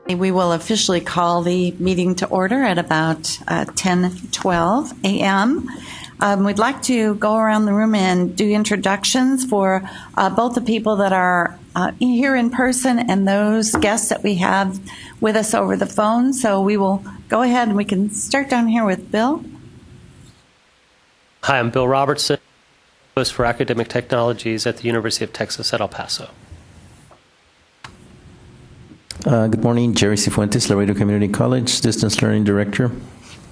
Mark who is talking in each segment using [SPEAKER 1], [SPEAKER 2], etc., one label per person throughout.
[SPEAKER 1] We will officially call the meeting to order at about 10:12 a.m. We'd like to go around the room and do introductions for both the people that are here in person and those guests that we have with us over the phone. So we will go ahead and we can start down here with Bill.
[SPEAKER 2] Hi, I'm Bill Robertson, host for Academic Technologies at the University of Texas at El Paso.
[SPEAKER 3] Good morning, Jerry Cifuentes, Laredo Community College, Distance Learning Director.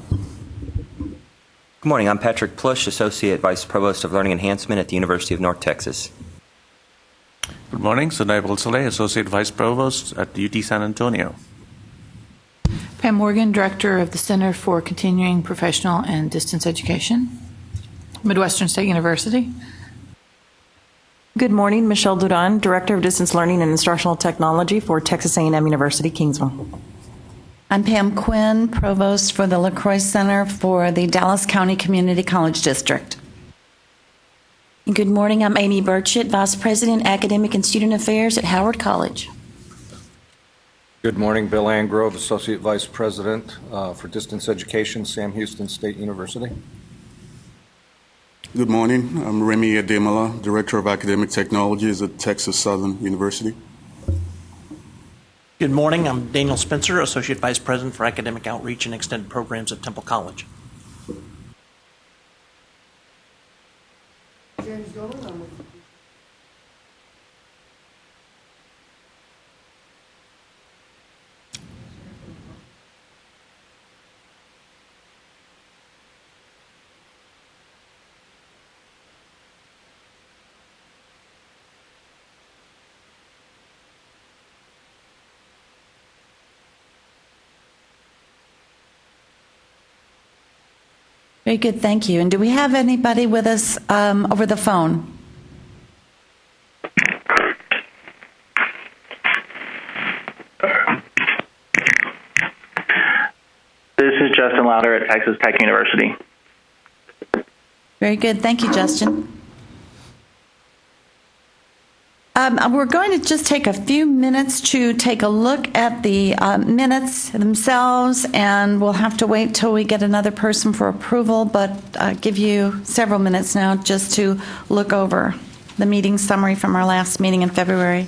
[SPEAKER 4] Good morning, I'm Patrick Plush, Associate Vice Provost of Learning Enhancement at the University of North Texas.
[SPEAKER 5] Good morning, Sunday Bolsale, Associate Vice Provost at the UT San Antonio.
[SPEAKER 6] Pam Morgan, Director of the Center for Continuing Professional and Distance Education, Midwestern State University.
[SPEAKER 7] Good morning, Michelle Duran, Director of Distance Learning and Instructional Technology for Texas A&M University, Kingsville.
[SPEAKER 1] I'm Pam Quinn, Provost for the LaCroix Center for the Dallas County Community College District.
[SPEAKER 8] Good morning, I'm Amy Burchett, Vice President, Academic and Student Affairs at Howard College.
[SPEAKER 9] Good morning, Bill Angrove, Associate Vice President for Distance Education, Sam Houston State University.
[SPEAKER 10] Good morning. I'm Remy Ademola, Director of Academic Technologies at Texas Southern University.
[SPEAKER 11] Good morning. I'm Daniel Spencer, Associate Vice President for Academic Outreach and Extended Programs at Temple College.
[SPEAKER 12] James Golan.
[SPEAKER 1] Very good, thank you. And do we have anybody with us over the phone?
[SPEAKER 13] This is Justin Louder at Texas Tech University.
[SPEAKER 1] Very good, thank you, Justin. We're going to just take a few minutes to take a look at the minutes themselves, and we'll have to wait till we get another person for approval, but give you several minutes now just to look over the meeting summary from our last meeting in February.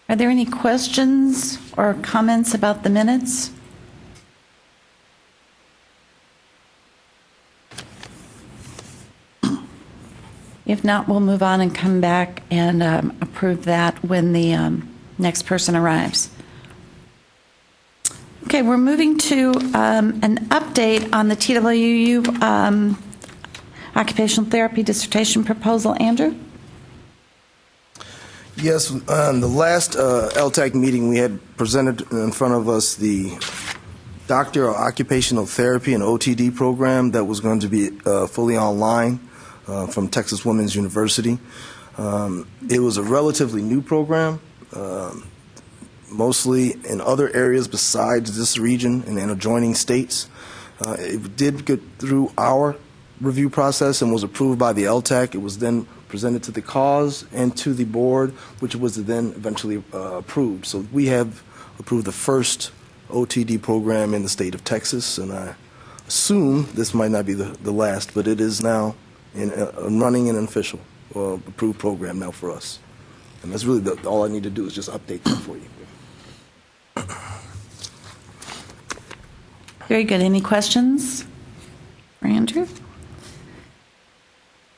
[SPEAKER 1] Are there any questions or comments about the minutes? If not, we'll move on and come back and approve that when the next person arrives. Okay, we're moving to an update on the TWU occupational therapy dissertation proposal. Andrew?
[SPEAKER 14] Yes, on the last LTAC meeting, we had presented in front of us the Doctor of Occupational Therapy and OTD program that was going to be fully online from Texas Women's University. It was a relatively new program, mostly in other areas besides this region and in adjoining states. It did get through our review process and was approved by the LTAC. It was then presented to the cause and to the board, which was then eventually approved. So we have approved the first OTD program in the state of Texas, and I assume this might not be the last, but it is now running an official approved program now for us. And that's really all I need to do is just update that for you.
[SPEAKER 1] Very good. Any questions for Andrew?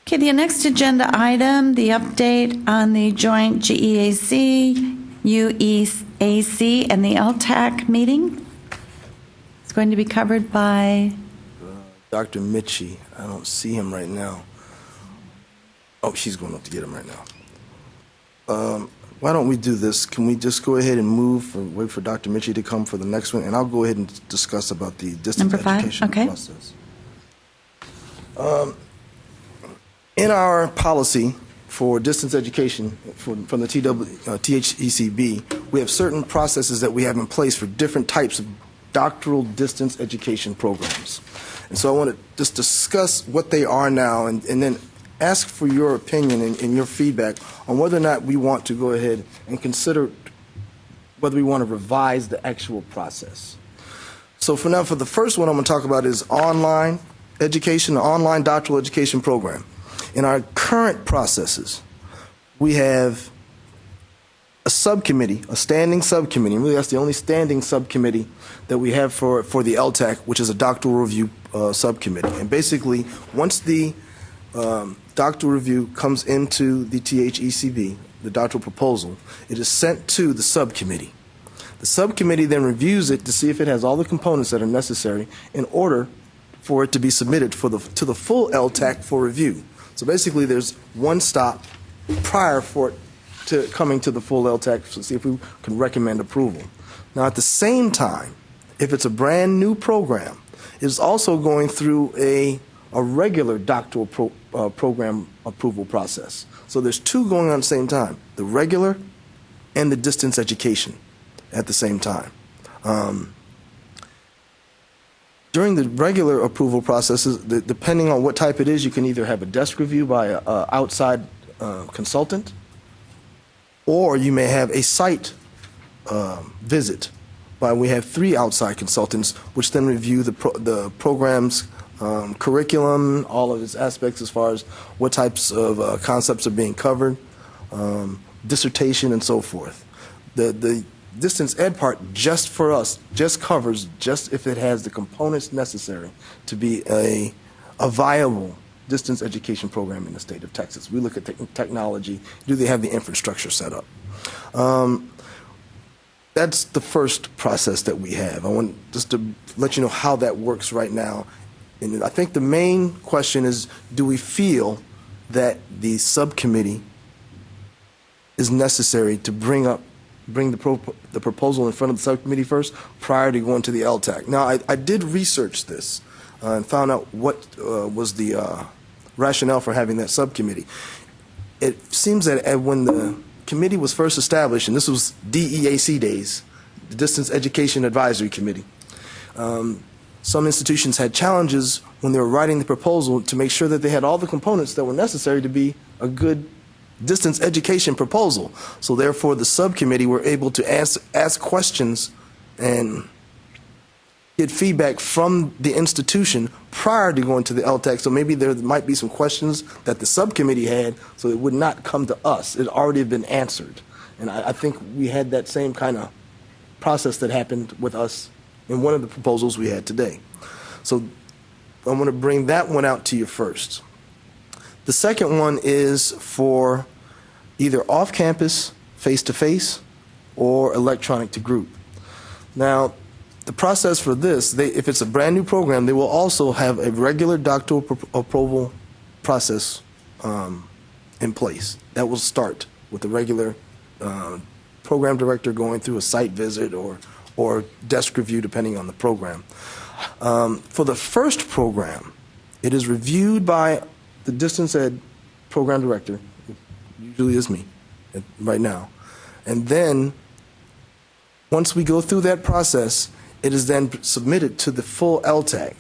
[SPEAKER 1] Okay, the next agenda item, the update on the joint GEAC, UEAC, and the LTAC meeting. It's going to be covered by
[SPEAKER 14] Dr. Mitchie. I don't see him right now. Oh, she's going up to get him right now. Why don't we do this? Can we just go ahead and move and wait for Dr. Mitchie to come for the next one? And I'll go ahead and discuss about the distance education process. In our policy for distance education from the THECB, we have certain processes that we have in place for different types of doctoral distance education programs. And so I want to just discuss what they are now and then ask for your opinion and your feedback on whether or not we want to go ahead and consider whether we want to revise the actual process. So for now, for the first one I'm going to talk about is online education, the online doctoral education program. In our current processes, we have a subcommittee, a standing subcommittee, and really that's the only standing subcommittee that we have for the LTAC, which is a doctoral review subcommittee. And basically, once the doctoral review comes into the THECB, the doctoral proposal, it is sent to the subcommittee. The subcommittee then reviews it to see if it has all the components that are necessary in order for it to be submitted to the full LTAC for review. So basically, there's one stop prior for it to coming to the full LTAC to see if we can recommend approval. Now, at the same time, if it's a brand new program, it's also going through a regular doctoral program approval process. So there's two going on at the same time, the regular and the distance education at the same time. During the regular approval processes, depending on what type it is, you can either have a desk review by an outside consultant, or you may have a site visit by, we have 3 outside consultants, which then review the program's curriculum, all of its aspects as far as what types of concepts are being covered, dissertation, and so forth. The distance ed part, just for us, just covers just if it has the components necessary to be a viable distance education program in the state of Texas. We look at technology. Do they have the infrastructure set up? That's the first process that we have. I want just to let you know how that works right now. And I think the main question is, do we feel that the subcommittee is necessary to bring the proposal in front of the subcommittee first prior to going to the LTAC? Now, I did research this and found out what was the rationale for having that subcommittee. It seems that when the committee was first established, and this was DEAC days, the Distance Education Advisory Committee, some institutions had challenges when they were writing the proposal to make sure that they had all the components that were necessary to be a good distance education proposal. So therefore, the subcommittee were able to ask questions and get feedback from the institution prior to going to the LTAC. So maybe there might be some questions that the subcommittee had, so it would not come to us. It already had been answered. And I think we had that same kind of process that happened with us in one of the proposals we had today. So I'm going to bring that one out to you first. The second one is for either off-campus, face-to-face, or electronic to group. Now, the process for this, if it's a brand new program, they will also have a regular doctoral approval process in place. That will start with the regular program director going through a site visit or desk review, depending on the program. For the first program, it is reviewed by the distance ed program director, usually is me right now. And then once we go through that process, it is then submitted to the full LTAC.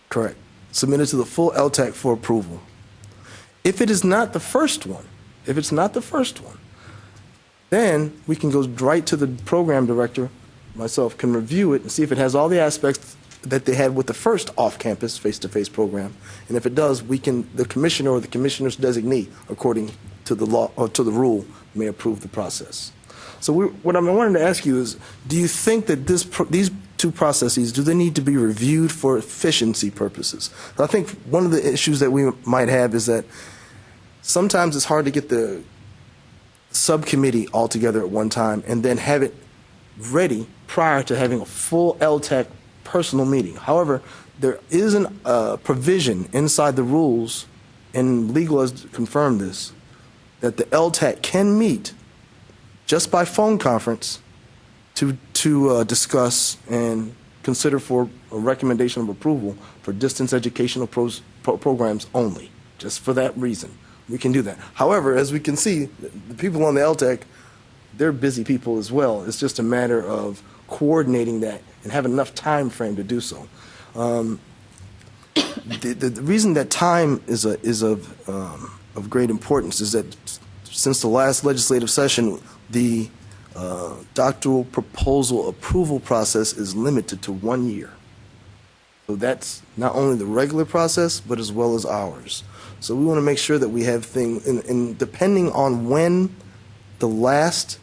[SPEAKER 14] Correct. Submitted to the full LTAC for approval. If it is not the first one, then we can go right to the program director, myself, can review it and see if it has all the aspects that they had with the first off-campus face-to-face program. And if it does, the commissioner or the commissioner's designee, according to the law or to the rule, may approve the process. So what I wanted to ask you is, do you think that these two processes, do they need to be reviewed for efficiency purposes? I think one of the issues that we might have is that sometimes it's hard to get the subcommittee all together at one time and then have it ready prior to having a full LTAC personal meeting. However, there is a provision inside the rules, and legal has confirmed this, that the LTAC can meet just by phone conference to discuss and consider for a recommendation of approval for distance educational programs only. Just for that reason, we can do that. However, as we can see, the people on the LTAC, they're busy people as well. It's just a matter of coordinating that and have enough time frame to do so. The reason that time is of great importance is that since the last legislative session, the doctoral proposal approval process is limited to 1 year. So that's not only the regular process, but as well as ours. So we want to make sure that we have things, and depending on when the last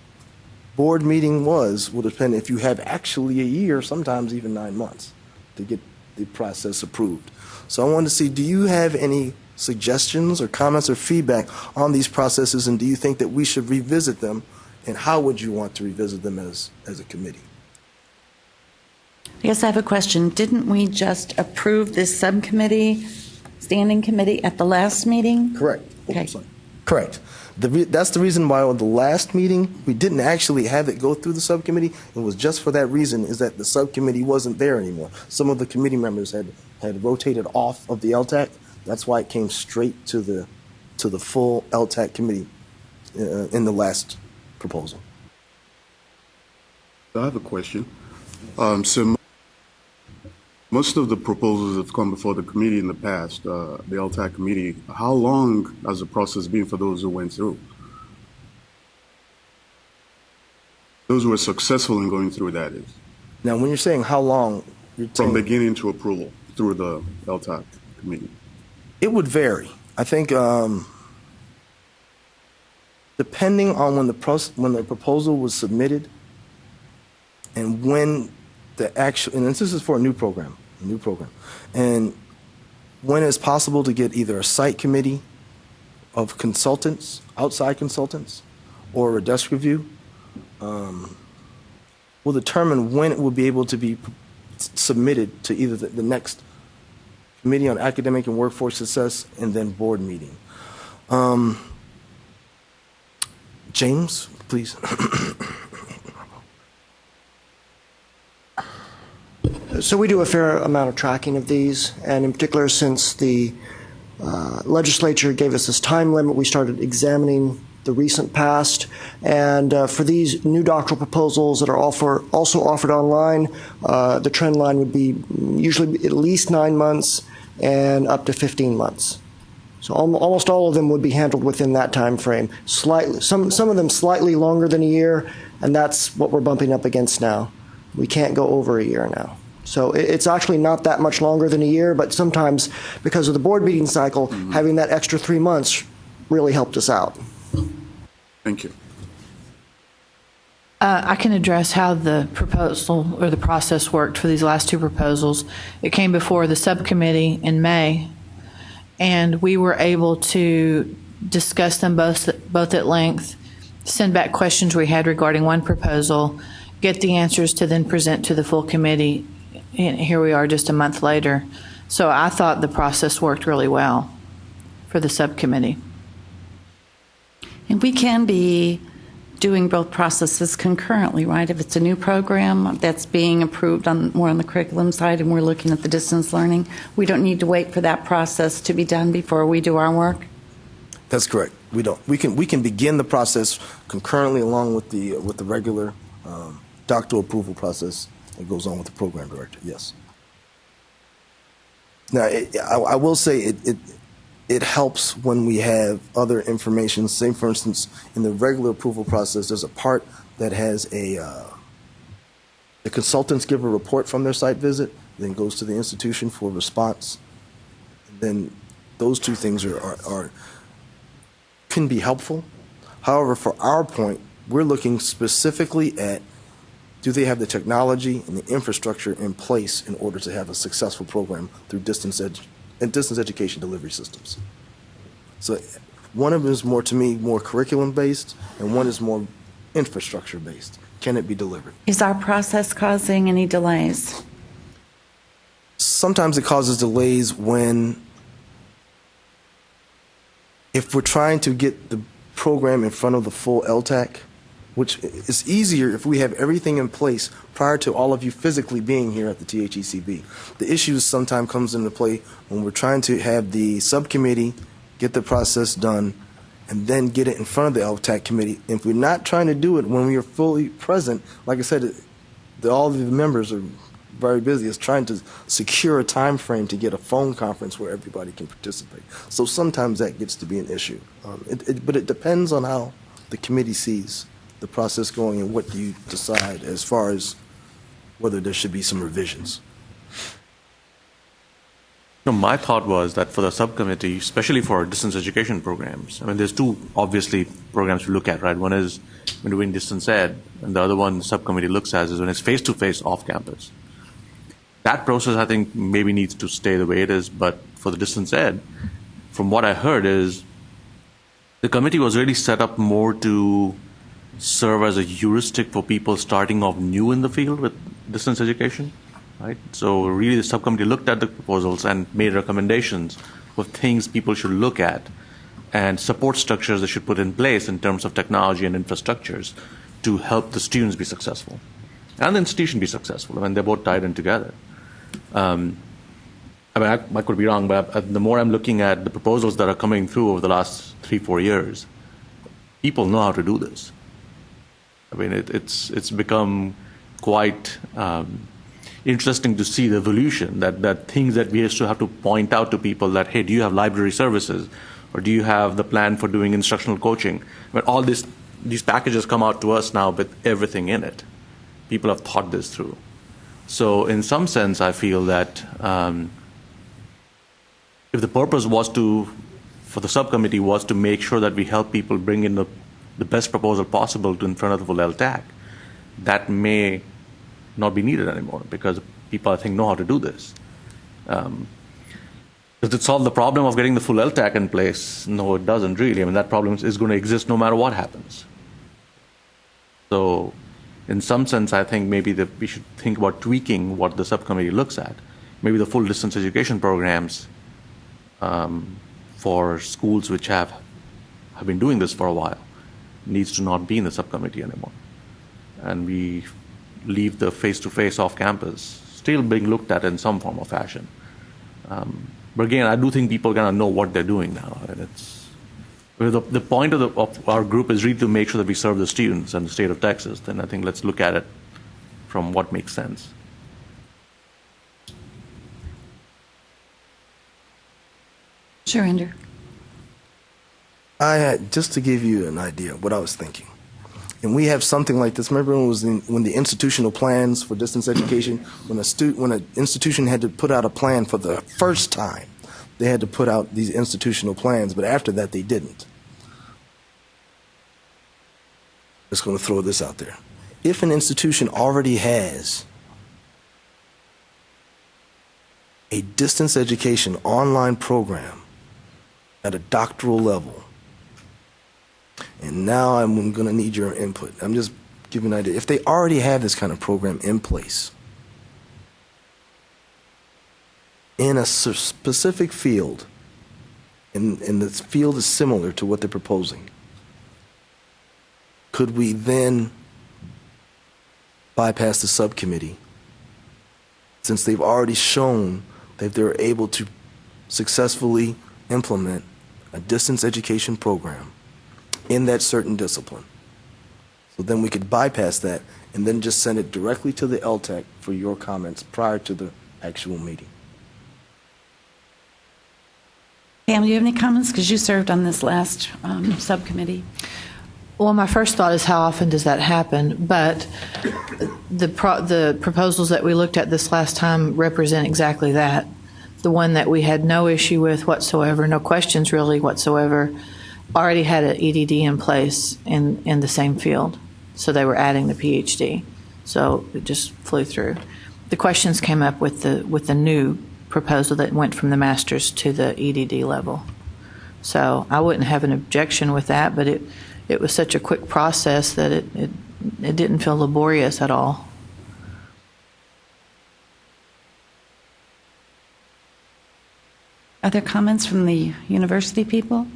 [SPEAKER 14] board meeting will depend if you have actually a year, sometimes even 9 months, to get the process approved. So I wanted to see, do you have any suggestions or comments or feedback on these processes, and do you think that we should revisit them, and how would you want to revisit them as a committee?
[SPEAKER 1] I guess I have a question. Didn't we just approve this subcommittee, standing committee at the last meeting?
[SPEAKER 14] Correct.
[SPEAKER 1] Okay.
[SPEAKER 14] Correct. That's the reason why on the last meeting we didn't actually have it go through the subcommittee. It was just for that reason, is that the subcommittee wasn't there anymore. Some of the committee members had rotated off of the LTAC. That's why it came straight to the full LTAC committee in the last proposal.
[SPEAKER 10] I have a question. So most of the proposals that have come before the committee in the past, the LTAC committee, how long has the process been for those who went through? Those who were successful in going through, that is.
[SPEAKER 14] Now, when you're saying how long, you're
[SPEAKER 10] from beginning to approval through the LTAC committee?
[SPEAKER 14] It would vary. I think depending on when the proposal was submitted and when the actual, and this is for a new program, and when it's possible to get either a site committee of consultants, outside consultants, or a desk review, will determine when it will be able to be submitted to either the next Committee on Academic and Workforce Success and then board meeting. James, please.
[SPEAKER 12] So we do a fair amount of tracking of these, and in particular, since the legislature gave us this time limit, we started examining the recent past. And for these new doctoral proposals that are also offered online, the trend line would be usually at least 9 months and up to 15 months. So almost all of them would be handled within that time frame. Some of them slightly longer than a year, and that's what we're bumping up against now. We can't go over a year now. So it's actually not that much longer than a year, but sometimes because of the board meeting cycle, having that extra 3 months really helped us out.
[SPEAKER 10] Thank you.
[SPEAKER 6] I can address how the proposal or the process worked for these last two proposals. It came before the subcommittee in May, and we were able to discuss them both at length, send back questions we had regarding one proposal, get the answers to then present to the full committee. And here we are just a month later. So I thought the process worked really well for the subcommittee.
[SPEAKER 1] And we can be doing both processes concurrently, right? If it's a new program that's being approved more on the curriculum side and we're looking at the distance learning, we don't need to wait for that process to be done before we do our work?
[SPEAKER 14] That's correct. We don't. We can begin the process concurrently along with the regular doctoral approval process that goes on with the program director. Yes. Now, I will say it helps when we have other information. Say, for instance, in the regular approval process, there's a part that has the consultants give a report from their site visit, then goes to the institution for response. And then those two things can be helpful. However, for our point, we're looking specifically at, do they have the technology and the infrastructure in place in order to have a successful program through distance education delivery systems? So one of them is more, to me, more curriculum-based, and one is more infrastructure-based. Can it be delivered?
[SPEAKER 1] Is our process causing any delays?
[SPEAKER 14] Sometimes it causes delays if we're trying to get the program in front of the full LTAC, which is easier if we have everything in place prior to all of you physically being here at the THECB. The issue sometimes comes into play when we're trying to have the subcommittee get the process done and then get it in front of the LTAC committee. If we're not trying to do it when we are fully present, like I said, all of the members are very busy. It's trying to secure a time frame to get a phone conference where everybody can participate. So sometimes that gets to be an issue. But it depends on how the committee sees the process going and what you decide as far as whether there should be some revisions.
[SPEAKER 5] My thought was that for the subcommittee, especially for distance education programs, I mean, there's two, obviously, programs we look at, right? One is when doing distance ed, and the other one the subcommittee looks at is when it's face-to-face off-campus. That process, I think, maybe needs to stay the way it is, but for the distance ed, from what I heard is the committee was really set up more to serve as a heuristic for people starting off new in the field with distance education, right? So really the subcommittee looked at the proposals and made recommendations for things people should look at and support structures they should put in place in terms of technology and infrastructures to help the students be successful and the institution be successful. I mean, they're both tied in together. I mean, I could be wrong, but the more I'm looking at the proposals that are coming through over the last 3-4 years, people know how to do this. I mean, it's become quite interesting to see the evolution, that things that we used to have to point out to people that, hey, do you have library services? Or do you have the plan for doing instructional coaching? But all these packages come out to us now with everything in it. People have thought this through. So in some sense, I feel that if the purpose was for the subcommittee was to make sure that we help people bring in the best proposal possible to in front of the full LTAC, that may not be needed anymore because people, I think, know how to do this. Does it solve the problem of getting the full LTAC in place? No, it doesn't really. I mean, that problem is going to exist no matter what happens. So in some sense, I think maybe that we should think about tweaking what the subcommittee looks at. Maybe the full distance education programs for schools which have been doing this for a while needs to not be in the subcommittee anymore. And we leave the face-to-face off-campus still being looked at in some form or fashion. But again, I do think people kind of know what they're doing now. And the point of our group is really to make sure that we serve the students and the state of Texas. Then I think let's look at it from what makes sense.
[SPEAKER 1] Sure, Andrew.
[SPEAKER 14] Just to give you an idea of what I was thinking. And we have something like this. Remember when the institutional plans for distance education, when an institution had to put out a plan for the first time, they had to put out these institutional plans, but after that they didn't. Just going to throw this out there. If an institution already has a distance education online program at a doctoral level, and now I'm going to need your input. I'm just giving an idea. If they already have this kind of program in place in a specific field, and the field is similar to what they're proposing, could we then bypass the subcommittee since they've already shown that they're able to successfully implement a distance education program in that certain discipline? So then we could bypass that and then just send it directly to the LTAC for your comments prior to the actual meeting.
[SPEAKER 1] Pam, do you have any comments? Because you served on this last subcommittee.
[SPEAKER 6] Well, my first thought is how often does that happen? But the proposals that we looked at this last time represent exactly that. The one that we had no issue with whatsoever, no questions really whatsoever, already had an EDD in place in the same field. So they were adding the PhD. So it just flew through. The questions came up with the new proposal that went from the master's to the EDD level. So I wouldn't have an objection with that, but it was such a quick process that it didn't feel laborious at all.
[SPEAKER 1] Other comments from the university people?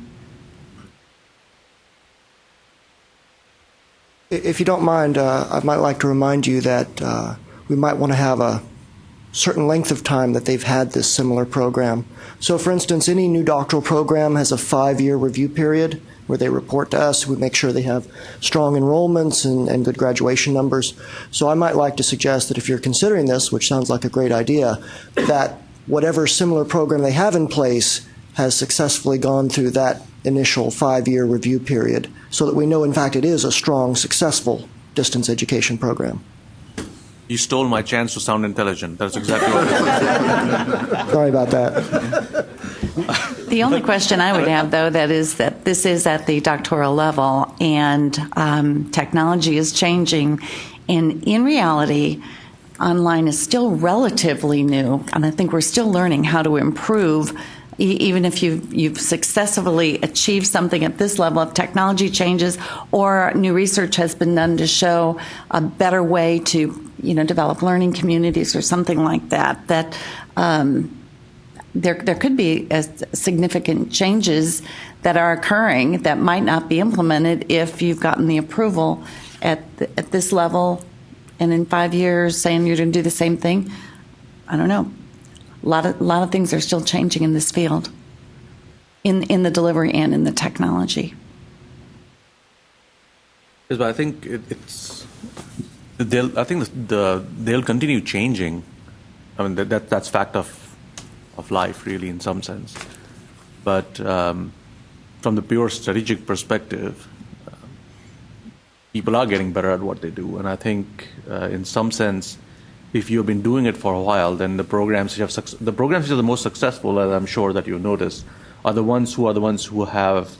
[SPEAKER 12] If you don't mind, I might like to remind you that we might want to have a certain length of time that they've had this similar program. So, for instance, any new doctoral program has a 5-year review period where they report to us. We make sure they have strong enrollments and good graduation numbers. So I might like to suggest that if you're considering this, which sounds like a great idea, that whatever similar program they have in place has successfully gone through that initial 5-year review period so that we know, in fact, it is a strong, successful distance education program.
[SPEAKER 5] You stole my chance to sound intelligent. That's exactly what it is.
[SPEAKER 12] Sorry about that.
[SPEAKER 1] The only question I would have, though, that this is at the doctoral level, and technology is changing. And in reality, online is still relatively new, and I think we're still learning how to improve. Even if you've successfully achieved something at this level, if technology changes or new research has been done to show a better way to develop learning communities or something like that, there could be significant changes that are occurring that might not be implemented if you've gotten the approval at this level, and in 5 years saying you're going to do the same thing. I don't know. A lot of things are still changing in this field, in the delivery and in the technology.
[SPEAKER 5] Yes, but I think they'll continue changing. I mean that's fact of life, really, in some sense. But from the pure strategic perspective, people are getting better at what they do, and I think in some sense, if you've been doing it for a while, then the programs which are the most successful, as I'm sure that you'll notice, are the ones who have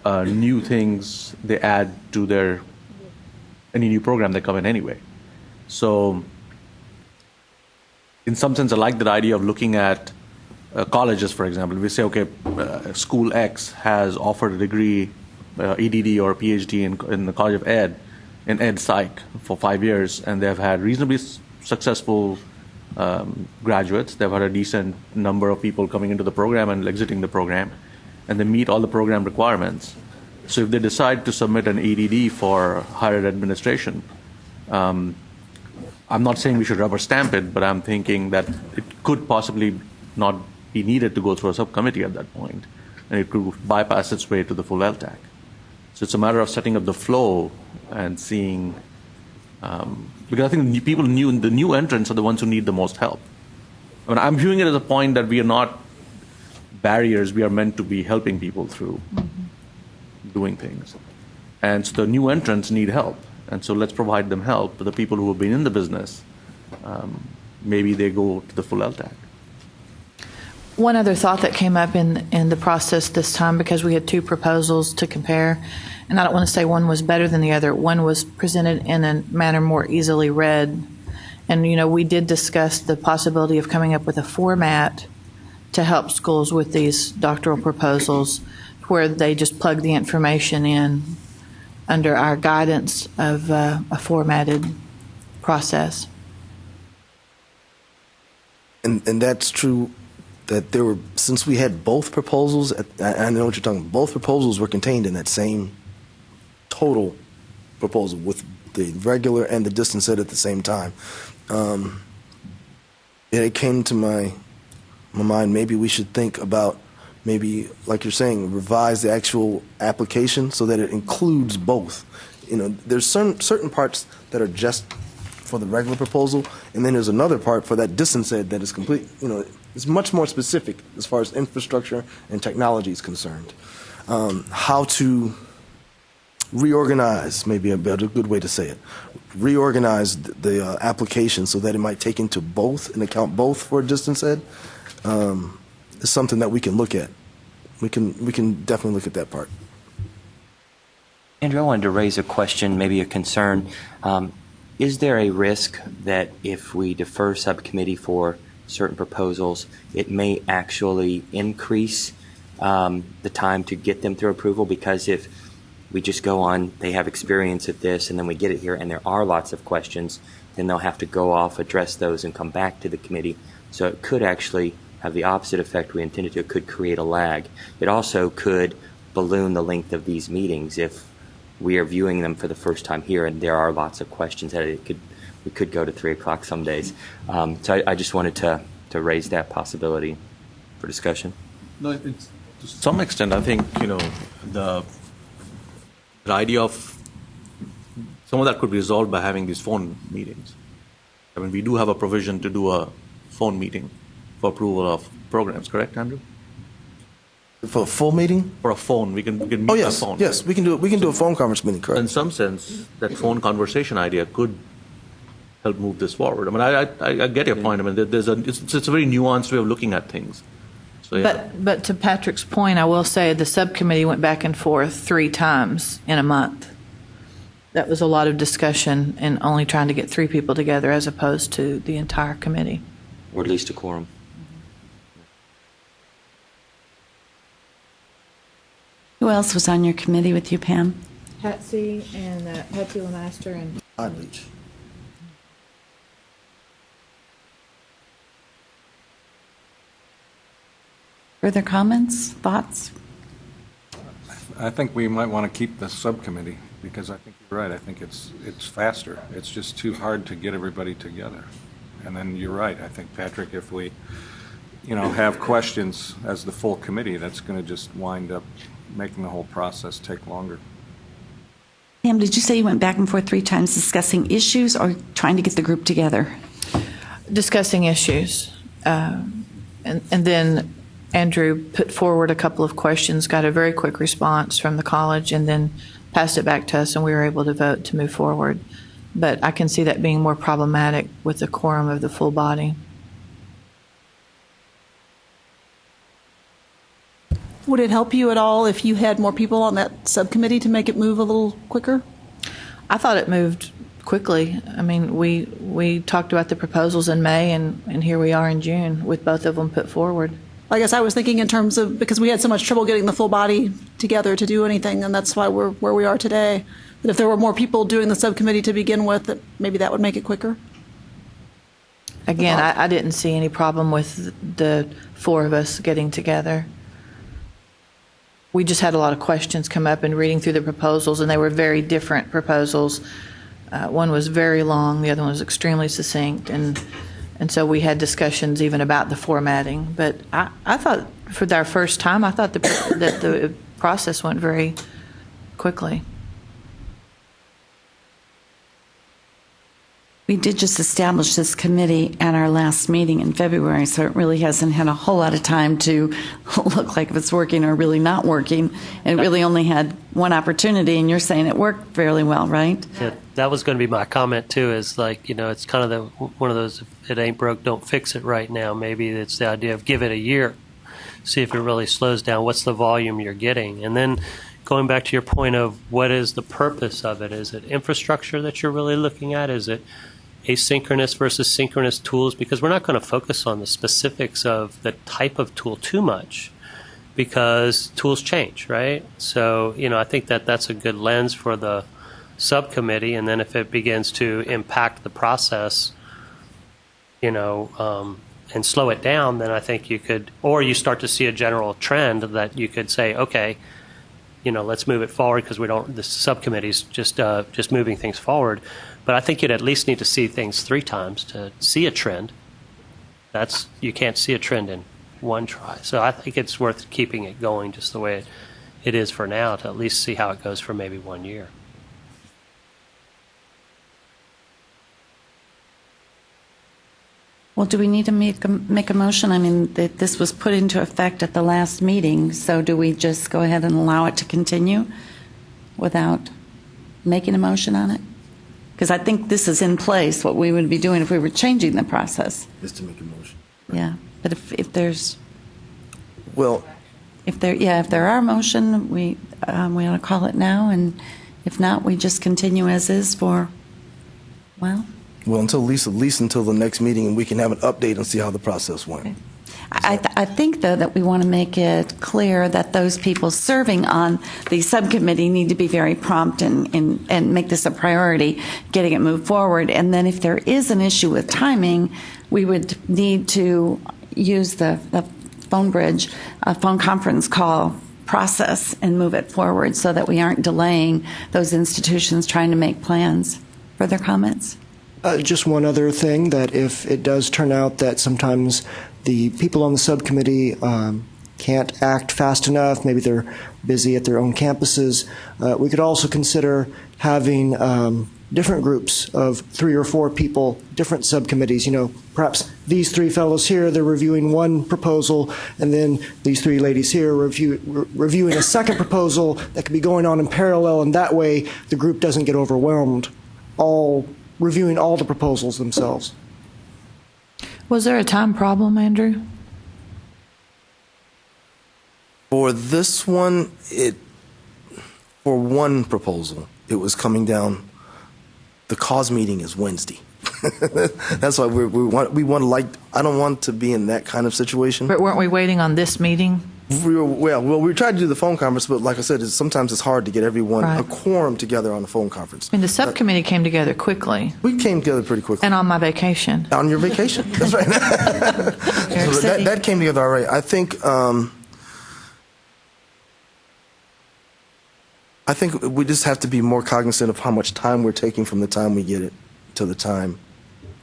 [SPEAKER 5] new things they add to any new program they come in anyway. So, in some sense, I like that idea of looking at colleges, for example. We say, okay, school X has offered a degree, EDD or PhD in the College of Ed, in Ed Psych for 5 years, and they've had reasonably successful graduates. They've had a decent number of people coming into the program and exiting the program, and they meet all the program requirements. So if they decide to submit an EDD for higher ed administration, I'm not saying we should rubber stamp it, but I'm thinking that it could possibly not be needed to go through a subcommittee at that point, and it could bypass its way to the full LTAC. So it's a matter of setting up the flow and seeing, because I think the new entrants are the ones who need the most help. I mean, I'm viewing it as a point that we are not barriers, we are meant to be helping people through doing things. And so the new entrants need help, and so let's provide them help. But the people who have been in the business, maybe they go to the full LTAC.
[SPEAKER 6] One other thought that came up in the process this time, because we had two proposals to compare, and I don't want to say one was better than the other. One was presented in a manner more easily read. And, we did discuss the possibility of coming up with a format to help schools with these doctoral proposals where they just plug the information in under our guidance of a formatted process.
[SPEAKER 14] And that's true. That there were, since we had both proposals, I know what you're talking about, both proposals were contained in that same total proposal with the regular and the distance ed at the same time. It came to my mind, maybe we should think about, maybe, like you're saying, revise the actual application so that it includes both. There's certain parts that are just for the regular proposal, and then there's another part for that distance ed that is complete. It's much more specific as far as infrastructure and technology is concerned. How to reorganize, maybe a good way to say it, reorganize the application so that it might take into both and account both for distance ed is something that we can look at. We can definitely look at that part.
[SPEAKER 4] Andrew, I wanted to raise a question, maybe a concern. Is there a risk that if we defer subcommittee for certain proposals, it may actually increase the time to get them through approval? Because if we just go on, they have experience at this, and then we get it here, and there are lots of questions, then they'll have to go off, address those, and come back to the committee. So it could actually have the opposite effect we intended to. It could create a lag. It also could balloon the length of these meetings if we are viewing them for the first time here, and there are lots of questions that we could go to 3 o'clock some days. So I just wanted to raise that possibility for discussion.
[SPEAKER 5] No, it's, to some extent, I think the idea of some of that could be resolved by having these phone meetings. I mean, we do have a provision to do a phone meeting for approval of programs. Correct, Andrew?
[SPEAKER 14] For a full meeting?
[SPEAKER 5] For a phone, we can meet
[SPEAKER 14] yes,
[SPEAKER 5] a phone.
[SPEAKER 14] Yes, we can do it. We can do a phone conference meeting. Correct.
[SPEAKER 5] In some sense, that phone conversation idea could help move this forward. I mean, I get your point. I mean, it's a very nuanced way of looking at things. So, yeah.
[SPEAKER 6] But to Patrick's point, I will say the subcommittee went back and forth 3 times in a month. That was a lot of discussion and only trying to get 3 people together as opposed to the entire committee.
[SPEAKER 4] Or at least a quorum.
[SPEAKER 1] Who else was on your committee with you, Pam?
[SPEAKER 6] Patsy and Patsy Lemaster and
[SPEAKER 14] Todd Leach.
[SPEAKER 1] Further comments, thoughts?
[SPEAKER 9] I think we might want to keep the subcommittee because I think you're right. I think it's faster. It's just too hard to get everybody together. And then you're right. I think, Patrick, if we, have questions as the full committee, that's going to just wind up making the whole process take longer.
[SPEAKER 1] Pam, did you say you went back and forth 3 times discussing issues or trying to get the group together?
[SPEAKER 6] Discussing issues. And then Andrew put forward a couple of questions, got a very quick response from the college, and then passed it back to us, and we were able to vote to move forward. But I can see that being more problematic with the quorum of the full body.
[SPEAKER 15] Would it help you at all if you had more people on that subcommittee to make it move a little quicker?
[SPEAKER 6] I thought it moved quickly. I mean, we talked about the proposals in May, and here we are in June with both of them put forward.
[SPEAKER 15] I guess I was thinking in terms of, because we had so much trouble getting the full body together to do anything, and that's why we're where we are today. That if there were more people doing the subcommittee to begin with, that maybe that would make it quicker.
[SPEAKER 6] Again, I didn't see any problem with the 4 of us getting together. We just had a lot of questions come up in reading through the proposals, and they were very different proposals. One was very long, the other one was extremely succinct, and so we had discussions even about the formatting. But I thought for our first time, I thought that the process went very quickly.
[SPEAKER 1] We did just establish this committee at our last meeting in February, so it really hasn't had a whole lot of time to look like if it's working or really not working. And it really only had one opportunity, and you're saying it worked fairly well, right?
[SPEAKER 2] Yeah, that was going to be my comment too, is it's kind of one of those, if it ain't broke, don't fix it right now. Maybe it's the idea of give it a year, see if it really slows down, what's the volume you're getting. And then going back to your point of what is the purpose of it, is it infrastructure that you're really looking at? Is it asynchronous versus synchronous tools? Because we're not going to focus on the specifics of the type of tool too much because tools change, right? So, I think that's a good lens for the subcommittee. And then if it begins to impact the process, and slow it down, then I think you could, or you start to see a general trend that you could say, okay, let's move it forward because the subcommittee's just moving things forward. But I think you'd at least need to see things 3 times to see a trend. You can't see a trend in one try. So I think it's worth keeping it going just the way it is for now to at least see how it goes for maybe 1 year.
[SPEAKER 1] Well, do we need to make a motion? I mean, this was put into effect at the last meeting, so do we just go ahead and allow it to continue without making a motion on it? Because I think this is in place, what we would be doing if we were changing the process.
[SPEAKER 14] Is to make a motion.
[SPEAKER 1] Yeah, but if there's,
[SPEAKER 14] Well,
[SPEAKER 1] if there are motion, we ought to call it now, and if not, we just continue as is for, well,
[SPEAKER 14] until at least until the next meeting, and we can have an update and see how the process went.
[SPEAKER 1] Okay. I think, though, that we want to make it clear that those people serving on the subcommittee need to be very prompt and make this a priority, getting it moved forward. And then if there is an issue with timing, we would need to use the phone bridge, phone conference call process and move it forward so that we aren't delaying those institutions trying to make plans. Further comments?
[SPEAKER 12] Just one other thing, that if it does turn out that sometimes the people on the subcommittee can't act fast enough, maybe they're busy at their own campuses, we could also consider having different groups of 3 or 4 people, different subcommittees. You know, perhaps these 3 fellows here, they're reviewing one proposal, and then these 3 ladies here reviewing a second proposal that could be going on in parallel, and that way the group doesn't get overwhelmed, all reviewing all the proposals themselves.
[SPEAKER 6] Was there a time problem, Andrew?
[SPEAKER 14] For this one, for one proposal, it was coming down. The cause meeting is Wednesday. That's why we want to, like, I don't want to be in that kind of situation.
[SPEAKER 6] But weren't we waiting on this meeting?
[SPEAKER 14] We tried to do the phone conference, but like I said, sometimes it's hard to get everyone,
[SPEAKER 6] Right.
[SPEAKER 14] a quorum together on a phone conference.
[SPEAKER 6] I mean, the subcommittee came together quickly.
[SPEAKER 14] We came together pretty quickly.
[SPEAKER 6] And on my vacation.
[SPEAKER 14] On your vacation, that's right. So that came together all right. I think we just have to be more cognizant of how much time we're taking from the time we get it to the time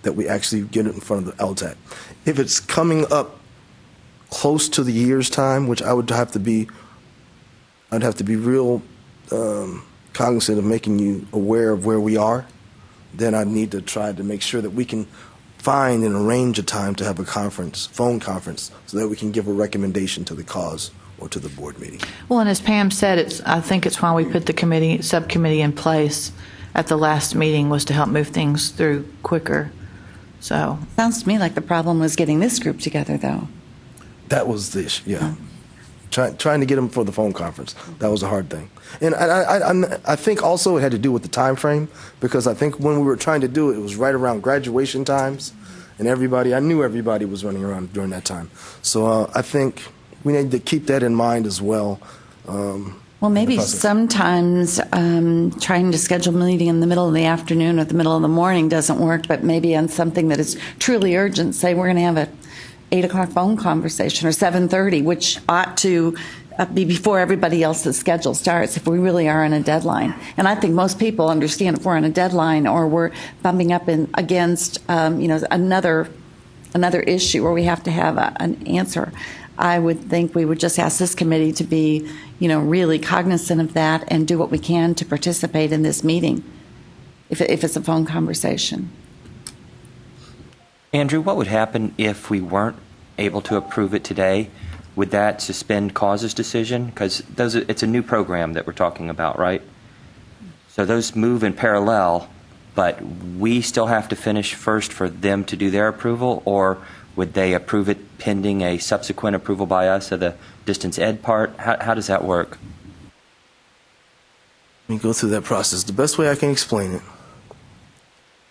[SPEAKER 14] that we actually get it in front of the LTAC. If it's coming up close to the year's time, which I'd have to be real cognizant of making you aware of where we are, then I'd need to try to make sure that we can find and arrange a time to have a phone conference, so that we can give a recommendation to the cause or to the board meeting.
[SPEAKER 6] Well, and as Pam said, I think it's why we put the subcommittee in place at the last meeting, was to help move things through quicker. So
[SPEAKER 1] Sounds to me like the problem was getting this group together, though.
[SPEAKER 14] That was the issue, yeah. Trying to get them for the phone conference. That was a hard thing. And I think also it had to do with the time frame, because I think when we were trying to do it, it was right around graduation times, and I knew everybody was running around during that time. So I think we need to keep that in mind as well.
[SPEAKER 1] Well, maybe sometimes trying to schedule a meeting in the middle of the afternoon or the middle of the morning doesn't work, but maybe on something that is truly urgent, say we're going to have a 8 o'clock phone conversation or 7:30, which ought to be before everybody else's schedule starts if we really are on a deadline. And I think most people understand if we're on a deadline or we're bumping up against another issue where we have to have an answer. I would think we would just ask this committee to be, really cognizant of that and do what we can to participate in this meeting, if it's a phone conversation.
[SPEAKER 4] Andrew, what would happen if we weren't able to approve it today? Would that suspend cause's decision? Because it's a new program that we're talking about, right? So those move in parallel, but we still have to finish first for them to do their approval, or would they approve it pending a subsequent approval by us of the distance ed part? How does that work?
[SPEAKER 14] Let me go through that process. The best way I can explain it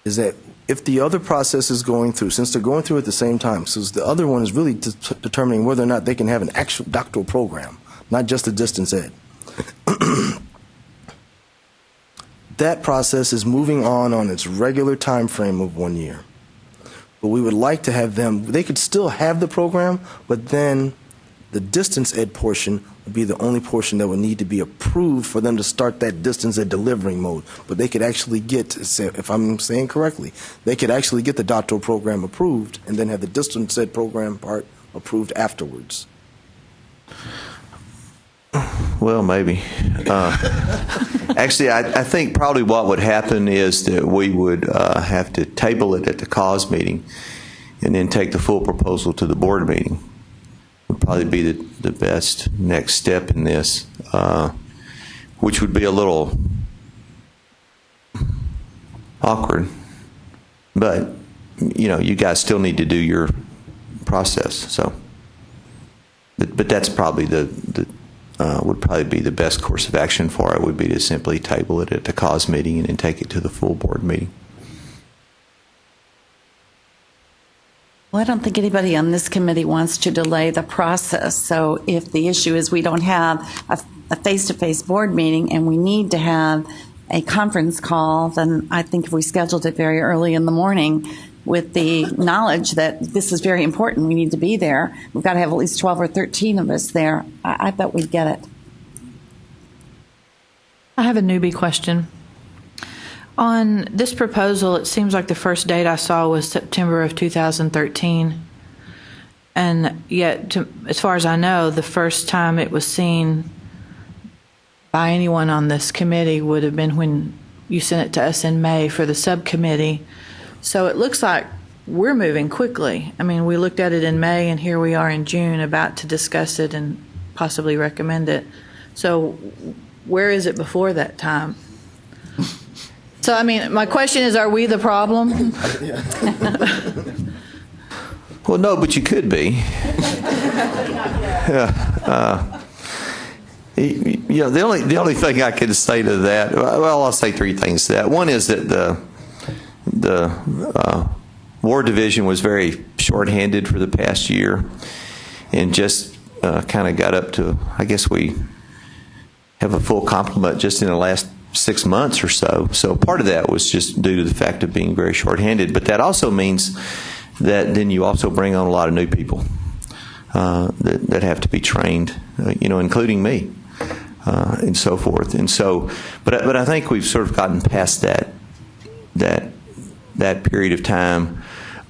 [SPEAKER 14] is that if the other process is going through, since they're going through at the same time, so the other one is really determining whether or not they can have an actual doctoral program, not just a distance ed. That process is moving on its regular time frame of 1 year. But we would like to have they could still have the program, but then the distance ed portion would be the only portion that would need to be approved for them to start that distance ed delivering mode. But they could actually if I'm saying correctly, they could actually get the doctoral program approved and then have the distance ed program part approved afterwards.
[SPEAKER 16] Well, maybe. Actually, I think probably what would happen is that we would have to table it at the cause meeting and then take the full proposal to the board meeting would probably be the best next step in this, which would be a little awkward, but you guys still need to do your process. So, but that's probably would probably be the best course of action for it. Would be to simply table it at the cause meeting and then take it to the full board meeting.
[SPEAKER 1] Well, I don't think anybody on this committee wants to delay the process. So if the issue is we don't have a face-to-face board meeting and we need to have a conference call, then I think if we scheduled it very early in the morning with the knowledge that this is very important, we need to be there, we've got to have at least 12 or 13 of us there, I bet we'd get it.
[SPEAKER 6] I have a newbie question. On this proposal, it seems like the first date I saw was September of 2013. And yet, as far as I know, the first time it was seen by anyone on this committee would have been when you sent it to us in May for the subcommittee. So it looks like we're moving quickly. I mean, we looked at it in May, and here we are in June about to discuss it and possibly recommend it. So where is it before that time? So, I mean, my question is, are we the problem?
[SPEAKER 16] Well, no, but you could be. The only thing I can say to that, well, I'll say three things to that. One is that the War Division was very shorthanded for the past year, and just kind of got up to, I guess we have a full complement just in the last 6 months or so. So part of that was just due to the fact of being very shorthanded. But that also means that then you also bring on a lot of new people that have to be trained, including me, and so forth. And so, but I think we've sort of gotten past that period of time.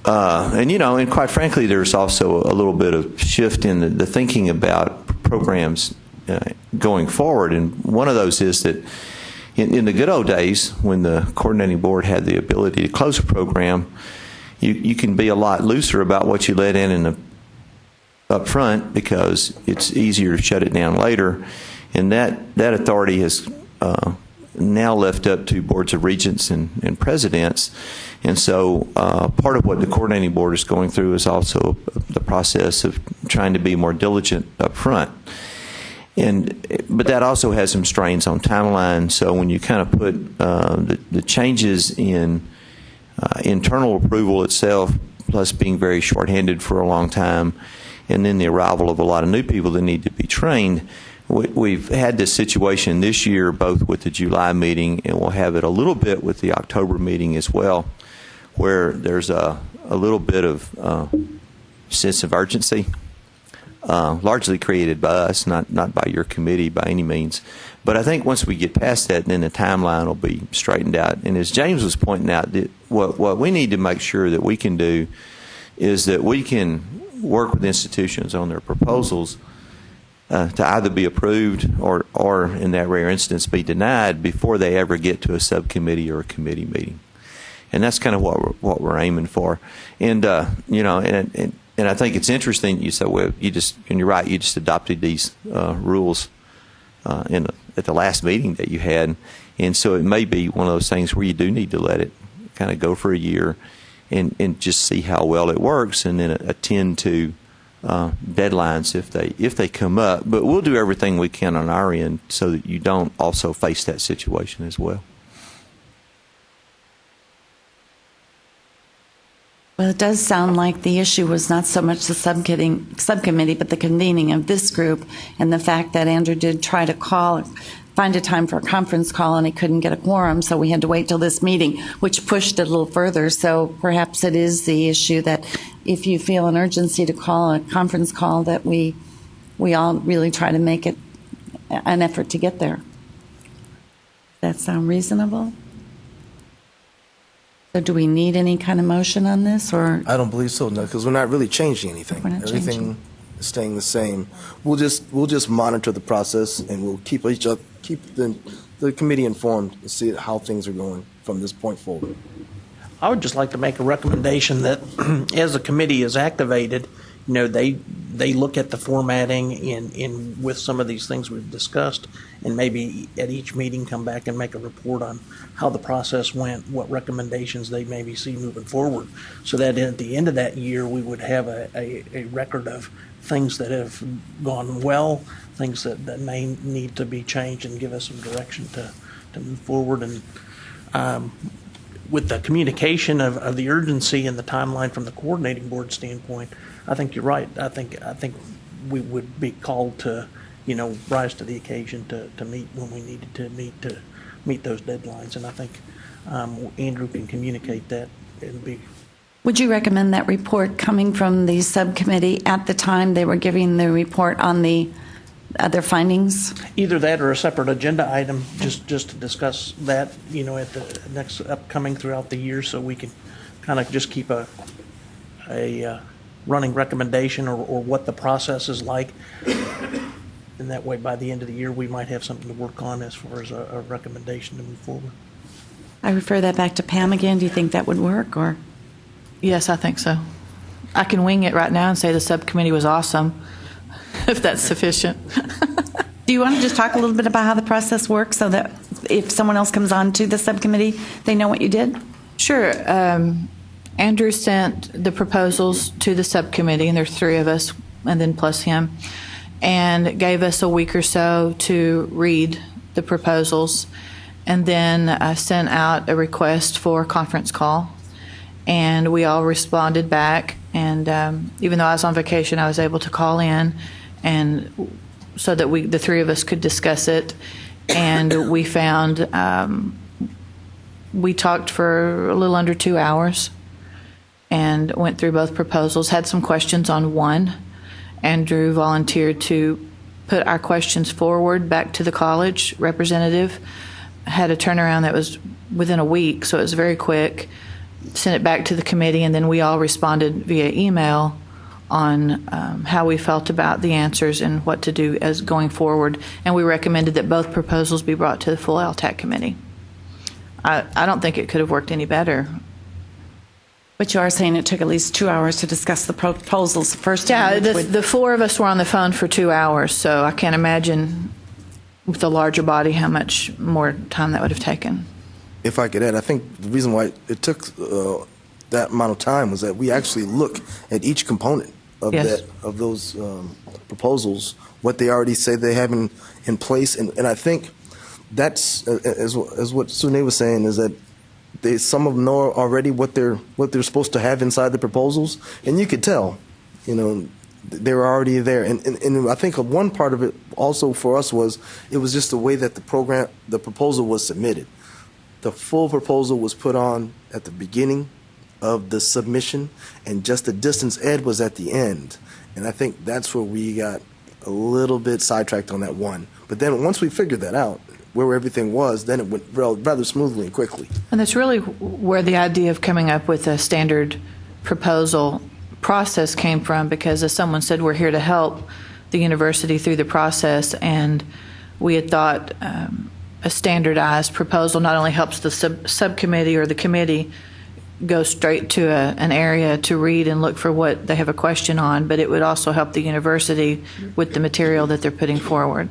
[SPEAKER 16] And quite frankly, there's also a little bit of shift in the thinking about programs going forward. And one of those is that in the good old days, when the coordinating board had the ability to close a program, you can be a lot looser about what you let in up front because it's easier to shut it down later. And that authority has now left up to boards of regents and presidents. And so part of what the coordinating board is going through is also the process of trying to be more diligent up front. But that also has some strains on timeline. So when you kind of put the changes in internal approval itself, plus being very shorthanded for a long time, and then the arrival of a lot of new people that need to be trained, we've had this situation this year, both with the July meeting, and we'll have it a little bit with the October meeting as well, where there's a little bit of sense of urgency. Largely created by us, not by your committee by any means. But I think once we get past that, then the timeline will be straightened out. And as James was pointing out, what we need to make sure that we can do is that we can work with institutions on their proposals to either be approved or in that rare instance, be denied before they ever get to a subcommittee or a committee meeting. And that's kind of what we're aiming for. And, and I think it's interesting you said, well, and you're right, you just adopted these rules at the last meeting that you had. And so it may be one of those things where you do need to let it kind of go for a year and just see how well it works, and then attend to deadlines if they come up. But we'll do everything we can on our end so that you don't also face that situation as well.
[SPEAKER 1] Well, it does sound like the issue was not so much the subcommittee, but the convening of this group, and the fact that Andrew did try to find a time for a conference call, and he couldn't get a quorum, so we had to wait till this meeting, which pushed it a little further. So perhaps it is the issue that if you feel an urgency to call a conference call, that we all really try to make it an effort to get there. Does that sound reasonable? So do we need any kind of motion on this, or?
[SPEAKER 14] I don't believe so, no, because we're not really changing anything. Everything is staying the same. We'll just monitor the process, and we'll keep the committee informed and see how things are going from this point forward.
[SPEAKER 11] I would just like to make a recommendation that as the committee is activated, they look at the formatting in with some of these things we've discussed, and maybe at each meeting come back and make a report on how the process went, what recommendations they maybe see moving forward, so that at the end of that year we would have a record of things that have gone well, things that may need to be changed, and give us some direction to move forward. And with the communication of the urgency and the timeline from the coordinating board standpoint, I think you're right. I think we would be called to, rise to the occasion to meet when we needed to meet those deadlines. And I think Andrew can communicate that.
[SPEAKER 1] Would you recommend that report coming from the subcommittee at the time they were giving the report on the other findings?
[SPEAKER 11] Either that or a separate agenda item, just to discuss that, at the next upcoming throughout the year, so we can kind of just keep a running recommendation or what the process is like. And that way, by the end of the year, we might have something to work on as far as a recommendation to move forward.
[SPEAKER 1] I refer that back to Pam again. Do you think that would work? Or?
[SPEAKER 6] Yes, I think so. I can wing it right now and say the subcommittee was awesome, if that's sufficient.
[SPEAKER 1] Do you want to just talk a little bit about how the process works so that if someone else comes on to the subcommittee, they know what you did?
[SPEAKER 6] Sure. Andrew sent the proposals to the subcommittee, and there's 3 of us, and then plus him, and gave us a week or so to read the proposals, and then sent out a request for a conference call, and we all responded back. And even though I was on vacation, I was able to call in, and so that the 3 of us could discuss it. And we found we talked for a little under 2 hours and went through both proposals, had some questions on one. Andrew volunteered to put our questions forward back to the college representative, had a turnaround that was within a week, so it was very quick, sent it back to the committee, and then we all responded via email on how we felt about the answers and what to do as going forward. And we recommended that both proposals be brought to the full LTAC committee. I don't think it could have worked any better.
[SPEAKER 1] But you are saying it took at least 2 hours to discuss the proposals the first time?
[SPEAKER 6] Yeah, the 4 of us were on the phone for 2 hours, so I can't imagine with a larger body how much more time that would have taken.
[SPEAKER 14] If I could add, I think the reason why it took that amount of time was that we actually look at each component of of those proposals, what they already say they have in place, and I think that's as what Sune was saying, is that some of them know already what they're supposed to have inside the proposals, and you could tell, they were already there. And I think one part of it also for us was it was just the way that the proposal was submitted. The full proposal was put on at the beginning of the submission, and just the distance ed was at the end. And I think that's where we got a little bit sidetracked on that one. But then once we figured that out, where everything was, then it went rather smoothly and quickly.
[SPEAKER 6] And that's really where the idea of coming up with a standard proposal process came from, because as someone said, we're here to help the university through the process, and we had thought a standardized proposal not only helps the subcommittee or the committee go straight to an area to read and look for what they have a question on, but it would also help the university with the material that they're putting forward.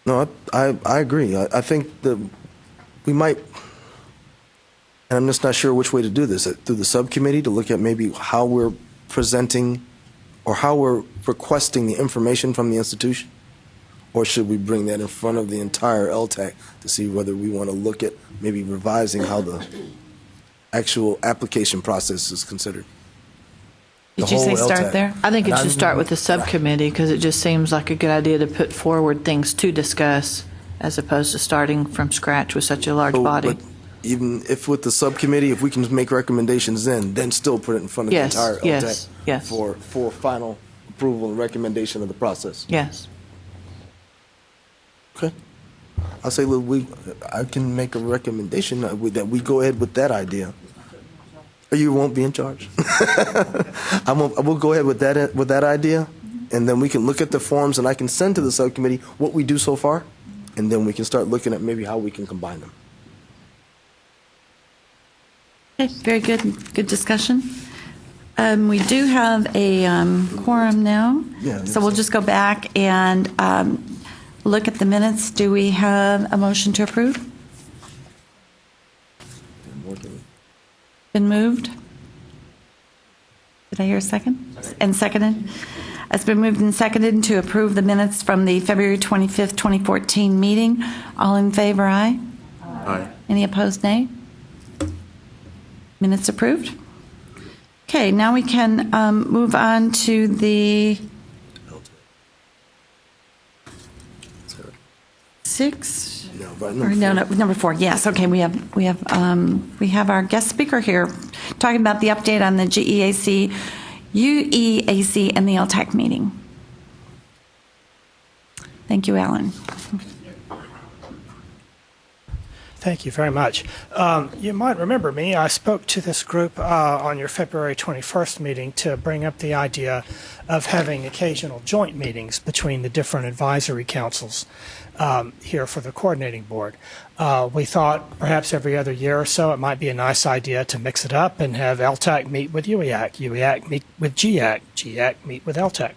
[SPEAKER 14] No, I agree. I think that we might, and I'm just not sure which way to do this, through the subcommittee to look at maybe how we're presenting or how we're requesting the information from the institution, or should we bring that in front of the entire LTAC to see whether we want to look at maybe revising how the actual application process is considered.
[SPEAKER 1] Did you say start there?
[SPEAKER 6] I think it should start with the subcommittee, because it just seems like a good idea to put forward things to discuss as opposed to starting from scratch with such a large body.
[SPEAKER 14] But even if with the subcommittee, if we can make recommendations then still put it in front of the entire LTAC for final approval and recommendation of the process.
[SPEAKER 6] Yes.
[SPEAKER 14] Okay. I'll say I can make a recommendation that we go ahead with that idea. You won't be in charge. I will go ahead with that idea, and then we can look at the forms, and I can send to the subcommittee what we do so far, and then we can start looking at maybe how we can combine them.
[SPEAKER 1] Okay, very good. Good discussion. We do have a quorum now, so we'll just go back and look at the minutes. Do we have a motion to approve? Been moved? Did I hear a second? And seconded? It's been moved and seconded to approve the minutes from the February 25th, 2014 meeting. All in favor, aye?
[SPEAKER 10] Aye.
[SPEAKER 1] Any opposed, nay? Minutes approved. Okay, now we can move on to the 6. Number 4. Yes. Okay, we have our guest speaker here talking about the update on the GEAC, UEAC, and the LTAC meeting. Thank you, Alan.
[SPEAKER 17] Thank you very much. You might remember me. I spoke to this group on your February 21st meeting to bring up the idea of having occasional joint meetings between the different advisory councils here for the coordinating board. We thought perhaps every other year or so it might be a nice idea to mix it up and have LTAC meet with UEAC, UEAC meet with GEAC, GEAC meet with LTAC.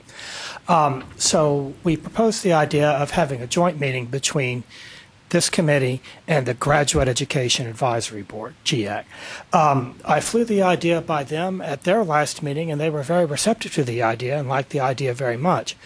[SPEAKER 17] So we proposed the idea of having a joint meeting between this committee and the Graduate Education Advisory Board, GEAC. I flew the idea by them at their last meeting, and they were very receptive to the idea and liked the idea very much.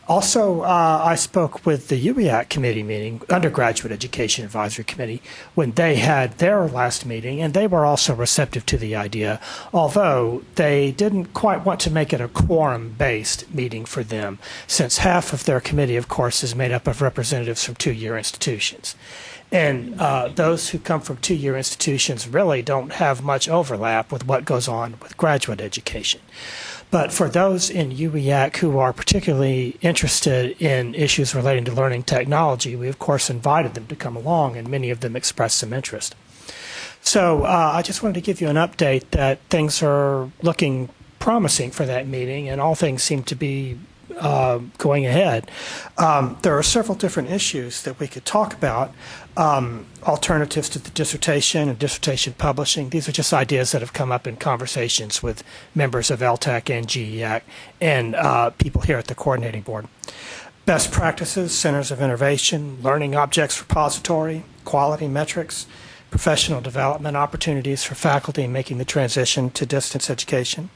[SPEAKER 17] Also, I spoke with the UEAC committee meeting, Undergraduate Education Advisory Committee, when they had their last meeting, and they were also receptive to the idea, although they didn't quite want to make it a quorum-based meeting for them, since half of their committee, of course, is made up of representatives from two-year institutions. And those who come from two-year institutions really don't have much overlap with what goes on with graduate education. But for those in UEAC who are particularly interested in issues relating to learning technology, we of course invited them to come along, and many of them expressed some interest. So I just wanted to give you an update that things are looking promising for that meeting, and all things seem to be going ahead. There are several different issues that we could talk about. Alternatives to the dissertation and dissertation publishing. These are just ideas that have come up in conversations with members of LTAC and GEAC and people here at the coordinating board. Best practices, centers of innovation, learning objects repository, quality metrics, professional development opportunities for faculty making the transition to distance education.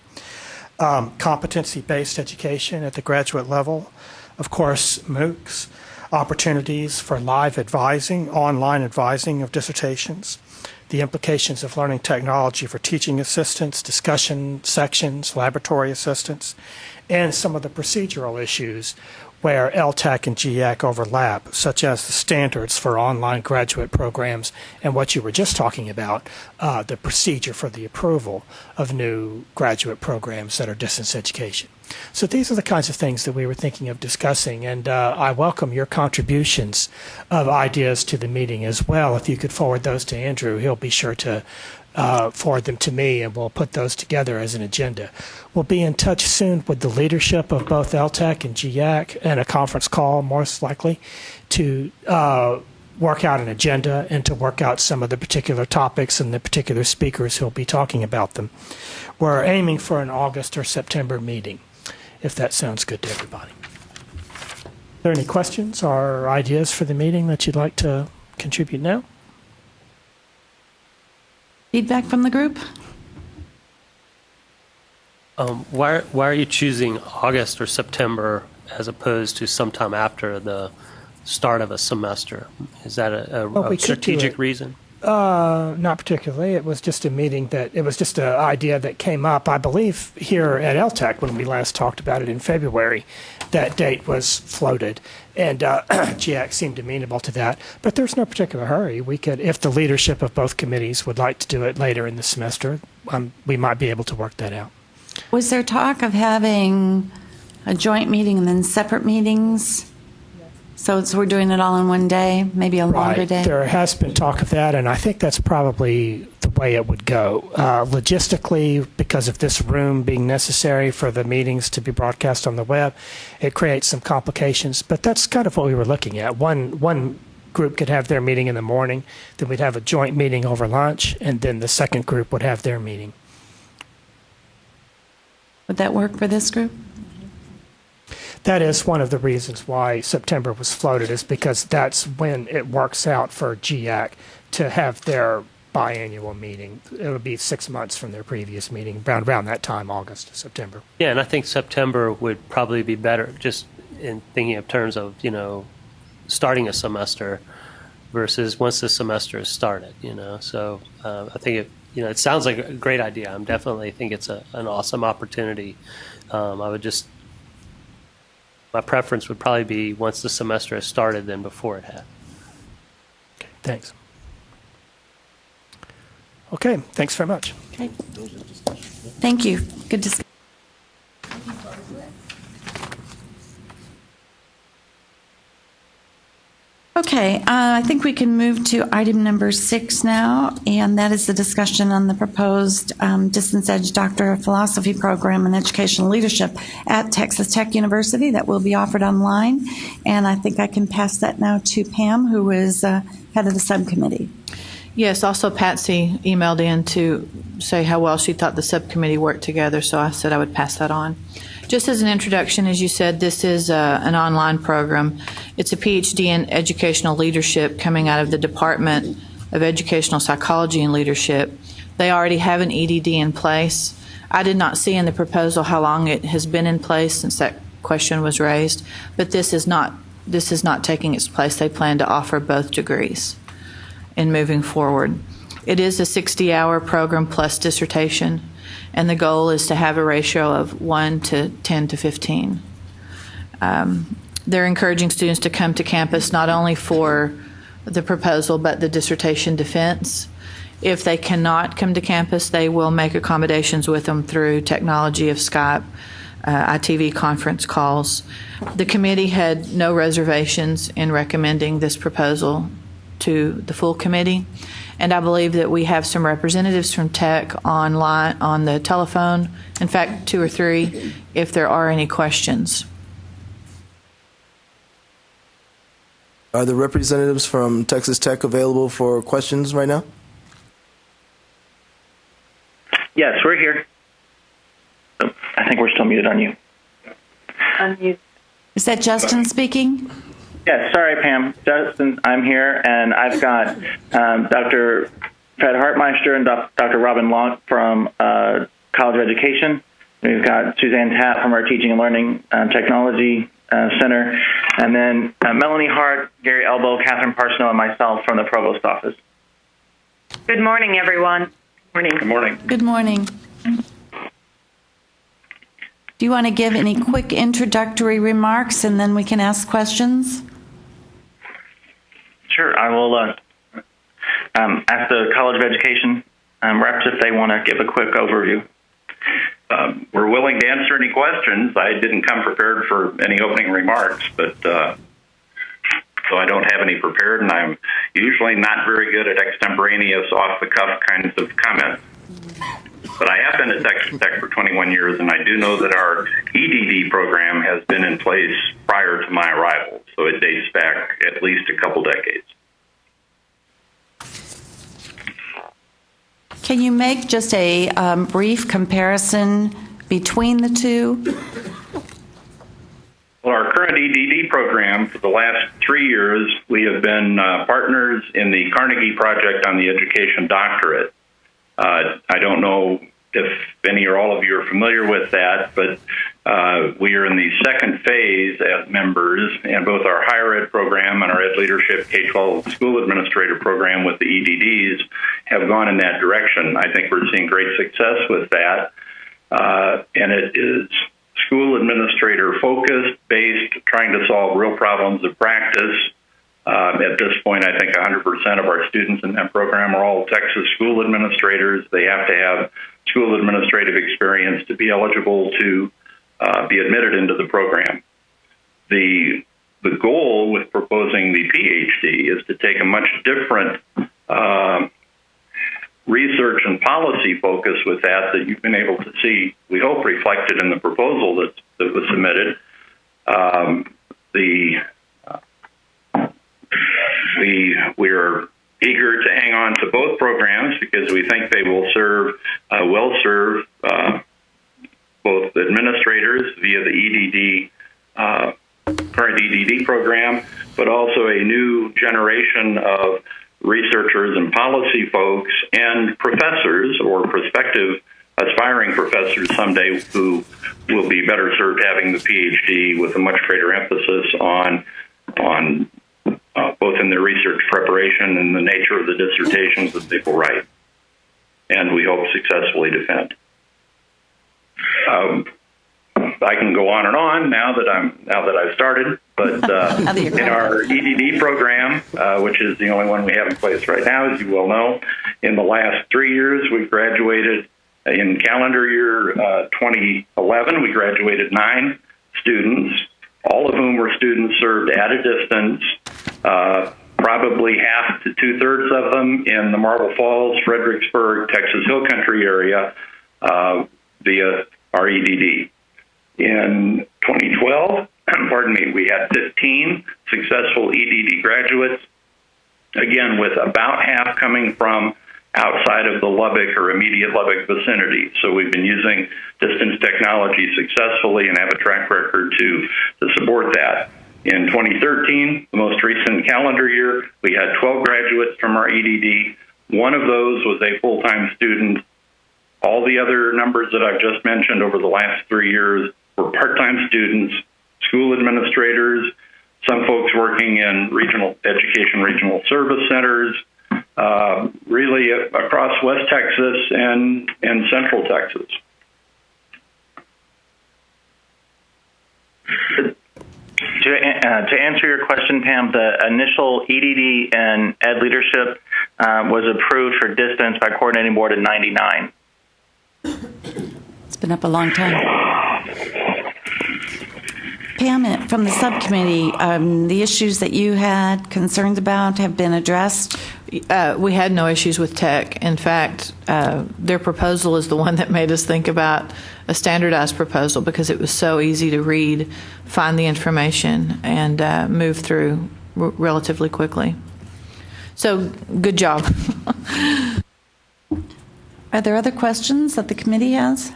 [SPEAKER 17] Competency-based education at the graduate level, of course, MOOCs, opportunities for live advising, online advising of dissertations, the implications of learning technology for teaching assistants, discussion sections, laboratory assistants, and some of the procedural issues where LTAC and GEAC overlap, such as the standards for online graduate programs and what you were just talking about, the procedure for the approval of new graduate programs that are distance education. So these are the kinds of things that we were thinking of discussing, and I welcome your contributions of ideas to the meeting as well. If you could forward those to Andrew, he'll be sure to forward them to me, and we'll put those together as an agenda. We'll be in touch soon with the leadership of both LTAC and GEAC, and a conference call, most likely, to work out an agenda and to work out some of the particular topics and the particular speakers who'll be talking about them. We're aiming for an August or September meeting, if that sounds good to everybody. Are there any questions or ideas for the meeting that you'd like to contribute now?
[SPEAKER 1] Feedback from the group?
[SPEAKER 2] Why are you choosing August or September as opposed to sometime after the start of a semester? Is that a strategic reason?
[SPEAKER 17] Not particularly. It was just a meeting it was just an idea that came up, I believe, here at LTAC when we last talked about it in February. That date was floated, and GEAC seemed amenable to that. But there's no particular hurry. We could, if the leadership of both committees would like to do it later in the semester, we might be able to work that out.
[SPEAKER 1] Was there talk of having a joint meeting and then separate meetings? So we're doing it all in one day, maybe a longer day?
[SPEAKER 17] There has been talk of that, and I think that's probably the way it would go. Logistically, because of this room being necessary for the meetings to be broadcast on the web, it creates some complications, but that's kind of what we were looking at. One group could have their meeting in the morning, then we'd have a joint meeting over lunch, and then the second group would have their meeting.
[SPEAKER 1] Would that work for this group?
[SPEAKER 17] That is one of the reasons why September was floated, is because that's when it works out for GIAC to have their biannual meeting. It'll be 6 months from their previous meeting, around that time, August, September.
[SPEAKER 2] Yeah, and I think September would probably be better, just in thinking of terms of, starting a semester versus once the semester is started, So I think it sounds like a great idea. I'm definitely think it's an awesome opportunity. My preference would probably be once the semester has started than before it had.
[SPEAKER 17] Okay, thanks. Okay, thanks very much.
[SPEAKER 1] Okay. Thank you. Good discussion. Okay, I think we can move to item number 6 now, and that is the discussion on the proposed Distance Edge Doctor of Philosophy program in Educational Leadership at Texas Tech University that will be offered online. And I think I can pass that now to Pam, who is head of the subcommittee.
[SPEAKER 6] Yes, also Patsy emailed in to say how well she thought the subcommittee worked together, so I said I would pass that on. Just as an introduction, as you said, this is an online program. It's a PhD in educational leadership coming out of the Department of Educational Psychology and Leadership. They already have an EDD in place. I did not see in the proposal how long it has been in place since that question was raised, but this is not taking its place. They plan to offer both degrees in moving forward. It is a 60-hour program plus dissertation, and the goal is to have a ratio of 1 to 10 to 15. They're encouraging students to come to campus not only for the proposal but the dissertation defense. If they cannot come to campus, they will make accommodations with them through technology of Skype, ITV conference calls. The committee had no reservations in recommending this proposal to the full committee, and I believe that we have some representatives from Tech online on the telephone, in fact 2 or 3, if there are any questions.
[SPEAKER 14] Are the representatives from Texas Tech available for questions right now?
[SPEAKER 13] Yes, we're here. Oh, I think we're still muted on you.
[SPEAKER 1] Unmute. Is that Justin speaking?
[SPEAKER 13] Yes, sorry, Pam. Justin, I'm here, and I've got Dr. Fred Hartmeister and Dr. Robin Locke from College of Education. We've got Suzanne Tapp from our Teaching and Learning Technology Center, and then Melanie Hart, Gary Elbow, Catherine Parsnell, and myself from the Provost Office.
[SPEAKER 18] Good morning, everyone. Morning.
[SPEAKER 13] Good morning.
[SPEAKER 1] Good morning. Do you want to give any quick introductory remarks, and then we can ask questions?
[SPEAKER 13] Sure. I will ask the College of Education reps if they want to give a quick overview.
[SPEAKER 19] We're willing to answer any questions. I didn't come prepared for any opening remarks, but so I don't have any prepared, and I'm usually not very good at extemporaneous, off-the-cuff kinds of comments. But I have been at Texas Tech for 21 years, and I do know that our EDD program has been in place prior to my arrival, so it dates back at least a couple decades.
[SPEAKER 1] Can you make just a brief comparison between the two?
[SPEAKER 19] Well, our current EDD program, for the last 3 years, we have been partners in the Carnegie Project on the Education Doctorate. I don't know if any or all of you are familiar with that, but we are in the second phase as members, and both our higher ed program and our Ed Leadership K-12 School Administrator program with the EDDs have gone in that direction. I think we're seeing great success with that, and it is school administrator focused, based, trying to solve real problems of practice. At this point, I think 100% of our students in that program are all Texas school administrators. They have to have school administrative experience to be eligible to be admitted into the program. The goal with proposing the PhD is to take a much different research and policy focus with that you've been able to see, we hope, reflected in the proposal that was submitted. we are eager to hang on to both programs because we think they will serve both administrators via the current EDD program, but also a new generation of researchers and policy folks and professors or prospective aspiring professors someday who will be better served having the PhD with a much greater emphasis on both in their research preparation and the nature of the dissertations that they will write, and we hope successfully defend. I can go on and on now that I've started, but in our EDD program, which is the only one we have in place right now, as you well know, in the last 3 years we've graduated. In calendar year 2011, we graduated 9 students, all of whom were students served at a distance, probably half to 2/3 of them in the Marble Falls, Fredericksburg, Texas Hill Country area via our EDD. In 2012, we had 15 successful EDD graduates, again with about half coming from outside of the Lubbock or immediate Lubbock vicinity. So we've been using distance technology successfully and have a track record to support that. In 2013, the most recent calendar year, we had 12 graduates from our EDD. One of those was a full-time student. All the other numbers that I've just mentioned over the last 3 years were part-time students, school administrators, some folks working in regional service centers, really across West Texas and Central Texas.
[SPEAKER 13] To answer your question, Pam, the initial EDD and Ed Leadership was approved for distance by coordinating board in '99.
[SPEAKER 1] It's been up a long time. Pam, from the subcommittee, the issues that you had concerns about have been addressed?
[SPEAKER 6] We had no issues with tech. In fact, their proposal is the one that made us think about a standardized proposal because it was so easy to read, find the information, and move through relatively quickly. So, good job.
[SPEAKER 1] Are there other questions that the committee has?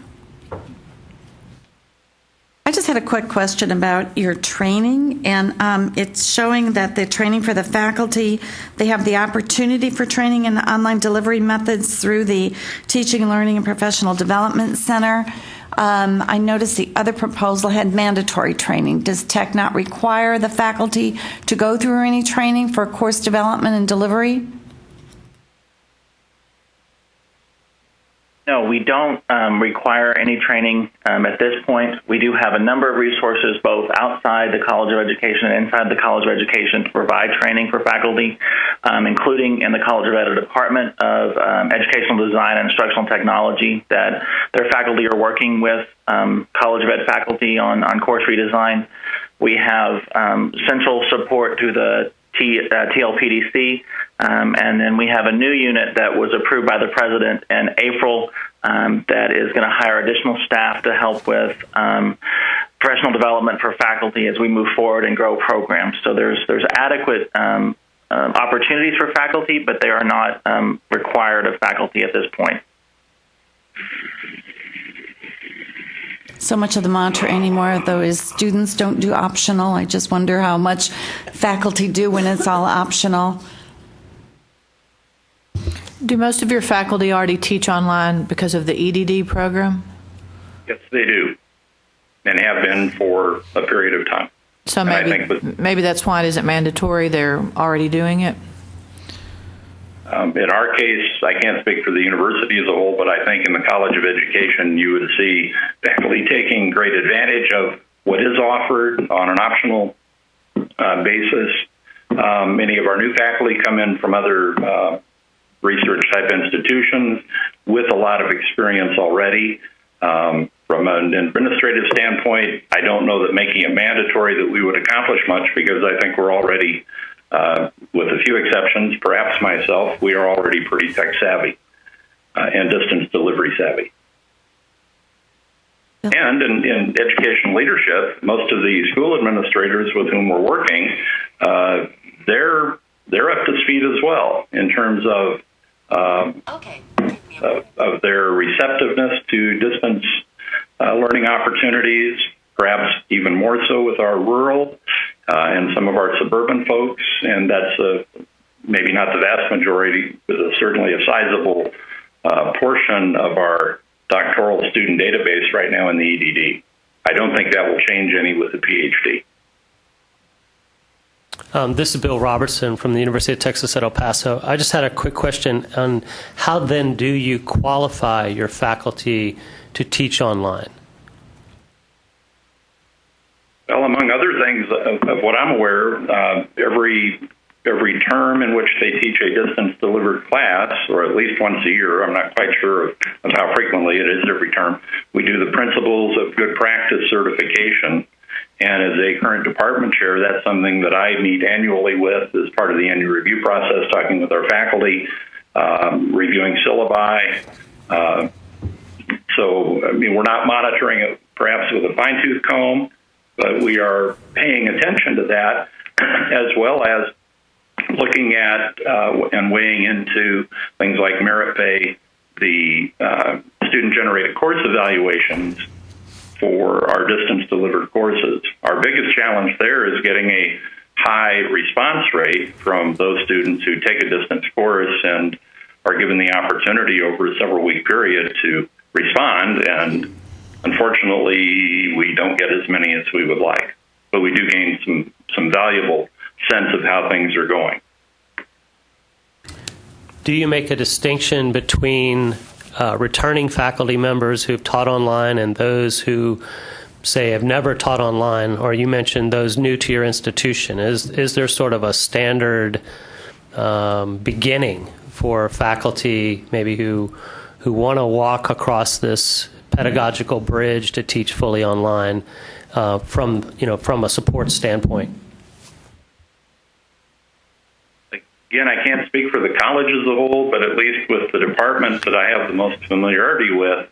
[SPEAKER 1] I just had a quick question about your training, and it's showing that the training for the faculty, they have the opportunity for training in online delivery methods through the Teaching, Learning, and Professional Development Center. I noticed the other proposal had mandatory training. Does Tech not require the faculty to go through any training for course development and delivery?
[SPEAKER 13] No, we don't require any training at this point. We do have a number of resources both outside the College of Education and inside the College of Education to provide training for faculty, including in the College of Ed Department of Educational Design and Instructional Technology, that their faculty are working with College of Ed faculty on course redesign. We have central support through the TLPDC, and then we have a new unit that was approved by the president in April that is going to hire additional staff to help with professional development for faculty as we move forward and grow programs. So there's adequate opportunities for faculty, but they are not required of faculty at this point.
[SPEAKER 1] So much of the mantra anymore, though, is students don't do optional. I just wonder how much faculty do when it's all optional.
[SPEAKER 6] Do most of your faculty already teach online because of the EDD program?
[SPEAKER 19] Yes, they do, and have been for a period of time.
[SPEAKER 6] So maybe that's why it isn't mandatory. They're already doing it.
[SPEAKER 19] In our case, I can't speak for the university as a whole, but I think in the College of Education, you would see faculty taking great advantage of what is offered on an optional basis. Many of our new faculty come in from other research-type institutions with a lot of experience already. From an administrative standpoint, I don't know that making it mandatory that we would accomplish much because I think we're already with a few exceptions, perhaps myself, we are already pretty tech savvy and distance delivery savvy. And in education leadership, most of the school administrators with whom we're working, they're they're up to speed as well in terms of their receptiveness to distance learning opportunities, perhaps even more so with our rural and some of our suburban folks, and that's maybe not the vast majority, but certainly a sizable portion of our doctoral student database right now in the EDD. I don't think that will change any with the PhD.
[SPEAKER 2] This is Bill Robertson from the University of Texas at El Paso. I just had a quick question on how then do you qualify your faculty to teach online?
[SPEAKER 19] Well, among other things, of what I'm aware, every term in which they teach a distance-delivered class, or at least once a year, I'm not quite sure of how frequently it is every term, we do the Principles of Good Practice certification. And as a current department chair, that's something that I meet annually with as part of the annual review process, talking with our faculty, reviewing syllabi. So, I mean, we're not monitoring it perhaps with a fine-tooth comb, but we are paying attention to that, as well as looking at and weighing into things like merit pay, the student-generated course evaluations for our distance-delivered courses. Our biggest challenge there is getting a high response rate from those students who take a distance course and are given the opportunity over a several-week period to respond, and unfortunately, we don't get as many as we would like. But we do gain some valuable sense of how things are going.
[SPEAKER 2] Do you make a distinction between returning faculty members who've taught online and those who, say, have never taught online, or you mentioned those new to your institution? Is there sort of a standard beginning for faculty maybe who want to walk across this pedagogical bridge to teach fully online from a support standpoint?
[SPEAKER 19] Again, I can't speak for the college as a whole, but at least with the departments that I have the most familiarity with,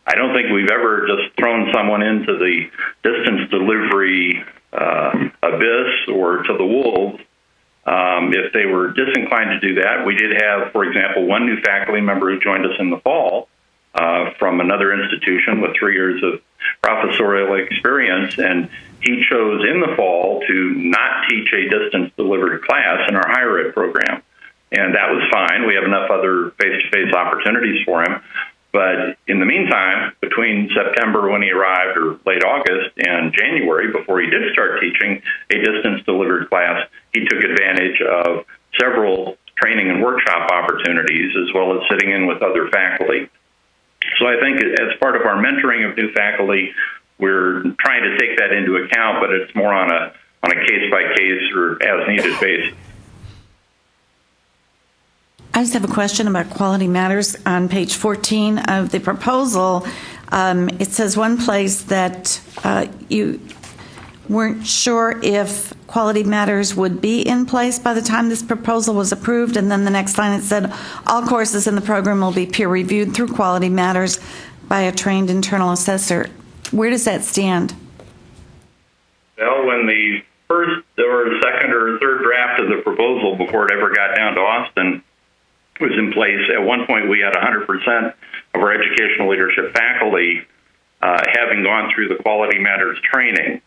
[SPEAKER 19] I don't think we've ever just thrown someone into the distance delivery abyss or to the wolves. If they were disinclined to do that, we did have, for example, one new faculty member who joined us in the fall from another institution with 3 years of professorial experience, and he chose in the fall to not teach a distance-delivered class in our higher ed program. And that was fine. We have enough other face-to-face opportunities for him. But in the meantime, between September when he arrived, or late August, and January, before he did start teaching a distance-delivered class, he took advantage of several training and workshop opportunities, as well as sitting in with other faculty. So I think as part of our mentoring of new faculty, we're trying to take that into account, but it's more on a case-by-case or as-needed basis.
[SPEAKER 1] I just have a question about Quality Matters. On page 14 of the proposal, it says one place that you weren't sure if Quality Matters would be in place by the time this proposal was approved, and then the next line it said, all courses in the program will be peer-reviewed through Quality Matters by a trained internal assessor. Where does that stand?
[SPEAKER 19] Well, when the first or second or third draft of the proposal, before it ever got down to Austin, was in place, at one point we had 100% of our educational leadership faculty having gone through the Quality Matters training.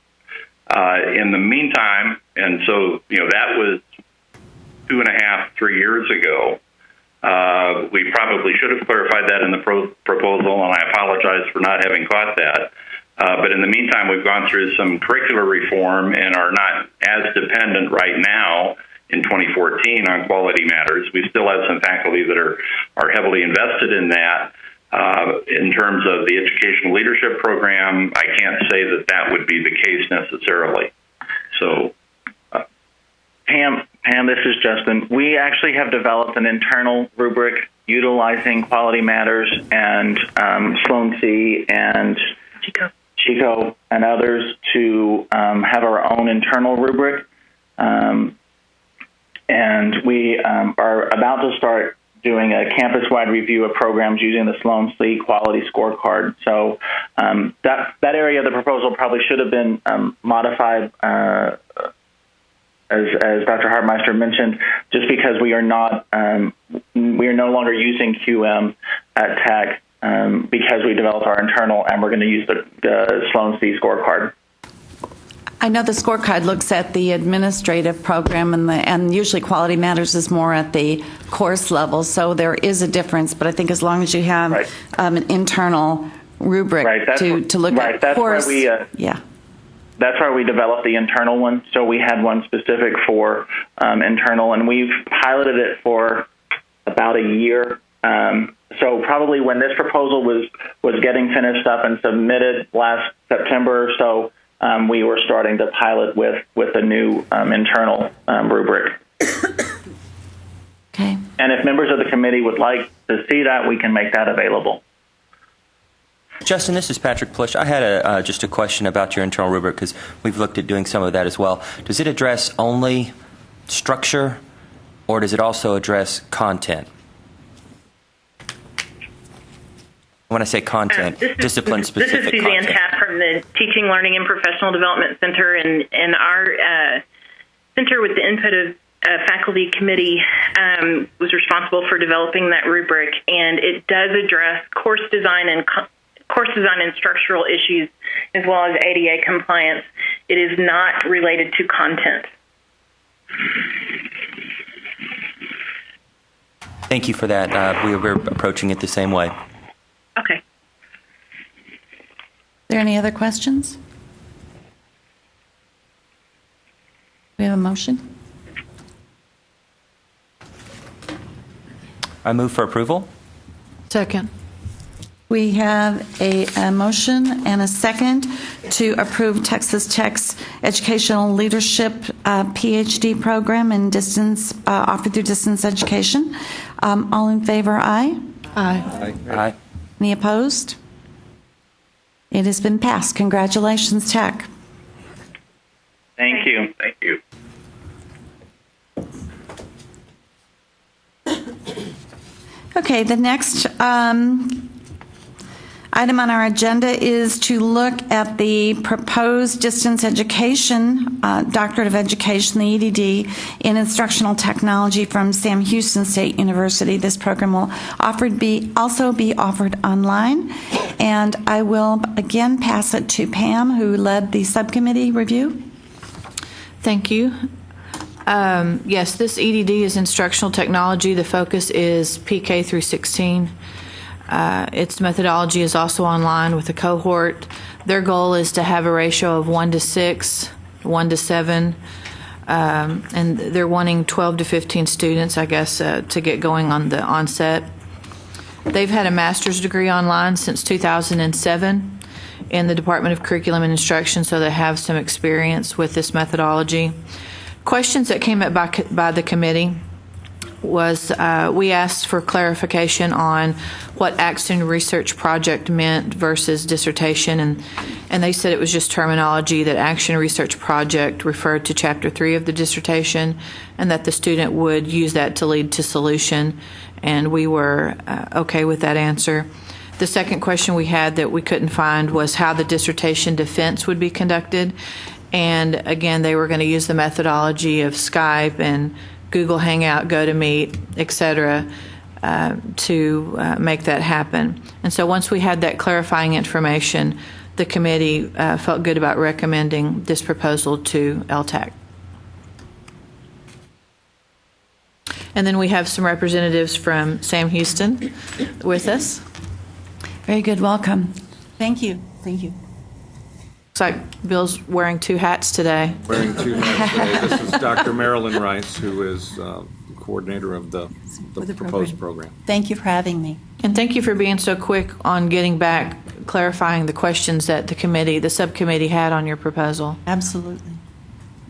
[SPEAKER 19] In the meantime, and so, that was 2.5, 3 years ago. We probably should have clarified that in the proposal, and I apologize for not having caught that. But in the meantime, we've gone through some curricular reform and are not as dependent right now in 2014 on Quality Matters. We still have some faculty that are heavily invested in that. In terms of the educational leadership program, I can't say that would be the case necessarily. So,
[SPEAKER 20] Pam, this is Justin. We actually have developed an internal rubric utilizing Quality Matters and Sloan C and Chico and others to have our own internal rubric. And we are about to start doing a campus-wide review of programs using the Sloan C quality scorecard. So that area of the proposal probably should have been modified
[SPEAKER 13] as Dr. Hartmeister mentioned, just because we are no longer using QM at Tech because we developed our internal, and we're going to use the Sloan C scorecard.
[SPEAKER 1] I know the scorecard looks at the administrative program, and usually Quality Matters is more at the course level, so there is a difference. But I think as long as you have an internal rubric to look at
[SPEAKER 13] that's
[SPEAKER 1] course,
[SPEAKER 13] that's why we developed the internal one. So we had one specific for internal, and we've piloted it for about a year. So probably when this proposal was getting finished up and submitted last September or so, we were starting to pilot with the new internal rubric.
[SPEAKER 1] Okay.
[SPEAKER 13] And if members of the committee would like to see that, we can make that available.
[SPEAKER 4] Justin, this is Patrick Plush. I had just a question about your internal rubric because we've looked at doing some of that as well. Does it address only structure, or does it also address content? When I say content, discipline-specific content.
[SPEAKER 18] This is Suzanne Tapp from the Teaching, Learning, and Professional Development Center, and our center, with the input of faculty committee, was responsible for developing that rubric, and it does address course design and structural issues, as well as ADA compliance. It is not related to content.
[SPEAKER 4] Thank you for that. We're approaching it the same way.
[SPEAKER 18] Okay.
[SPEAKER 1] Are there any other questions? We have a motion.
[SPEAKER 4] I move for approval.
[SPEAKER 6] Second.
[SPEAKER 1] We have a motion and a second to approve Texas Tech's Educational Leadership PhD program in distance, offered through distance education. All in favor, aye?
[SPEAKER 6] Aye.
[SPEAKER 4] Aye.
[SPEAKER 1] Any opposed? It has been passed. Congratulations, Tech.
[SPEAKER 13] Thank you. Thank you.
[SPEAKER 1] Okay, the next item on our agenda is to look at the proposed distance education, Doctorate of Education, the EDD, in Instructional Technology from Sam Houston State University. This program will also be offered online. And I will again pass it to Pam, who led the subcommittee review.
[SPEAKER 6] Thank you. Yes, this EDD is Instructional Technology. The focus is PK through 16. Its methodology is also online with a cohort. Their goal is to have a ratio of 1 to 6, 1 to 7, and they're wanting 12 to 15 students, I guess, to get going on the onset. They've had a master's degree online since 2007 in the Department of Curriculum and Instruction, so they have some experience with this methodology. Questions that came up by the committee was we asked for clarification on what action research project meant versus dissertation, and they said it was just terminology, that action research project referred to Chapter 3 of the dissertation, and that the student would use that to lead to solution, and we were okay with that answer. The second question we had that we couldn't find was how the dissertation defense would be conducted, and again, they were going to use the methodology of Skype and Google Hangout, GoToMeet, etc., to make that happen. And so once we had that clarifying information, the committee felt good about recommending this proposal to LTAC. And then we have some representatives from Sam Houston with us.
[SPEAKER 1] Very good. Welcome.
[SPEAKER 21] Thank you. Thank you.
[SPEAKER 6] Looks like Bill's wearing two hats today.
[SPEAKER 9] Wearing two hats today. This is Dr. Marilyn Rice, who is the coordinator of the proposed program.
[SPEAKER 21] Thank you for having me.
[SPEAKER 6] And thank you for being so quick on getting back, clarifying the questions that the subcommittee had on your proposal.
[SPEAKER 21] Absolutely.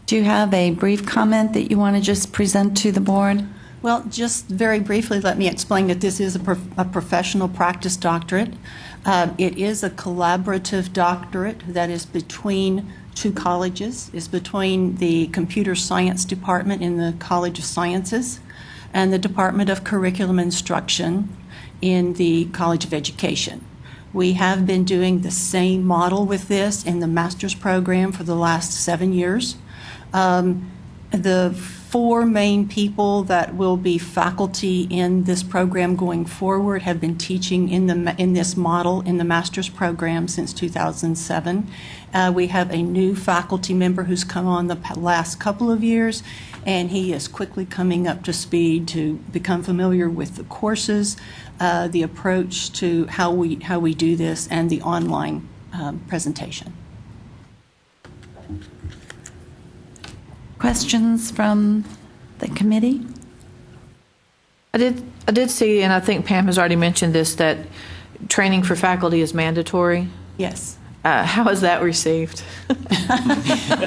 [SPEAKER 1] Do you have a brief comment that you want to just present to the board?
[SPEAKER 21] Well, just very briefly, let me explain that this is a professional practice doctorate. It is a collaborative doctorate that is between two colleges. It's between the Computer Science Department in the College of Sciences and the Department of Curriculum Instruction in the College of Education. We have been doing the same model with this in the master's program for the last 7 years. The four main people that will be faculty in this program going forward have been teaching in this model in the master's program since 2007. We have a new faculty member who's come on the last couple of years, and he is quickly coming up to speed to become familiar with the courses, the approach to how we do this, and the online presentation.
[SPEAKER 1] Questions from the committee?
[SPEAKER 6] I did see, and I think Pam has already mentioned this, that training for faculty is mandatory.
[SPEAKER 21] Yes.
[SPEAKER 6] How is that received?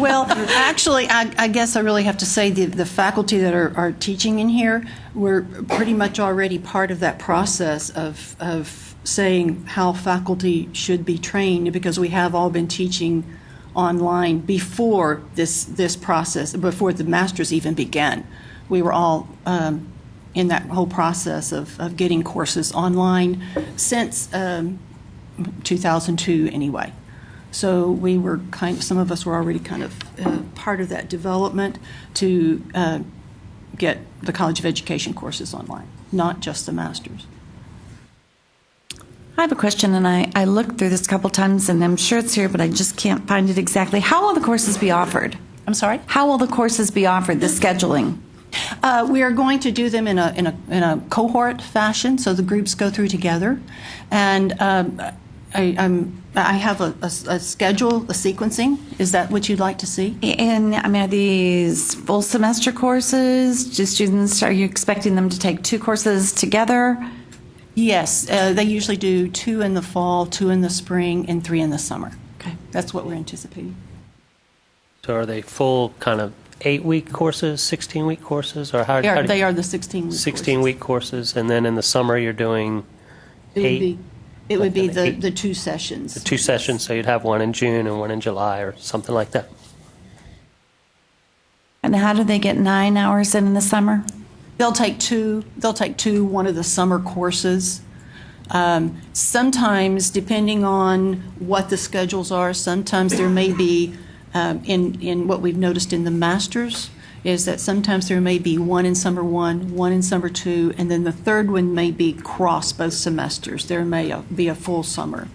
[SPEAKER 21] Well, actually, I guess I really have to say the faculty that are teaching in here, we're pretty much already part of that process of saying how faculty should be trained, because we have all been teaching online before this process, before the masters even began. We were all in that whole process of getting courses online since 2002 anyway. So we were some of us were already kind of part of that development to get the College of Education courses online, not just the masters.
[SPEAKER 1] I have a question, and I looked through this a couple times, and I'm sure it's here, but I just can't find it exactly. How will the courses be offered?
[SPEAKER 21] I'm sorry?
[SPEAKER 1] How will the courses be offered, the scheduling?
[SPEAKER 21] We are going to do them in a cohort fashion, so the groups go through together. And I have a schedule, a sequencing. Is that what you'd like to see?
[SPEAKER 1] And are these full semester courses? Do students, are you expecting them to take 2 courses together?
[SPEAKER 21] Yes, they usually do 2 in the fall, 2 in the spring, and 3 in the summer. Okay, that's what we're anticipating.
[SPEAKER 2] So are they full kind of 8-week courses, 16-week courses, or how?
[SPEAKER 21] They are the 16-week
[SPEAKER 2] 16-week courses, and then in the summer you're doing 8.
[SPEAKER 21] It would be the 2 sessions.
[SPEAKER 2] The 2 sessions, so you'd have one in June and one in July, or something like that.
[SPEAKER 1] And how do they get 9 hours in the summer?
[SPEAKER 21] They'll take 2 one of the summer courses. Sometimes, depending on what the schedules are, sometimes there may be, in what we've noticed in the masters, is that sometimes there may be 1 in summer 1, 1 in summer 2, and then the third one may be cross both semesters. There may be a full summer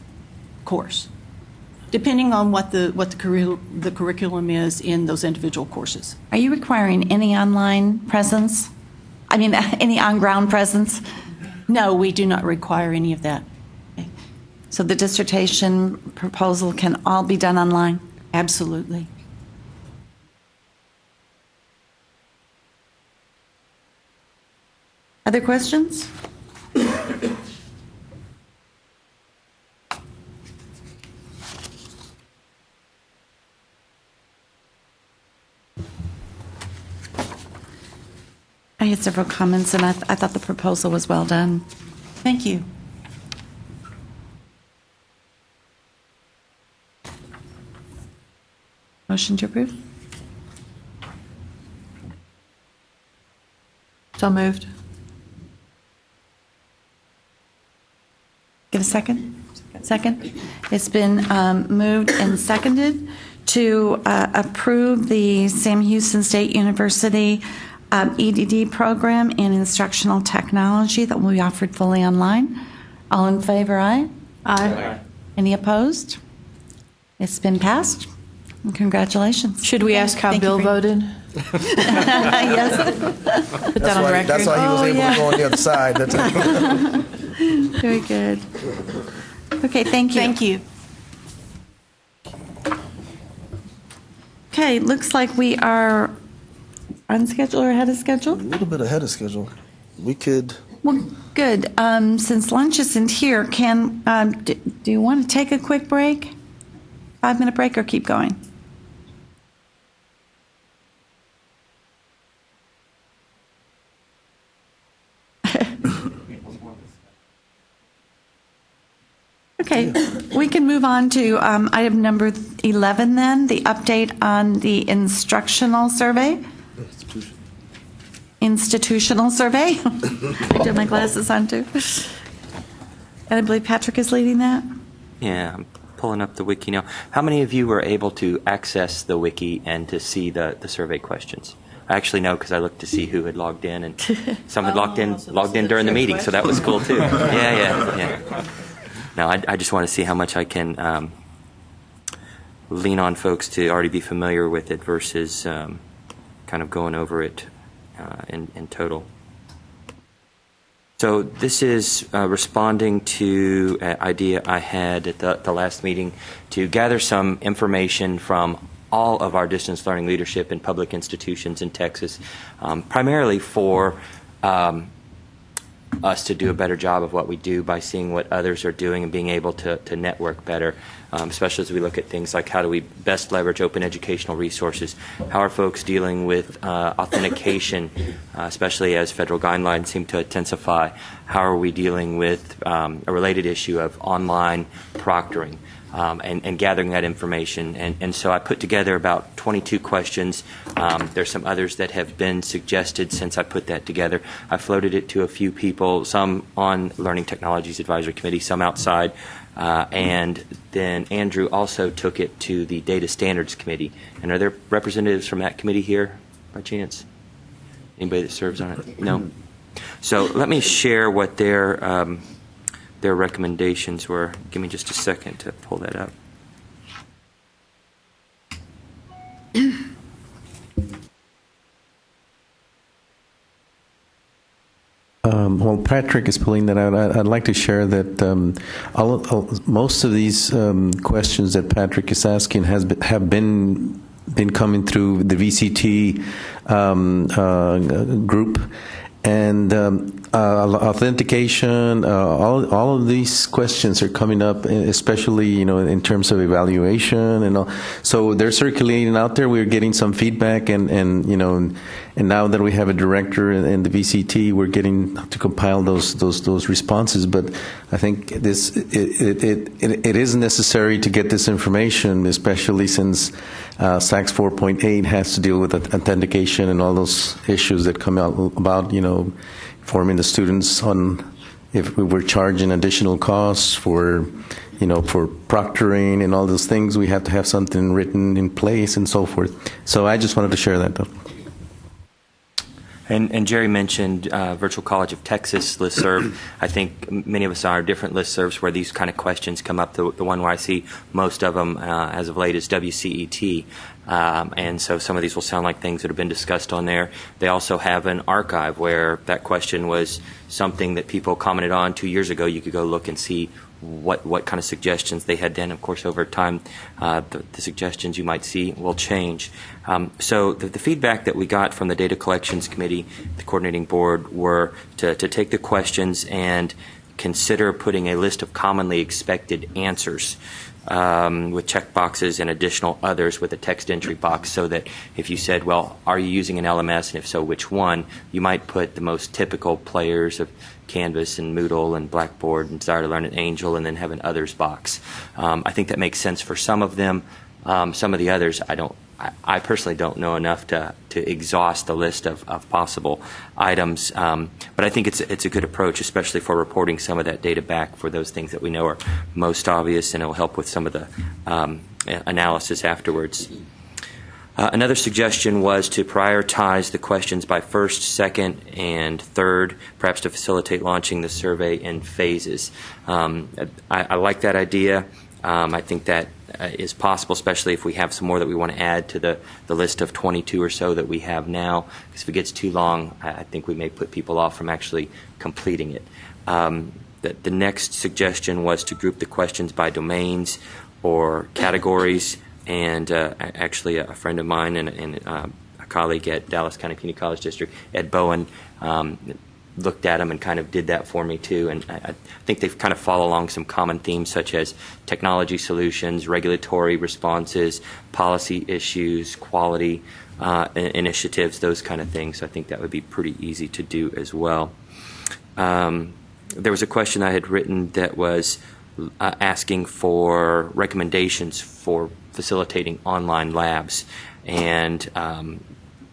[SPEAKER 21] course, depending on what the curriculum is in those individual courses.
[SPEAKER 1] Are you requiring any online presence? I mean, any on-ground presence?
[SPEAKER 21] No, we do not require any of that.
[SPEAKER 1] So the dissertation proposal can all be done online?
[SPEAKER 21] Absolutely.
[SPEAKER 1] Other questions? I had several comments, and I thought the proposal was well done.
[SPEAKER 21] Thank you.
[SPEAKER 1] Motion to approve?
[SPEAKER 6] So moved.
[SPEAKER 1] Get a second? Second. It's been moved and seconded to approve the Sam Houston State University EDD program in instructional technology that will be offered fully online. All in favor, aye?
[SPEAKER 6] Aye.
[SPEAKER 1] Any opposed? It's been passed. And congratulations.
[SPEAKER 6] Should we ask how Bill voted?
[SPEAKER 1] Yes.
[SPEAKER 6] Put that on the record.
[SPEAKER 14] That's why he was able to go on the other side.
[SPEAKER 1] Very good. Okay, thank you.
[SPEAKER 21] Thank you.
[SPEAKER 1] Okay, looks like we are on schedule or ahead of schedule?
[SPEAKER 14] A little bit ahead of schedule. We could.
[SPEAKER 1] Well, good. Since lunch isn't here, do you want to take a quick break? 5-minute break or keep going? Okay, we can move on to item number 11 then, the update on the instructional survey. Institutional survey. I did my glasses on too. And I believe Patrick is leading that.
[SPEAKER 4] Yeah, I'm pulling up the wiki now. How many of you were able to access the wiki and to see the survey questions? Actually, no, because I looked to see who had logged in, and some had logged in during the meeting, so that was cool too. Yeah. No, I just want to see how much I can lean on folks to already be familiar with it versus kind of going over it in total. So this is responding to an idea I had at the last meeting to gather some information from all of our distance learning leadership in public institutions in Texas, primarily for us to do a better job of what we do by seeing what others are doing and being able to network better, especially as we look at things like how do we best leverage open educational resources, how are folks dealing with authentication, especially as federal guidelines seem to intensify, how are we dealing with a related issue of online proctoring. And gathering that information. And so I put together about 22 questions. There's some others that have been suggested since I put that together. I floated it to a few people, some on Learning Technologies Advisory Committee, some outside. And then Andrew also took it to the Data Standards Committee. And are there representatives from that committee here by chance? Anybody that serves on it? No? So let me share what their recommendations were. Give me just a second to pull that up.
[SPEAKER 3] While Patrick is pulling that out, I'd like to share that most of these questions that Patrick is asking have been coming through the VCT group. And authentication, all of these questions are coming up, especially in terms of evaluation and all. So they're circulating out there. We're getting some feedback, and now that we have a director in the VCT, we're getting to compile those responses. But I think it is necessary to get this information, especially since SACS 4.8 has to deal with authentication and all those issues that come out about, informing the students on if we were charging additional costs for proctoring and all those things. We have to have something written in place and so forth. So I just wanted to share that, though.
[SPEAKER 4] And Jerry mentioned Virtual College of Texas listserv. I think many of us are different listservs where these kind of questions come up. The one where I see most of them as of late is WCET. And so some of these will sound like things that have been discussed on there. They also have an archive where that question was something that people commented on 2 years ago. You could go look and see what kind of suggestions they had then. Of course, over time, the suggestions you might see will change. So the feedback that we got from the Data Collections Committee, the coordinating board, were to take the questions and consider putting a list of commonly expected answers with check boxes and additional others with a text entry box, so that if you said, well, are you using an LMS, and if so, which one, you might put the most typical players of Canvas and Moodle and Blackboard and Desire to Learn and Angel, and then have an others box. I think that makes sense for some of them. Some of the others, I personally don't know enough to exhaust the list of possible items. But I think it's a good approach, especially for reporting some of that data back for those things that we know are most obvious, and it will help with some of the analysis afterwards. Another suggestion was to prioritize the questions by first, second, and third, perhaps to facilitate launching the survey in phases. I like that idea. I think that is possible, especially if we have some more that we want to add to the list of 22 or so that we have now. Because if it gets too long, I think we may put people off from actually completing it. The next suggestion was to group the questions by domains or categories. And actually, a friend of mine and a colleague at Dallas County Community College District, Ed Bowen, looked at them and kind of did that for me too. And I think they kind of follow along some common themes, such as technology solutions, regulatory responses, policy issues, quality initiatives, those kind of things. So I think that would be pretty easy to do as well. There was a question I had written that was asking for recommendations for facilitating online labs, and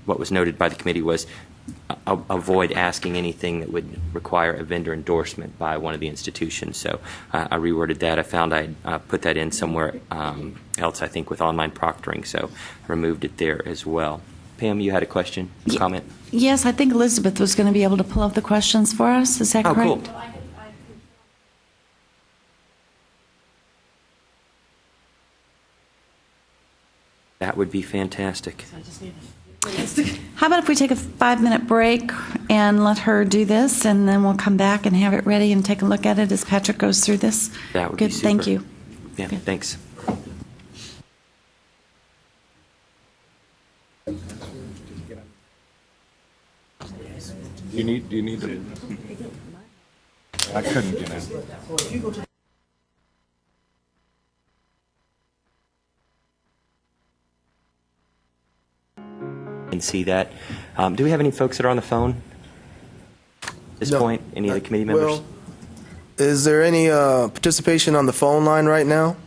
[SPEAKER 4] what was noted by the committee was avoid asking anything that would require a vendor endorsement by one of the institutions. So I reworded that. I found I put that in somewhere else, I think, with online proctoring, so I removed it there as well. Pam, you had a question, comment?
[SPEAKER 1] Yes, I think Elizabeth was going to be able to pull up the questions for us. Is that
[SPEAKER 4] Oh,
[SPEAKER 1] correct?
[SPEAKER 4] cool. That would be fantastic.
[SPEAKER 1] How about if we take a 5-minute break and let her do this, and then we'll come back and have it ready and take a look at it as Patrick goes through this?
[SPEAKER 4] That would
[SPEAKER 1] Good.
[SPEAKER 4] be super.
[SPEAKER 1] Thank you.
[SPEAKER 4] Yeah, thanks.
[SPEAKER 9] Do you need to? I couldn't get in.
[SPEAKER 4] And see that. Do we have any folks that are on the phone at this point? Any of the committee members?
[SPEAKER 14] Well, is there any participation on the phone line right now?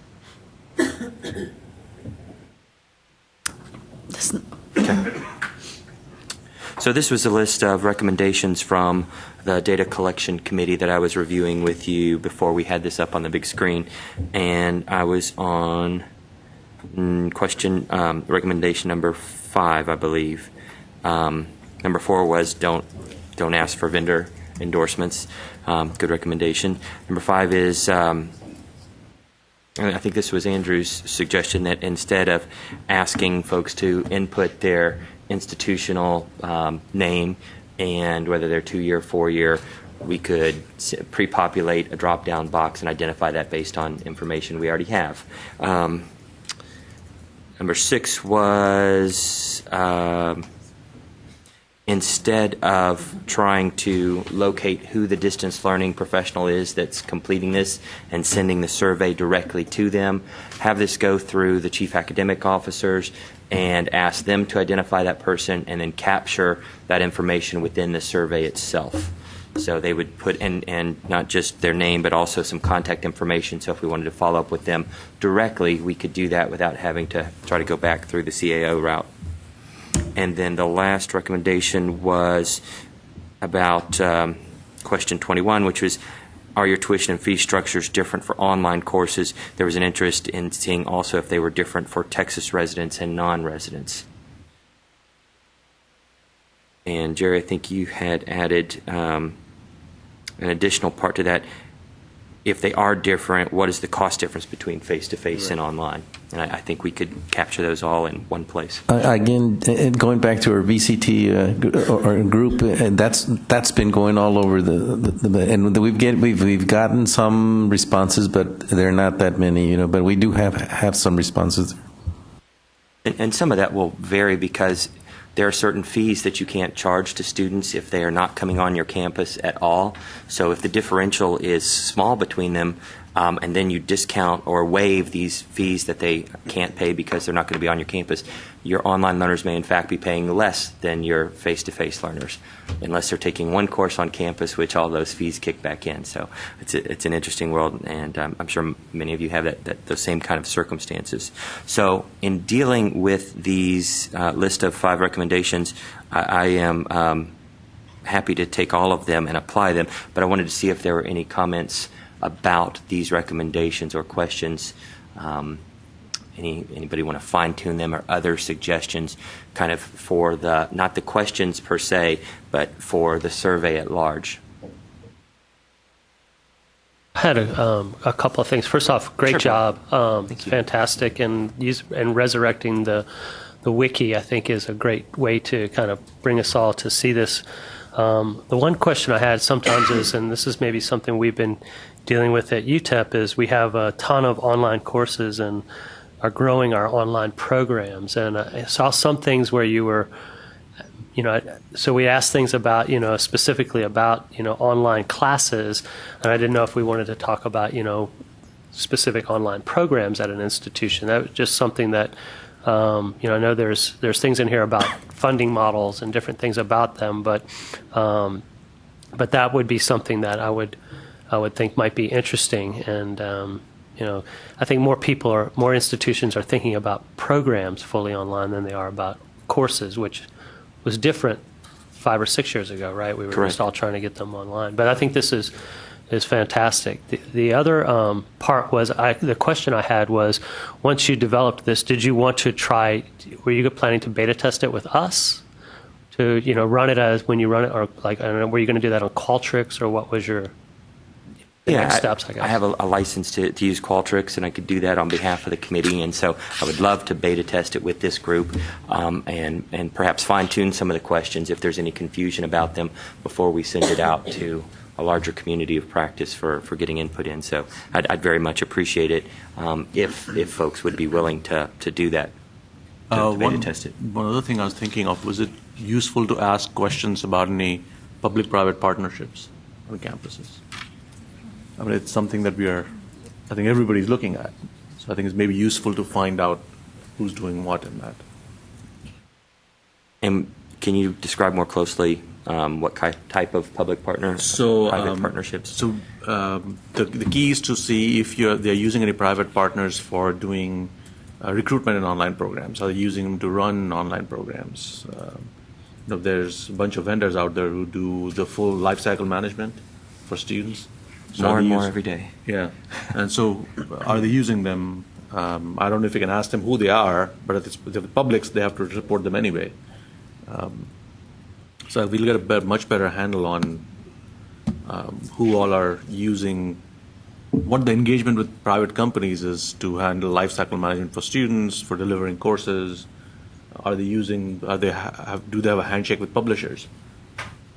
[SPEAKER 4] Okay. So this was a list of recommendations from the data collection committee that I was reviewing with you before we had this up on the big screen, and I was on recommendation number 5, I believe. Number 4 was don't ask for vendor endorsements. Good recommendation. Number 5 is I think this was Andrew's suggestion that instead of asking folks to input their institutional name and whether they're 2-year, 4-year, we could pre-populate a drop-down box and identify that based on information we already have. Number 6 was instead of trying to locate who the distance learning professional is that's completing this and sending the survey directly to them, have this go through the chief academic officers and ask them to identify that person and then capture that information within the survey itself. So they would put in, and not just their name, but also some contact information. So if we wanted to follow up with them directly, we could do that without having to try to go back through the CAO route. And then the last recommendation was about question 21, which was, are your tuition and fee structures different for online courses? There was an interest in seeing also if they were different for Texas residents and non-residents. And Jerry, I think you had added an additional part to that. If they are different, what is the cost difference between face-to-face and online? And I think we could capture those all in one place.
[SPEAKER 3] Again, going back to our VCT or group, that's been going all over and we've gotten some responses, but they're not that many, But we do have some responses.
[SPEAKER 4] And some of that will vary because there are certain fees that you can't charge to students if they are not coming on your campus at all. So if the differential is small between them, and then you discount or waive these fees that they can't pay because they're not going to be on your campus, your online learners may in fact be paying less than your face-to-face learners, unless they're taking one course on campus, which all those fees kick back in. So it's an interesting world, and I'm sure many of you have those same kind of circumstances. So in dealing with these list of 5 recommendations, I am happy to take all of them and apply them, but I wanted to see if there were any comments about these recommendations or questions. Anybody want to fine-tune them or other suggestions kind of for not the questions per se, but for the survey at large?
[SPEAKER 2] I had a couple of things. First off, great job.
[SPEAKER 4] Thank you.
[SPEAKER 2] Fantastic. And resurrecting the wiki, I think, is a great way to kind of bring us all to see this. The one question I had sometimes is, and this is maybe something we've been dealing with at UTEP, is we have a ton of online courses and are growing our online programs. And I saw some things where you were, so we asked things about, specifically about, online classes, and I didn't know if we wanted to talk about, specific online programs at an institution. That was just something that, I know there's things in here about funding models and different things about them, but that would be something that I would think might be interesting. And I think more institutions are thinking about programs fully online than they are about courses, which was different 5 or 6 years ago, right? We were
[SPEAKER 4] Correct.
[SPEAKER 2] just all trying to get them online. But I think this is is fantastic. The other part was the question I had was, once you developed this, did you want to try? Were you planning to beta test it with us? To run it as when you run it, or like I don't know, were you going to do that on Qualtrics, or what was your next steps? I guess
[SPEAKER 4] I have a license to use Qualtrics, and I could do that on behalf of the committee. And so I would love to beta test it with this group, and perhaps fine tune some of the questions if there's any confusion about them before we send it out to a larger community of practice for getting input in. So I'd very much appreciate it if folks would be willing to do that. To beta test it.
[SPEAKER 5] One other thing I was thinking of, was it useful to ask questions about any public-private partnerships on campuses? I mean, it's something that I think everybody's looking at. So I think it's maybe useful to find out who's doing what in that.
[SPEAKER 4] And can you describe more closely what type of public private partnerships?
[SPEAKER 5] So the key is to see if they're using any private partners for doing recruitment in online programs. Are they using them to run online programs? There's a bunch of vendors out there who do the full life cycle management for students. So
[SPEAKER 4] more and more every day.
[SPEAKER 5] Yeah. And so are they using them? I don't know if you can ask them who they are, but if the publics, they have to report them anyway. So we'll get a much better handle on who all are using, what the engagement with private companies is to handle life cycle management for students, for delivering courses. Do they have a handshake with publishers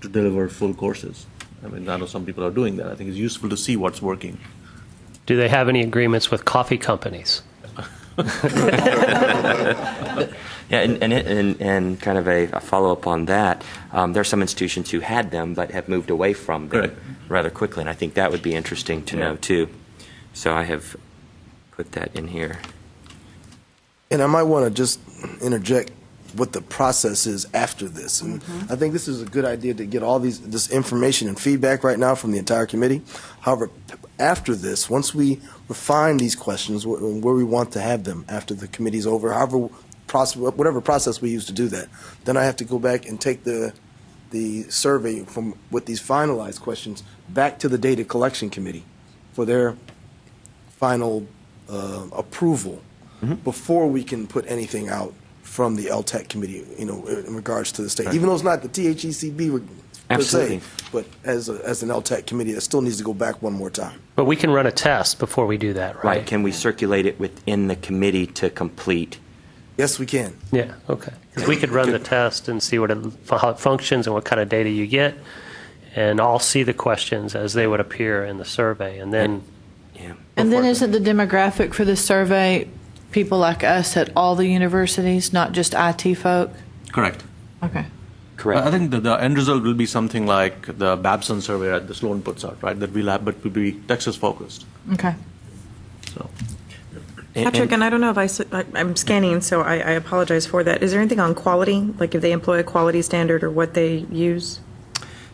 [SPEAKER 5] to deliver full courses? I mean, I know some people are doing that. I think it's useful to see what's working.
[SPEAKER 2] Do they have any agreements with coffee companies?
[SPEAKER 4] Yeah, and kind of a follow-up on that, there are some institutions who had them but have moved away from them rather quickly, and I think that would be interesting to know, too. So I have put that in here.
[SPEAKER 14] And I might want to just interject what the process is after this. And I think this is a good idea to get all this information and feedback right now from the entire committee. However, after this, once we refine these questions, where we want to have them after the committee's over, whatever process we use to do that, then I have to go back and take the survey with these finalized questions back to the data collection committee for their final approval before we can put anything out from the LTAC committee, in regards to the state. Even though it's not the THECB per se, but as an LTAC committee, it still needs to go back one more time.
[SPEAKER 2] But we can run a test before we do that, right?
[SPEAKER 4] Right. Can we circulate it within the committee to complete?
[SPEAKER 14] Yes, we can.
[SPEAKER 2] Yeah, okay. We could run the test and see how it functions and what kind of data you get, and I'll see the questions as they would appear in the survey, and then...
[SPEAKER 6] And then isn't the demographic for this survey people like us at all the universities, not just IT folk?
[SPEAKER 5] Correct.
[SPEAKER 6] Okay.
[SPEAKER 4] Correct.
[SPEAKER 5] I think the end result will be something like the Babson survey that the Sloan puts out, right? That we'll have, but will be Texas focused.
[SPEAKER 6] Okay.
[SPEAKER 5] So.
[SPEAKER 7] Patrick, and I don't know if I'm scanning, so I apologize for that. Is there anything on quality, like if they employ a quality standard or what they use?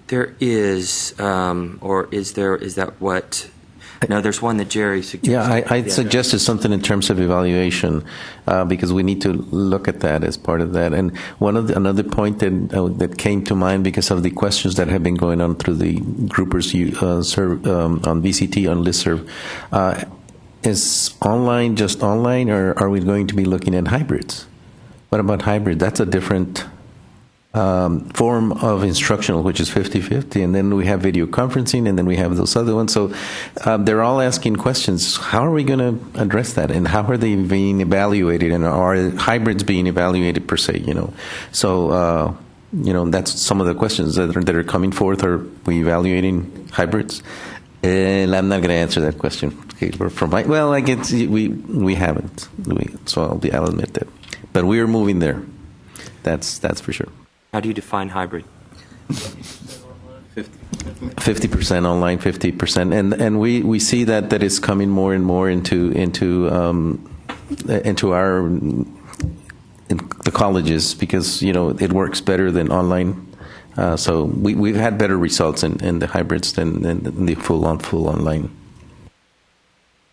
[SPEAKER 4] There is, or is that what? No, there's one that Jerry suggested.
[SPEAKER 3] Yeah, I suggested something in terms of evaluation because we need to look at that as part of that. And another point that came to mind because of the questions that have been going on through the groupers on VCT on listserv, is online just online, or are we going to be looking at hybrids? What about hybrid? That's a different form of instructional, which is 50-50, and then we have video conferencing, and then we have those other ones. So they're all asking questions. How are we going to address that, and how are they being evaluated, and are hybrids being evaluated per se? So that's some of the questions that are coming forth. Are we evaluating hybrids? And I'm not going to answer that question. I guess we haven't. So I'll admit that, but we are moving there. That's for sure.
[SPEAKER 4] How do you define hybrid?
[SPEAKER 3] 50% online, 50%, and we see that is coming more and more into the colleges because it works better than online. So we've had better results in the hybrids than the full online.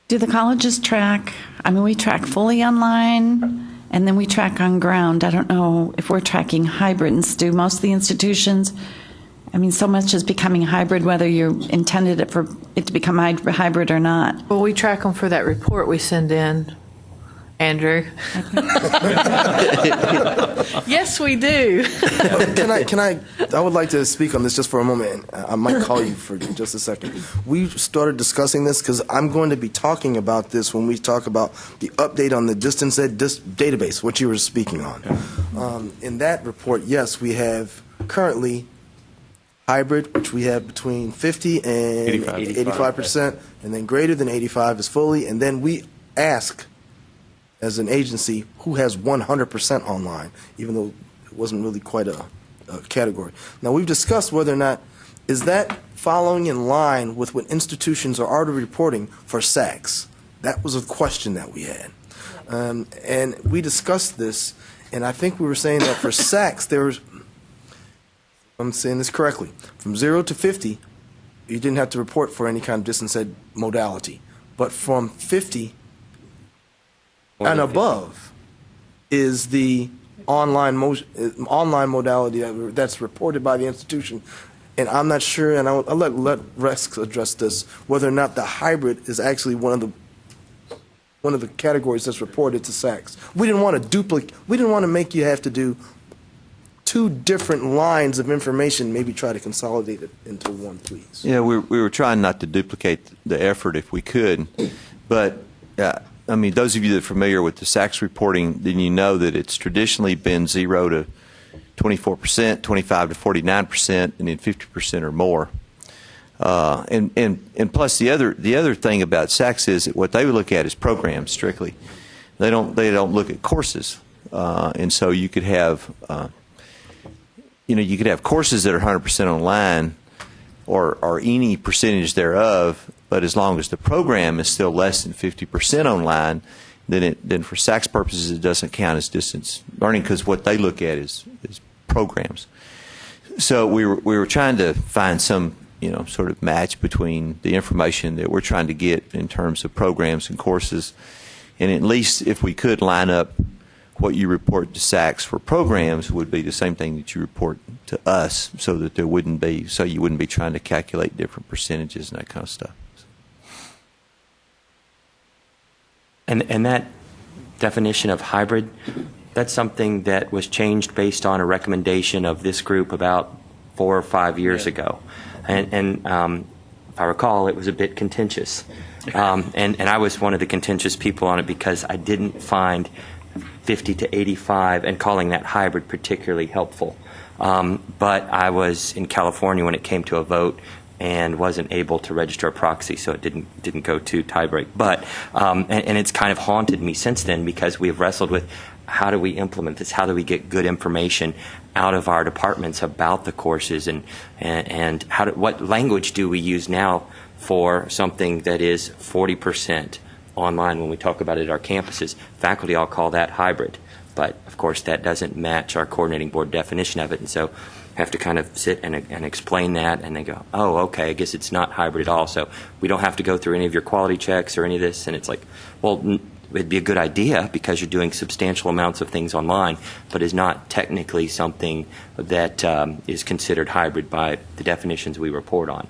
[SPEAKER 1] Do the colleges track? I mean, we track fully online. And then we track on ground. I don't know if we're tracking hybrids. Do most of the institutions I mean, so much is becoming hybrid, whether you intended it for it to become hybrid or not.
[SPEAKER 6] Well, we track them for that report we send in, Andrew. Yes, we do.
[SPEAKER 14] I would like to speak on this just for a moment. I might call you for just a second. We started discussing this because I'm going to be talking about this when we talk about the update on the distance ed database, what you were speaking on. In that report, yes, we have currently hybrid, which we have between 50 and 85%, and then greater than 85 is fully, and then we ask as an agency who has 100% online, even though it wasn't really quite a category. Now, we've discussed whether or not is that following in line with what institutions are already reporting for SACS. That was a question that we had. And we discussed this, and I think we were saying that for SACS, there's, I'm saying this correctly, from 0 to 50, you didn't have to report for any kind of distance ed modality. But from 50 and above is the online modality that's reported by the institution. And I'm not sure, and I'll let Rex address this, whether or not the hybrid is actually one of the categories that's reported to SACS. We didn't want to duplicate. We didn't want to make you have to do two different lines of information. Maybe try to consolidate it into one, please.
[SPEAKER 16] Yeah, we were trying not to duplicate the effort if we could, but. I mean, those of you that are familiar with the SACS reporting, then you know that it's traditionally been 0 to 24%, 25 to 49%, and then 50% or more. And plus the other thing about SACS is that what they would look at is programs strictly. They don't look at courses, and so you could have you could have courses that are 100% online, or any percentage thereof. But as long as the program is still less than 50% online, then for SACS purposes it doesn't count as distance learning, because what they look at is programs. So we were trying to find some sort of match between the information that we're trying to get in terms of programs and courses, and at least if we could line up what you report to SACS for programs would be the same thing that you report to us, so that you wouldn't be trying to calculate different percentages and that kind of stuff.
[SPEAKER 4] And that definition of hybrid, that's something that was changed based on a recommendation of this group about 4 or 5 years ago. And if I recall, it was a bit contentious. And I was one of the contentious people on it because I didn't find 50 to 85 and calling that hybrid particularly helpful. But I was in California when it came to a vote and wasn't able to register a proxy, so it didn't go to tiebreak. But and it's kind of haunted me since then, because we have wrestled with how do we implement this? How do we get good information out of our departments about the courses, and what language do we use now for something that is 40% online when we talk about it at our campuses? Faculty all call that hybrid, but of course that doesn't match our coordinating board definition of it, and so have to kind of sit and explain that, and they go, oh, okay, I guess it's not hybrid at all, so we don't have to go through any of your quality checks or any of this. And it's like, well, it'd be a good idea because you're doing substantial amounts of things online, but is not technically something that is considered hybrid by the definitions we report on.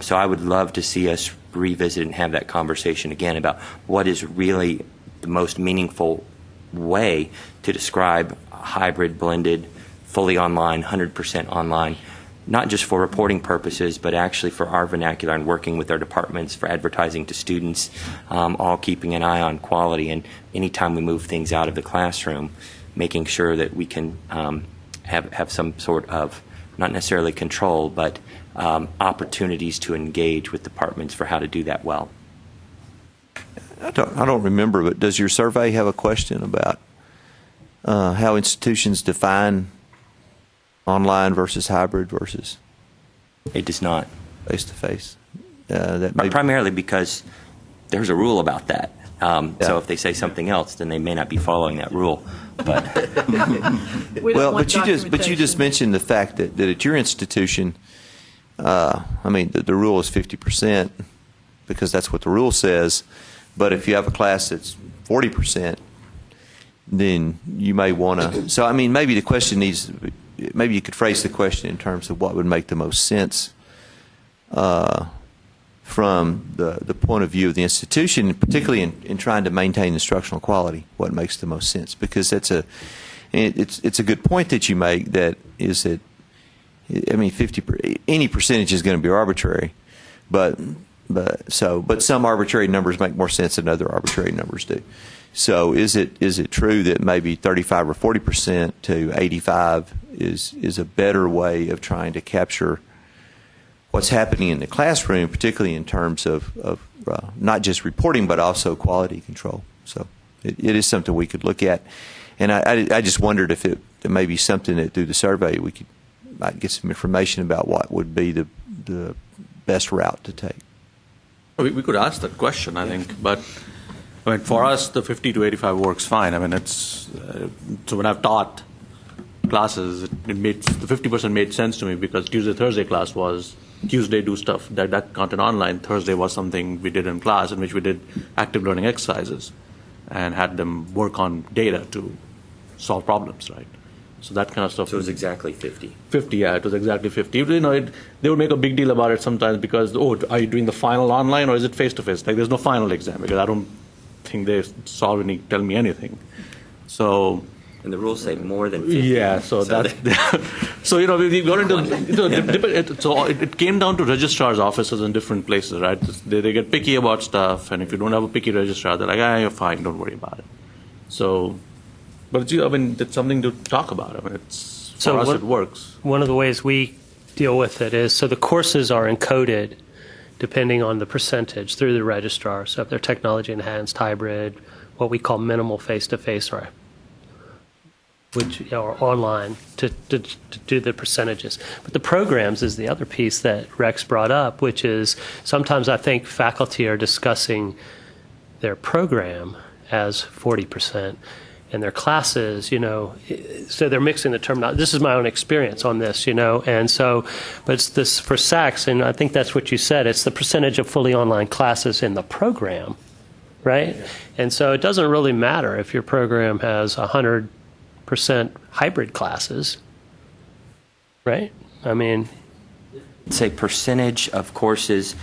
[SPEAKER 4] So I would love to see us revisit and have that conversation again about what is really the most meaningful way to describe hybrid, blended, fully online, 100% online, not just for reporting purposes, but actually for our vernacular and working with our departments for advertising to students, all keeping an eye on quality. And anytime we move things out of the classroom, making sure that we can have some sort of, not necessarily control, but opportunities to engage with departments for how to do that well.
[SPEAKER 16] I don't remember, but does your survey have a question about how institutions define online versus hybrid versus?
[SPEAKER 4] It does not.
[SPEAKER 16] Face-to-face.
[SPEAKER 4] Primarily because there's a rule about that. So if they say something else, then they may not be following that rule. But
[SPEAKER 16] but you just mentioned the fact that at your institution, I mean, the rule is 50% because that's what the rule says. But if you have a class that's 40%, then you may want to. So I mean, maybe the question needs maybe you could phrase the question in terms of what would make the most sense from the point of view of the institution, particularly in trying to maintain instructional quality. What makes the most sense? Because it's a good point that you make. That is that. I mean, any percentage is going to be arbitrary, but some arbitrary numbers make more sense than other arbitrary numbers do. So is it true that maybe 35 or 40% to 85 is a better way of trying to capture what's happening in the classroom, particularly in terms of not just reporting but also quality control? So it is something we could look at, and I just wondered if it may be something that through the survey we might get some information about what would be the best route to take.
[SPEAKER 5] We could ask that question, I think, but I mean, for us, the 50 to 85 works fine. I mean, it's so when I've taught classes, the 50% made sense to me because Tuesday, Thursday class was Tuesday do stuff that content online. Thursday was something we did in class in which we did active learning exercises and had them work on data to solve problems, right? So that kind of stuff.
[SPEAKER 4] So it was exactly 50.
[SPEAKER 5] 50, yeah, it was exactly 50. You know, they would make a big deal about it sometimes because, are you doing the final online or is it face-to-face? Like, there's no final exam because I don't think they tell me anything. So.
[SPEAKER 4] And the rules say more than 50.
[SPEAKER 5] Yeah, so you know, we got into, so it came down to registrars' offices in different places, right? They get picky about stuff, and if you don't have a picky registrar, they're like, you're fine, don't worry about it. So. But I mean, it's something to talk about. I mean, for us, it works.
[SPEAKER 2] One of the ways we deal with it is, so the courses are encoded depending on the percentage through the registrar. So if they're technology enhanced, hybrid, what we call minimal face-to-face, or online to do the percentages. But the programs is the other piece that Rex brought up, which is sometimes I think faculty are discussing their program as 40%. And their classes, so they're mixing the terminology. This is my own experience on this, and so, but it's this for SACS, and I think that's what you said. It's the percentage of fully online classes in the program, right? Yeah. And so it doesn't really matter if your program has 100% hybrid classes, right? I mean,
[SPEAKER 4] it's a percentage of courses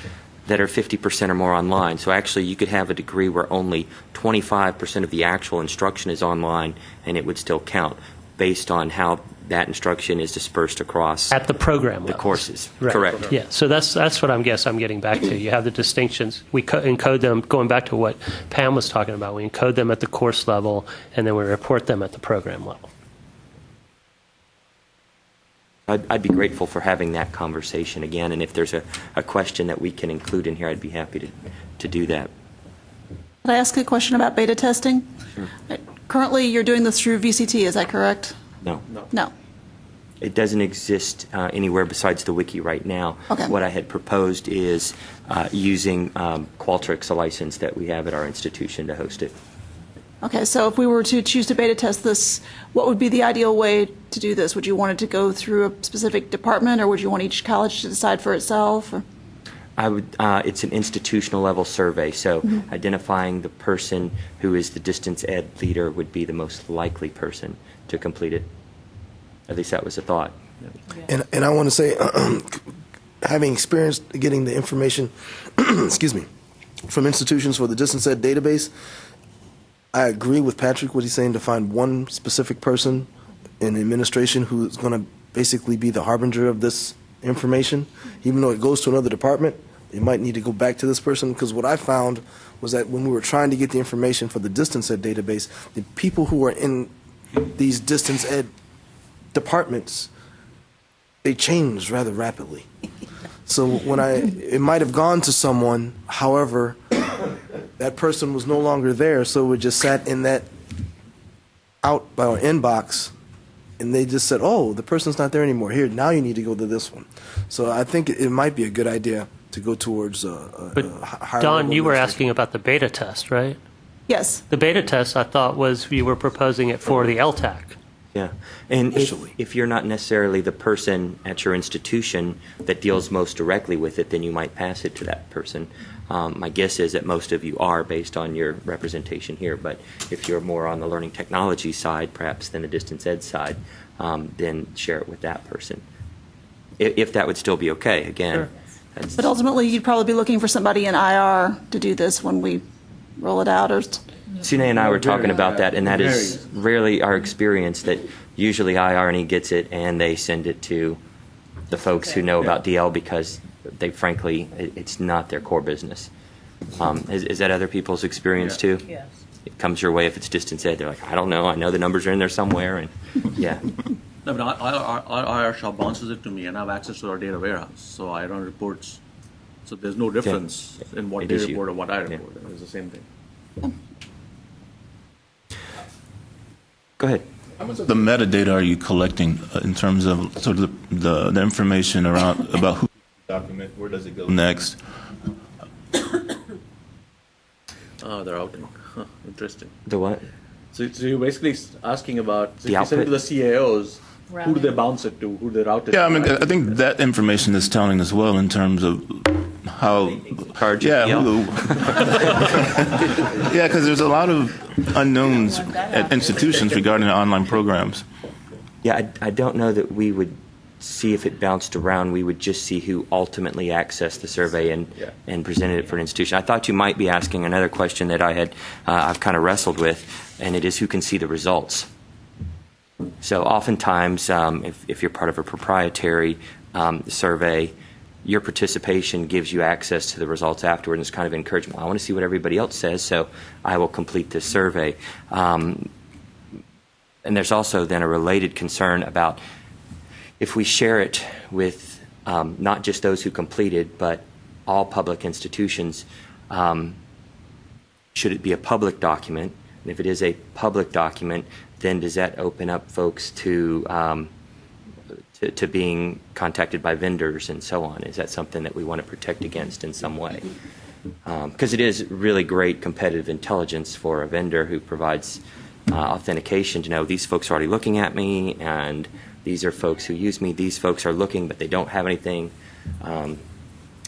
[SPEAKER 4] that are 50% or more online. So actually you could have a degree where only 25% of the actual instruction is online and it would still count based on how that instruction is dispersed across
[SPEAKER 2] at the program
[SPEAKER 4] the courses.
[SPEAKER 2] Right.
[SPEAKER 4] Correct.
[SPEAKER 2] Yeah, so that's what I'm getting back to. You have the distinctions. We encode them, going back to what Pam was talking about, we encode them at the course level and then we report them at the program level.
[SPEAKER 4] I'd be grateful for having that conversation again, and if there's a question that we can include in here, I'd be happy to do that.
[SPEAKER 15] Can I ask a question about beta testing?
[SPEAKER 4] Sure.
[SPEAKER 15] Currently, you're doing this through VCT, is that correct?
[SPEAKER 4] No.
[SPEAKER 15] It
[SPEAKER 4] doesn't exist anywhere besides the wiki right now.
[SPEAKER 15] Okay.
[SPEAKER 4] What I had proposed is using Qualtrics, a license that we have at our institution, to host it.
[SPEAKER 15] Okay, so if we were to choose to beta test this, what would be the ideal way to do this? Would you want it to go through a specific department, or would you want each college to decide for itself? Or?
[SPEAKER 4] I would. It's an institutional level survey, so identifying the person who is the distance ed leader would be the most likely person to complete it. At least that was the thought.
[SPEAKER 14] And I want to say, having experienced getting the information, excuse me, from institutions for the distance ed database, I agree with Patrick what he's saying to find one specific person in administration who's going to basically be the harbinger of this information. Even though it goes to another department, it might need to go back to this person, because what I found was that when we were trying to get the information for the distance ed database, the people who are in these distance ed departments, they change rather rapidly. So it might have gone to someone, however, that person was no longer there, so it just sat in that out by our inbox, and they just said, the person's not there anymore. Here, now you need to go to this one. So I think it might be a good idea to go towards
[SPEAKER 2] but
[SPEAKER 14] higher
[SPEAKER 2] Don, you were asking about the beta test, right?
[SPEAKER 15] Yes.
[SPEAKER 2] The beta test, I thought, was you were proposing it for the LTAC.
[SPEAKER 4] Yeah, and if you're not necessarily the person at your institution that deals most directly with it, then you might pass it to that person. My guess is that most of you are based on your representation here, but if you're more on the learning technology side, perhaps than the distance ed side, then share it with that person. If that would still be okay, again.
[SPEAKER 15] Sure. But ultimately, you'd probably be looking for somebody in IR to do this when we roll it out, or...
[SPEAKER 4] Sune and I were talking about that, and that is rarely our experience, that usually IR&E gets it and they send it to the folks who know about DL because they, frankly, it's not their core business. Is that other people's experience too?
[SPEAKER 8] Yes.
[SPEAKER 4] It comes your way if it's distance ed. They're like, I don't know. I know the numbers are in there somewhere, and yeah.
[SPEAKER 5] No, but our IR shop bounces it to me, and I have access to our data warehouse, so I run reports. So there's no difference in what they report or what I report. It's the same thing.
[SPEAKER 4] Go ahead.
[SPEAKER 22] How much of the metadata are you collecting in terms of sort of the information around about who document, where does it go next?
[SPEAKER 5] They're outing. Huh, interesting.
[SPEAKER 4] The what?
[SPEAKER 5] So you're basically asking about, so
[SPEAKER 4] the
[SPEAKER 5] if you send it to the CAOs, who do they bounce it to? Who do they route it to?
[SPEAKER 22] Yeah, I mean, I think that information is telling as well in terms of how. Yeah, yeah, because there's a lot of unknowns at institutions regarding the online programs.
[SPEAKER 4] Yeah, I don't know that we would see if it bounced around. We would just see who ultimately accessed the survey and presented it for an institution. I thought you might be asking another question that I've kind of wrestled with, and it is who can see the results. So oftentimes, if you're part of a proprietary survey, your participation gives you access to the results afterward, and it's kind of encouragement. I want to see what everybody else says, so I will complete this survey. And there's also then a related concern about if we share it with not just those who completed, but all public institutions, should it be a public document? And if it is a public document, then does that open up folks to being contacted by vendors and so on? Is that something that we want to protect against in some way? Because it is really great competitive intelligence for a vendor who provides authentication to know these folks are already looking at me, and these are folks who use me. These folks are looking, but they don't have anything. And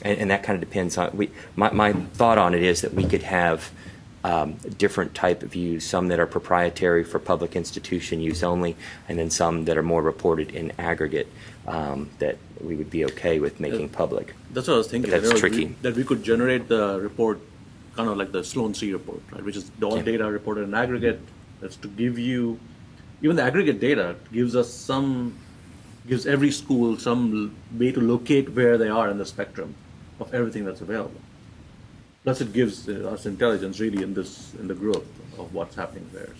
[SPEAKER 4] that kind of depends on... My thought on it is that we could have different type of views, some that are proprietary for public institution use only, and then some that are more reported in aggregate that we would be okay with making public.
[SPEAKER 5] That's what I was thinking.
[SPEAKER 4] But that's tricky.
[SPEAKER 5] That we could generate the report kind of like the Sloan C report, right, which is all data reported in aggregate. That's to give you, even the aggregate data gives every school some way to locate where they are in the spectrum of everything that's available. Plus, it gives us intelligence really in the growth of what's happening there.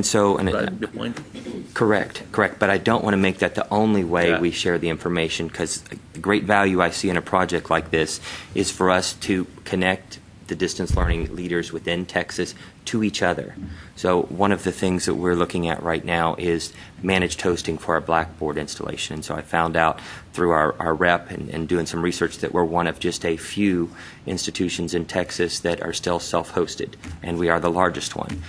[SPEAKER 5] So. Your point?
[SPEAKER 4] Correct. But I don't want to make that the only way we share the information, because the great value I see in a project like this is for us to connect the distance learning leaders within Texas to each other. So one of the things that we're looking at right now is managed hosting for our Blackboard installation. And so I found out through our rep and doing some research that we're one of just a few institutions in Texas that are still self-hosted, and we are the largest one.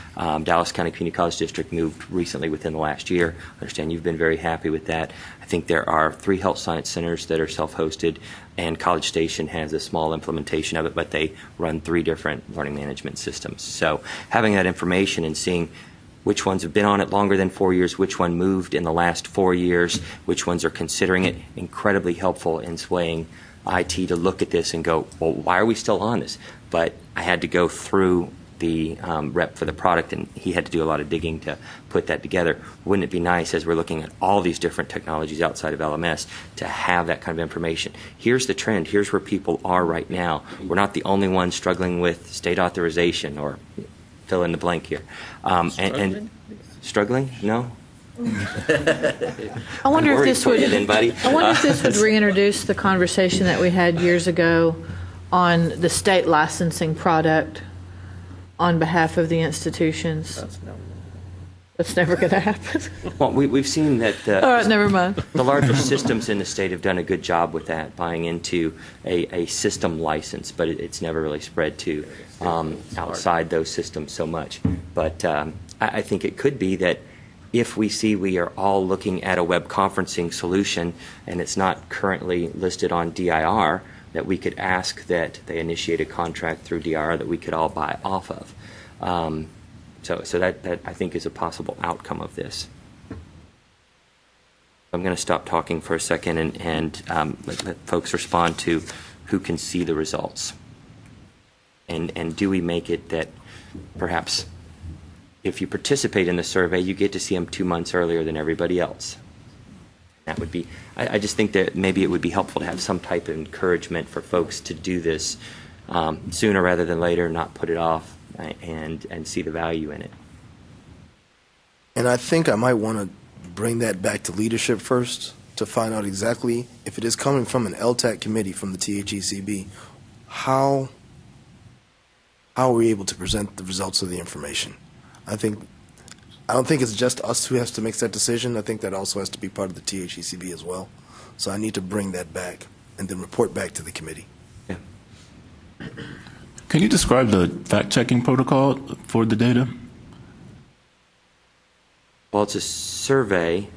[SPEAKER 4] Dallas County Community College District moved recently within the last year. I understand you've been very happy with that. I think there are 3 health science centers that are self-hosted, and College Station has a small implementation of it, but they run 3 different learning management systems. So having that information and seeing which ones have been on it longer than 4 years, which one moved in the last 4 years, which ones are considering it, incredibly helpful in swaying IT to look at this and go, well, why are we still on this? But I had to go through the rep for the product, and he had to do a lot of digging to put that together. Wouldn't it be nice, as we're looking at all these different technologies outside of LMS, to have that kind of information? Here's the trend. Here's where people are right now. We're not the only ones struggling with state authorization or fill in the blank here. And struggling? No?
[SPEAKER 8] I wonder if this would.
[SPEAKER 4] I
[SPEAKER 8] wonder if this would reintroduce the conversation that we had years ago on the state licensing product on behalf of the institutions. That's never going to happen.
[SPEAKER 4] Well, we've seen that
[SPEAKER 8] all right, never mind.
[SPEAKER 4] The larger systems in the state have done a good job with that, buying into a system license, but it's never really spread to outside those systems so much. But I think it could be that if we see we are all looking at a web conferencing solution and it's not currently listed on DIR, that we could ask that they initiate a contract through DIR that we could all buy off of. So that I think is a possible outcome of this. I'm going to stop talking for a second and let folks respond to who can see the results. And do we make it that perhaps if you participate in the survey, you get to see them 2 months earlier than everybody else? That would be, I just think that maybe it would be helpful to have some type of encouragement for folks to do this sooner rather than later, not put it off, and see the value in it.
[SPEAKER 14] And I think I might want to bring that back to leadership first to find out exactly if it is coming from an LTAC committee from the THECB, how are we able to present the results of the information? I don't think it's just us who has to make that decision. I think that also has to be part of the THECB as well. So I need to bring that back and then report back to the committee.
[SPEAKER 4] Yeah.
[SPEAKER 22] Can you describe the fact-checking protocol for the data?
[SPEAKER 4] Well, it's a survey,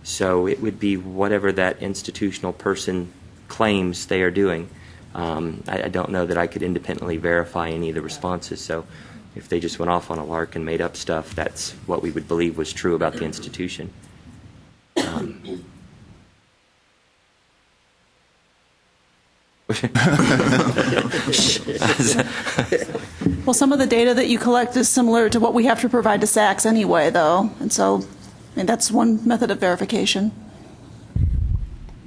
[SPEAKER 4] so it would be whatever that institutional person claims they are doing. I don't know that I could independently verify any of the responses, so if they just went off on a lark and made up stuff, that's what we would believe was true about the institution.
[SPEAKER 15] Well, some of the data that you collect is similar to what we have to provide to SACS anyway, though. And so, I mean, that's one method of verification.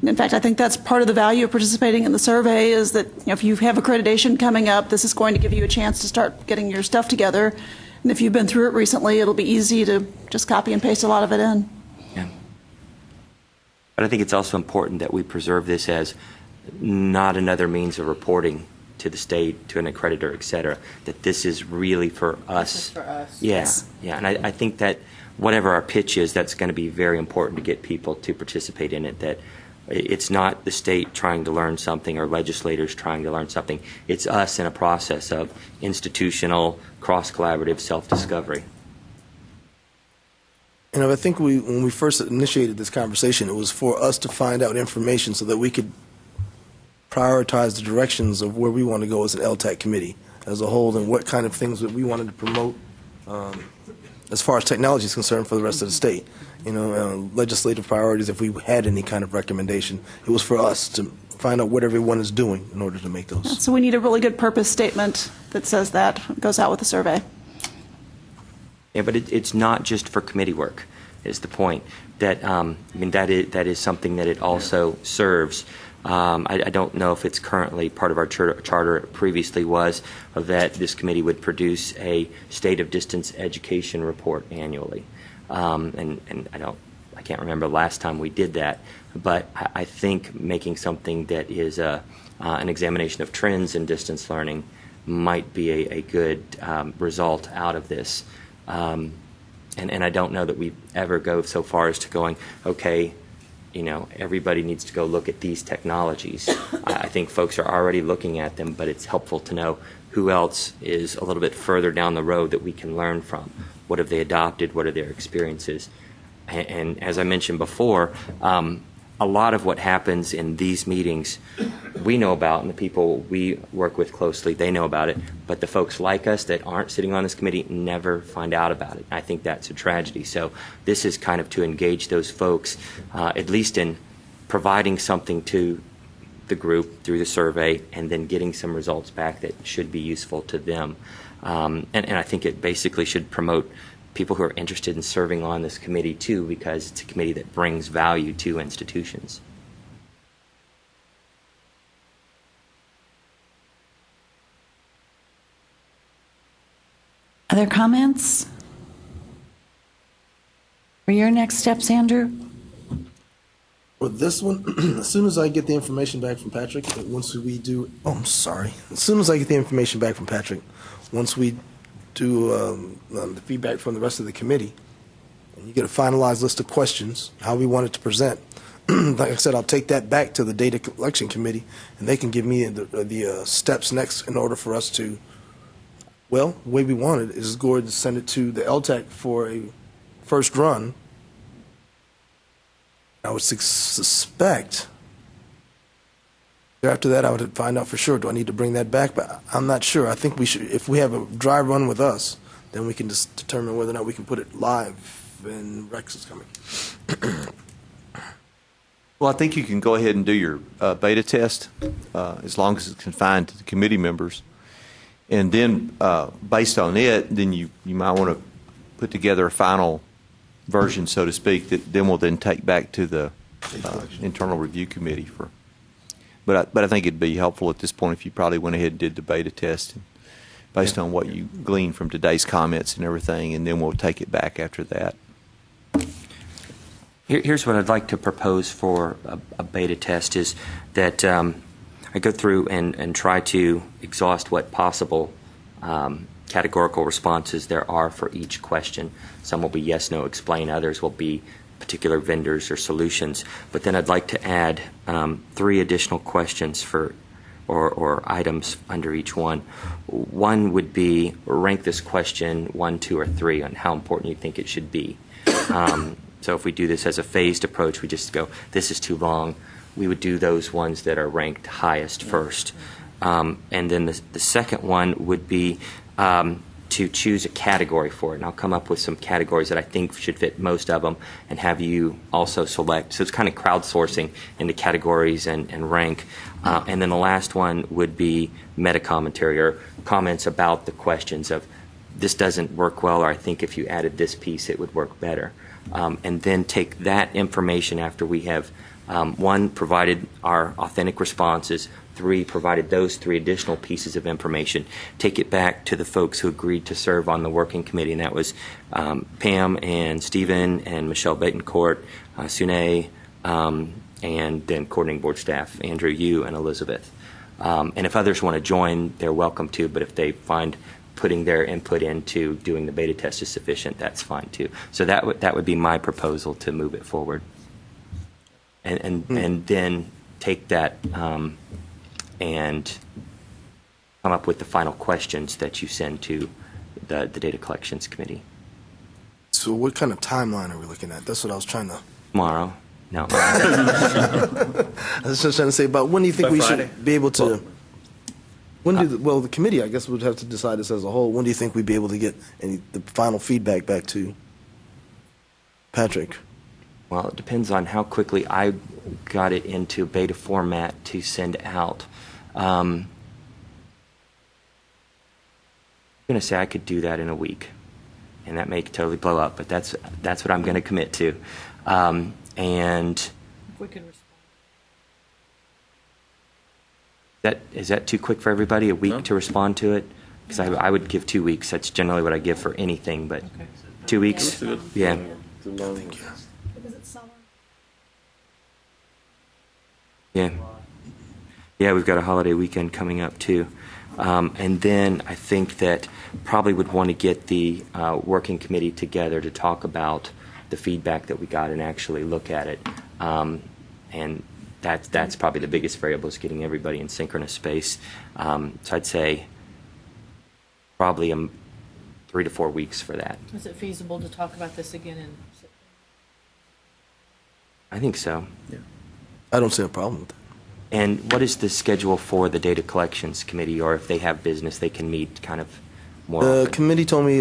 [SPEAKER 15] In fact, I think that's part of the value of participating in the survey is that, you know, if you have accreditation coming up, this is going to give you a chance to start getting your stuff together. And if you've been through it recently, it'll be easy to just copy and paste a lot of it in.
[SPEAKER 4] Yeah. But I think it's also important that we preserve this as not another means of reporting to the state, to an accreditor, et cetera, that this is really for us.
[SPEAKER 8] For us.
[SPEAKER 4] Yeah,
[SPEAKER 8] Yes.
[SPEAKER 4] yeah. And I think that whatever our pitch is, that's going to be very important to get people to participate in it, that it's not the state trying to learn something or legislators trying to learn something. It's us in a process of institutional, cross-collaborative self-discovery.
[SPEAKER 14] And I think when we first initiated this conversation, it was for us to find out information so that we could prioritize the directions of where we want to go as an LTAC committee as a whole and what kind of things that we wanted to promote as far as technology is concerned for the rest of the state. You know, legislative priorities, if we had any kind of recommendation, it was for us to find out what everyone is doing in order to make those.
[SPEAKER 15] So we need a really good purpose statement that says that goes out with the survey.
[SPEAKER 4] Yeah, but it's not just for committee work, is the point. That I mean, that is something that it also serves. I don't know if it's currently part of our charter. It previously was that this committee would produce a state of distance education report annually, and I can't remember the last time we did that. But I think making something that is an examination of trends in distance learning might be a good result out of this. And I don't know that we ever go so far as to going, okay, you know, everybody needs to go look at these technologies. I think folks are already looking at them, but it's helpful to know who else is a little bit further down the road that we can learn from. What have they adopted? What are their experiences? And as I mentioned before, a lot of what happens in these meetings we know about, and the people we work with closely, they know about it, but the folks like us that aren't sitting on this committee never find out about it. I think that's a tragedy. So this is kind of to engage those folks, at least in providing something to the group through the survey and then getting some results back that should be useful to them. And I think it basically should promote people who are interested in serving on this committee too, because it's a committee that brings value to institutions.
[SPEAKER 1] Other comments? For your next steps, Andrew?
[SPEAKER 14] Well, this one, as soon as I get the information back from Patrick, once we do, as soon as I get the information back from Patrick, once we do the feedback from the rest of the committee, and you get a finalized list of questions, how we want it to present. Like I said, I'll take that back to the data collection committee, and they can give me the steps next in order for us to, well, the way we want it is go ahead and send it to the LTAC for a first run, I would suspect after that I would find out for sure. Do I need to bring that back? But I'm not sure. I think we should. If we have a dry run with us, then we can just determine whether or not we can put it live. And Rex is coming.
[SPEAKER 16] Well, I think you can go ahead and do your beta test as long as it's confined to the committee members. And then based on it, then you might want to put together a final version, so to speak, that then we'll then take back to the internal review committee for. But I think it'd be helpful at this point if you probably went ahead and did the beta test based on what you gleaned from today's comments and everything, and then we'll take it back after that.
[SPEAKER 4] Here's what I'd like to propose for a beta test is that I go through and try to exhaust what possible categorical responses there are for each question. Some will be yes, no, explain. Others will be particular vendors or solutions. But then I'd like to add 3 additional questions or items under each one. One would be rank this question 1, 2, or 3 on how important you think it should be. So if we do this as a phased approach, we just go, this is too long. We would do those ones that are ranked highest first. And then the second one would be to choose a category for it. And I'll come up with some categories that I think should fit most of them and have you also select. So it's kind of crowdsourcing into categories and rank. And then the last one would be meta-commentary or comments about the questions of this doesn't work well, or I think if you added this piece, it would work better. And then take that information after we have, 1, provided our authentic responses, 3, provided those 3 additional pieces of information, take it back to the folks who agreed to serve on the working committee, and that was Pam and Stephen and Michelle Betancourt, Sune, and then coordinating board staff, Andrew, you, and Elizabeth. And if others want to join, they're welcome to, but if they find putting their input into doing the beta test is sufficient, that's fine too. So that would be my proposal to move it forward. And then take that and come up with the final questions that you send to the data collections committee.
[SPEAKER 14] So what kind of timeline are we looking at? That's what I was trying to.
[SPEAKER 4] Tomorrow. No.
[SPEAKER 14] I was just trying to say about when do you think
[SPEAKER 5] By
[SPEAKER 14] we
[SPEAKER 5] Friday?
[SPEAKER 14] should be able to. The committee, I guess, would have to decide this as a whole. When do you think we'd be able to get the final feedback back to Patrick?
[SPEAKER 4] Well, it depends on how quickly I got it into beta format to send out. I'm going to say I could do that in a week, and that may totally blow up, but that's what I'm going to commit to. And
[SPEAKER 8] We can respond.
[SPEAKER 4] is that too quick for everybody? A week to respond to it? Because I would give 2 weeks. That's generally what I give for anything, but 2 weeks? Yeah.
[SPEAKER 15] Because it's summer.
[SPEAKER 4] Yeah. Yeah, we've got a holiday weekend coming up too. And then I think that probably would want to get the working committee together to talk about the feedback that we got and actually look at it. And that's probably the biggest variable, is getting everybody in synchronous space. So I'd say probably 3 to 4 weeks for that.
[SPEAKER 8] Is it feasible to talk about this again in September?
[SPEAKER 4] I think so.
[SPEAKER 14] Yeah. I don't see a problem with that.
[SPEAKER 4] And what is the schedule for the data collections committee, or if they have business, they can meet kind of more
[SPEAKER 14] The
[SPEAKER 4] often?
[SPEAKER 14] committee told me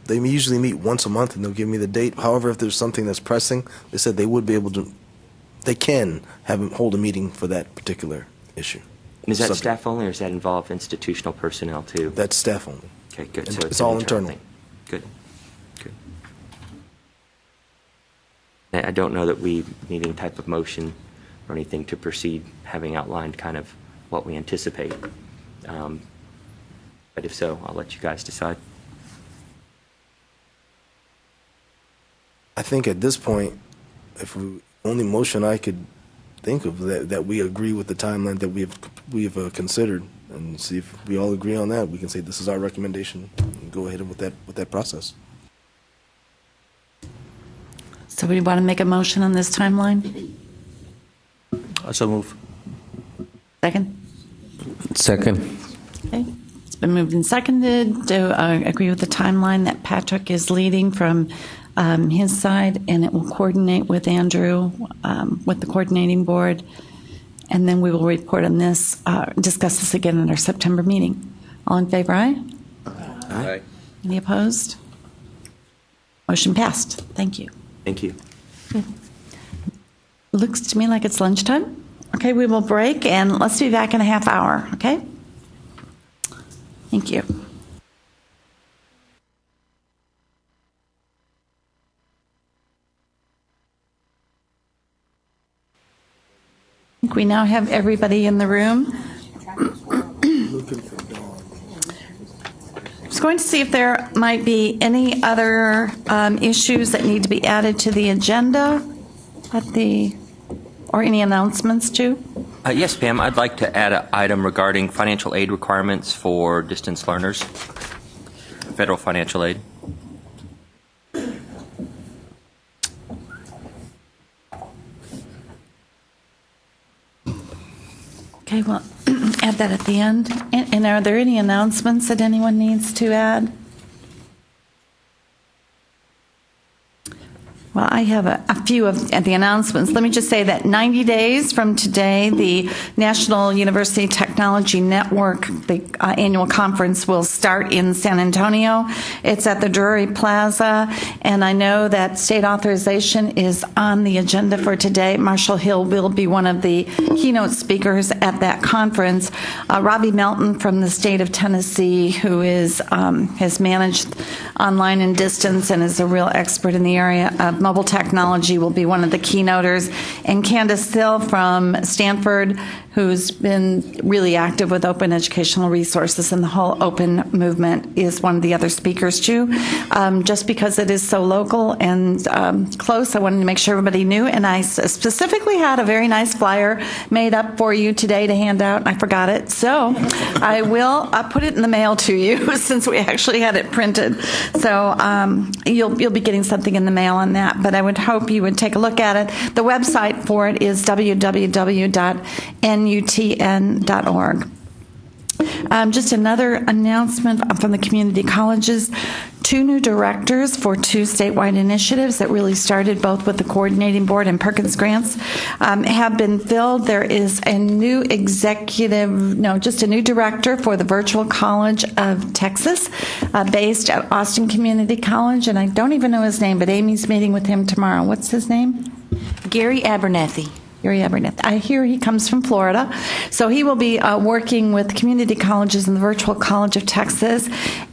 [SPEAKER 14] they usually meet once a month and they'll give me the date. However, if there's something that's pressing, they said they would be able to, they can hold a meeting for that particular issue.
[SPEAKER 4] And is that
[SPEAKER 14] Subject.
[SPEAKER 4] staff only, or does that involve institutional personnel too?
[SPEAKER 14] That's staff only.
[SPEAKER 4] Okay, good.
[SPEAKER 14] And
[SPEAKER 4] So
[SPEAKER 14] it's
[SPEAKER 4] an
[SPEAKER 14] all internal.
[SPEAKER 4] thing. Good. I don't know that we need any type of motion or anything to proceed, having outlined kind of what we anticipate. But if so, I'll let you guys decide.
[SPEAKER 14] I think at this point, only motion I could think of that we agree with the timeline that we've considered, and see if we all agree on that. We can say this is our recommendation and go ahead with that process.
[SPEAKER 1] So we want to make a motion on this timeline?
[SPEAKER 5] So move.
[SPEAKER 1] Second?
[SPEAKER 3] Second.
[SPEAKER 1] Okay. It's been moved and seconded to agree with the timeline that Patrick is leading from his side, and it will coordinate with Andrew, with the coordinating board, and then we will report on this, discuss this again in our September meeting. All in favor, aye?
[SPEAKER 4] Aye.
[SPEAKER 1] Any opposed? Motion passed. Thank you.
[SPEAKER 4] Thank you.
[SPEAKER 1] Looks to me like it's lunchtime. Okay, we will break, and let's be back in a half hour, okay? Thank you. I think we now have everybody in the room. I was going to see if there might be any other issues that need to be added to the agenda or any announcements too.
[SPEAKER 4] Yes, Pam, I'd like to add an item regarding financial aid requirements for distance learners, federal financial aid.
[SPEAKER 1] Okay, well, add that at the end. And are there any announcements that anyone needs to add? Well, I have a few of the announcements. Let me just say that 90 days from today, the National University Technology Network, the annual conference, will start in San Antonio. It's at the Drury Plaza, and I know that state authorization is on the agenda for today. Marshall Hill will be one of the keynote speakers at that conference. Robbie Melton from the state of Tennessee, who is has managed online and distance and is a real expert in the area of mobile technology, will be one of the keynoters. And Candace Thill from Stanford, who's been really active with open educational resources and the whole open movement, is one of the other speakers too. Just because it is so local and close, I wanted to make sure everybody knew. And I specifically had a very nice flyer made up for you today to hand out, and I forgot it. So I will put it in the mail to you since we actually had it printed. So you'll be getting something in the mail on that, but I would hope you would take a look at it. The website for it is www.nutn.org. Just another announcement from the community colleges. 2 new directors for 2 statewide initiatives that really started both with the coordinating board and Perkins Grants have been filled. There is a new a new director for the Virtual College of Texas, based at Austin Community College, and I don't even know his name, but Amy's meeting with him tomorrow. What's his name?
[SPEAKER 11] Gary Abernethy.
[SPEAKER 1] I hear he comes from Florida. So he will be working with community colleges in the Virtual College of Texas,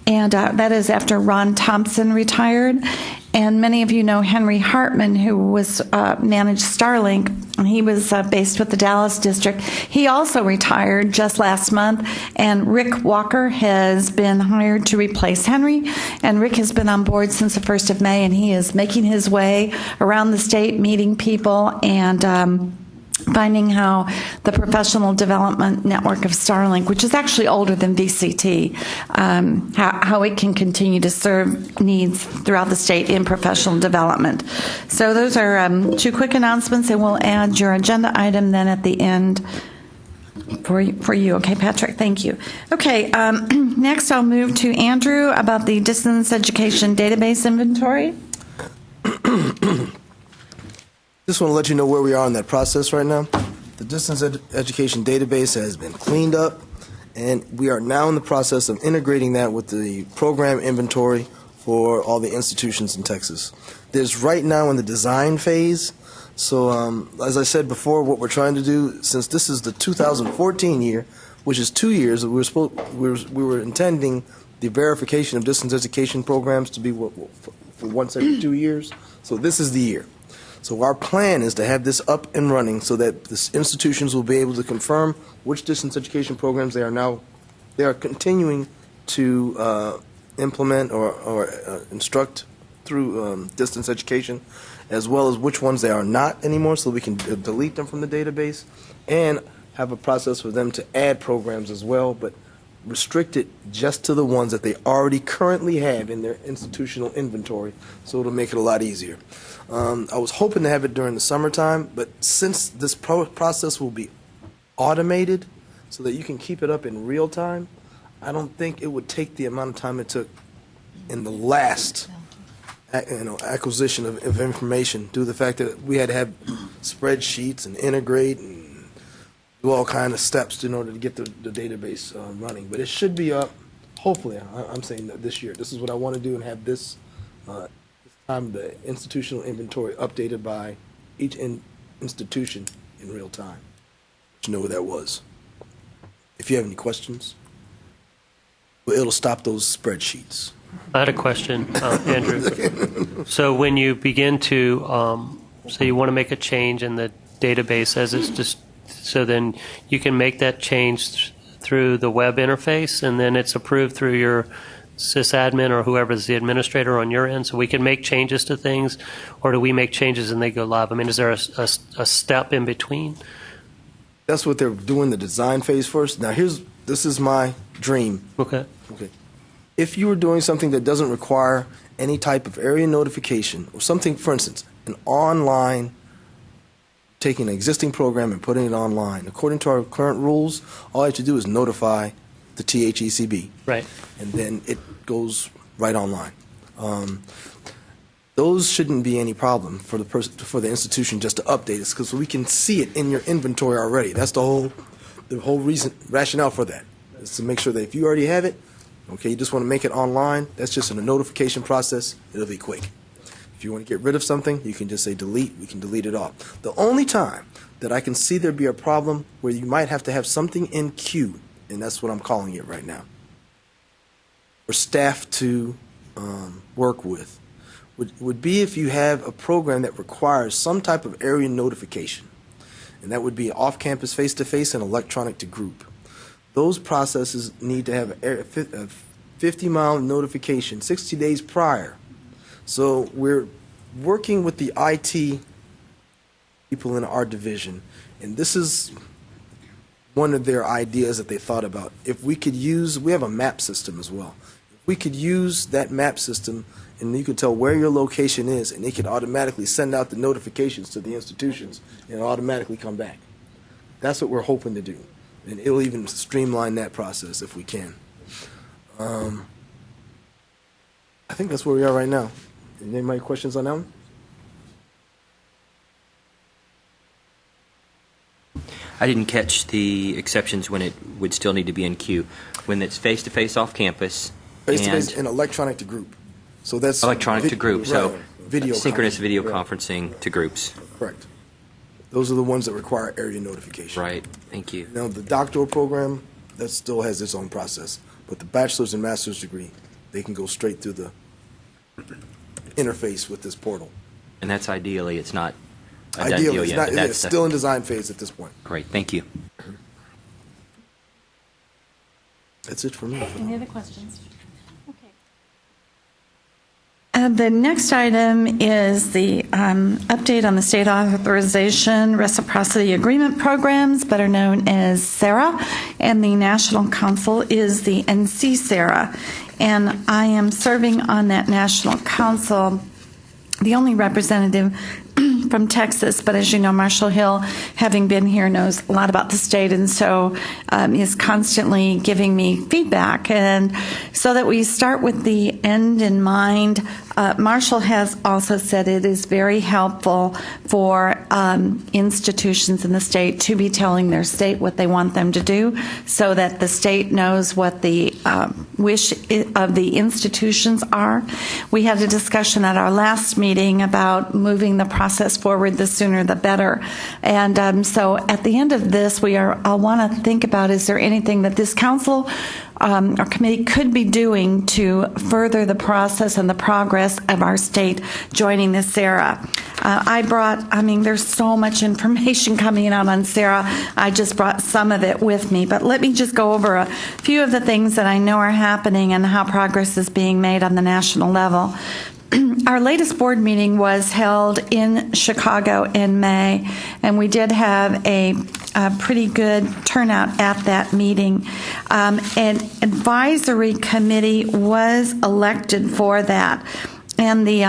[SPEAKER 1] and that is after Ron Thompson retired. And many of you know Henry Hartman, who was managed Starlink, and he was based with the Dallas district. He also retired just last month, and Rick Walker has been hired to replace Henry. And Rick has been on board since the 1st of May, and he is making his way around the state, meeting people, and finding how the professional development network of Starlink, which is actually older than VCT, how it can continue to serve needs throughout the state in professional development. So those are 2 quick announcements, and we'll add your agenda item then at the end for you. Okay, Patrick, thank you. Okay, next I'll move to Andrew about the distance education database inventory.
[SPEAKER 14] Just want to let you know where we are in that process right now. The distance education database has been cleaned up, and we are now in the process of integrating that with the program inventory for all the institutions in Texas. There's right now in the design phase. So as I said before, what we're trying to do, since this is the 2014 year, which is 2 years, we were intending the verification of distance education programs to be for once every 2 years. So this is the year. So our plan is to have this up and running so that the institutions will be able to confirm which distance education programs they are continuing to implement or instruct through distance education, as well as which ones they are not anymore, so we can delete them from the database, and have a process for them to add programs as well, but restrict it just to the ones that they already currently have in their institutional inventory, so it'll make it a lot easier. I was hoping to have it during the summertime, but since this process will be automated so that you can keep it up in real time, I don't think it would take the amount of time it took in the last acquisition of information due to the fact that we had to have spreadsheets and integrate and do all kind of steps in order to get the database running. But it should be up, hopefully, I'm saying that this year. This is what I want to do and have this time, the institutional inventory updated by each institution in real time. To know what that was. If you have any questions, well, it'll stop those spreadsheets.
[SPEAKER 2] I had a question, Andrew. So when you begin to, so you want to make a change in the database as it's just, so then you can make that change through the web interface, and then it's approved through your sysadmin or whoever is the administrator on your end, so we can make changes to things, or do we make changes and they go live? I mean, is there a step in between?
[SPEAKER 14] That's what they're doing, the design phase first. Now, this is my dream.
[SPEAKER 2] Okay.
[SPEAKER 14] If you were doing something that doesn't require any type of area notification, or something, for instance, an online, taking an existing program and putting it online, according to our current rules, all you have to do is notify the THECB.
[SPEAKER 2] Right.
[SPEAKER 14] And then it goes right online. Those shouldn't be any problem for the institution just to update us, because we can see it in your inventory already. That's the whole rationale for that, is to make sure that if you already have it, okay, you just want to make it online, that's just in a notification process, it'll be quick. If you want to get rid of something, you can just say delete, we can delete it off. The only time that I can see there be a problem where you might have to have something in queue, and that's what I'm calling it right now, for staff to work with, would be if you have a program that requires some type of area notification, and that would be off-campus face-to-face and electronic to group. Those processes need to have a 50-mile notification 60 days prior. So we're working with the IT people in our division, and this is one of their ideas that they thought about. If we could use, we have a map system as well. If we could use that map system, and you could tell where your location is, and it could automatically send out the notifications to the institutions and automatically come back. That's what we're hoping to do. And it'll even streamline that process if we can. I think that's where we are right now. Any questions on that one?
[SPEAKER 4] I didn't catch the exceptions when it would still need to be in queue. When it's face-to-face off campus.
[SPEAKER 14] Face-to-face and electronic to group. So that's
[SPEAKER 4] electronic to group. So
[SPEAKER 14] right. Video
[SPEAKER 4] synchronous video conferencing to groups.
[SPEAKER 14] Correct. Those are the ones that require area notification.
[SPEAKER 4] Right. Thank you.
[SPEAKER 14] Now, the doctoral program, that still has its own process. But the bachelor's and master's degree, they can go straight through the interface with this portal.
[SPEAKER 4] And that's ideally, it's not a done
[SPEAKER 14] Ideally,
[SPEAKER 4] deal
[SPEAKER 14] it's
[SPEAKER 4] yet.
[SPEAKER 14] not,
[SPEAKER 4] but that's
[SPEAKER 14] it's still in design phase at this point.
[SPEAKER 4] Great. Thank you.
[SPEAKER 14] That's it for me.
[SPEAKER 1] Any other questions? The next item is the update on the state authorization reciprocity agreement programs, better known as SARA, and the national council is the NC-SARA. And I am serving on that national council, the only representative from Texas, but as you know, Marshall Hill, having been here, knows a lot about the state, and so is constantly giving me feedback. And so that we start with the end in mind, Marshall has also said it is very helpful for institutions in the state to be telling their state what they want them to do, so that the state knows what the wish of the institutions are. We had a discussion at our last meeting about moving the process forward, the sooner the better. And so at the end of this, I'll want to think about, is there anything that this council or committee could be doing to further the process and the progress of our state joining the SARA. There's so much information coming out on SARA. I just brought some of it with me, but let me just go over a few of the things that I know are happening and how progress is being made on the national level. Our latest board meeting was held in Chicago in May, and we did have a pretty good turnout at that meeting. An advisory committee was elected for that, and the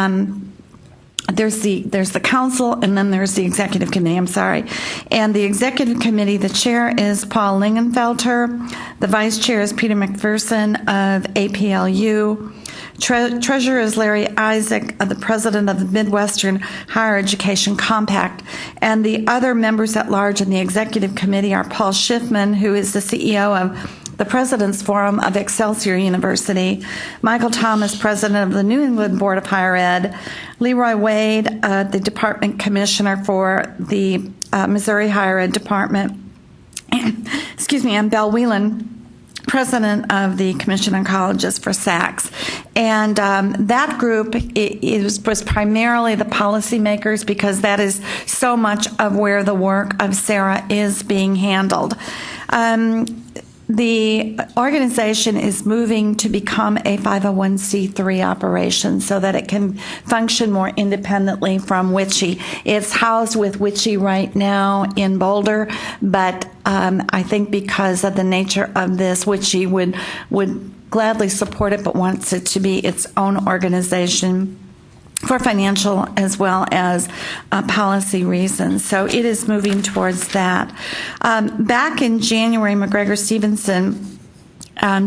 [SPEAKER 1] there's the council, and then there's the executive committee. I'm sorry. And the executive committee, the chair is Paul Lingenfelter. The vice chair is Peter McPherson of APLU. Treasurer is Larry Isaac, the president of the Midwestern Higher Education Compact. And the other members at large in the executive committee are Paul Schiffman, who is the CEO of the President's Forum of Excelsior University, Michael Thomas, president of the New England Board of Higher Ed, Leroy Wade, the department commissioner for the Missouri Higher Ed Department, and Belle Whelan, president of the Commission on Colleges for SACS. And that group was primarily the policymakers, because that is so much of where the work of SARA is being handled. The organization is moving to become a 501c3 operation so that it can function more independently from WICHE. It's housed with WICHE right now in Boulder, but I think because of the nature of this, WICHE would gladly support it, but wants it to be its own organization for financial as well as policy reasons. So it is moving towards that. Back in January, McGregor Stevenson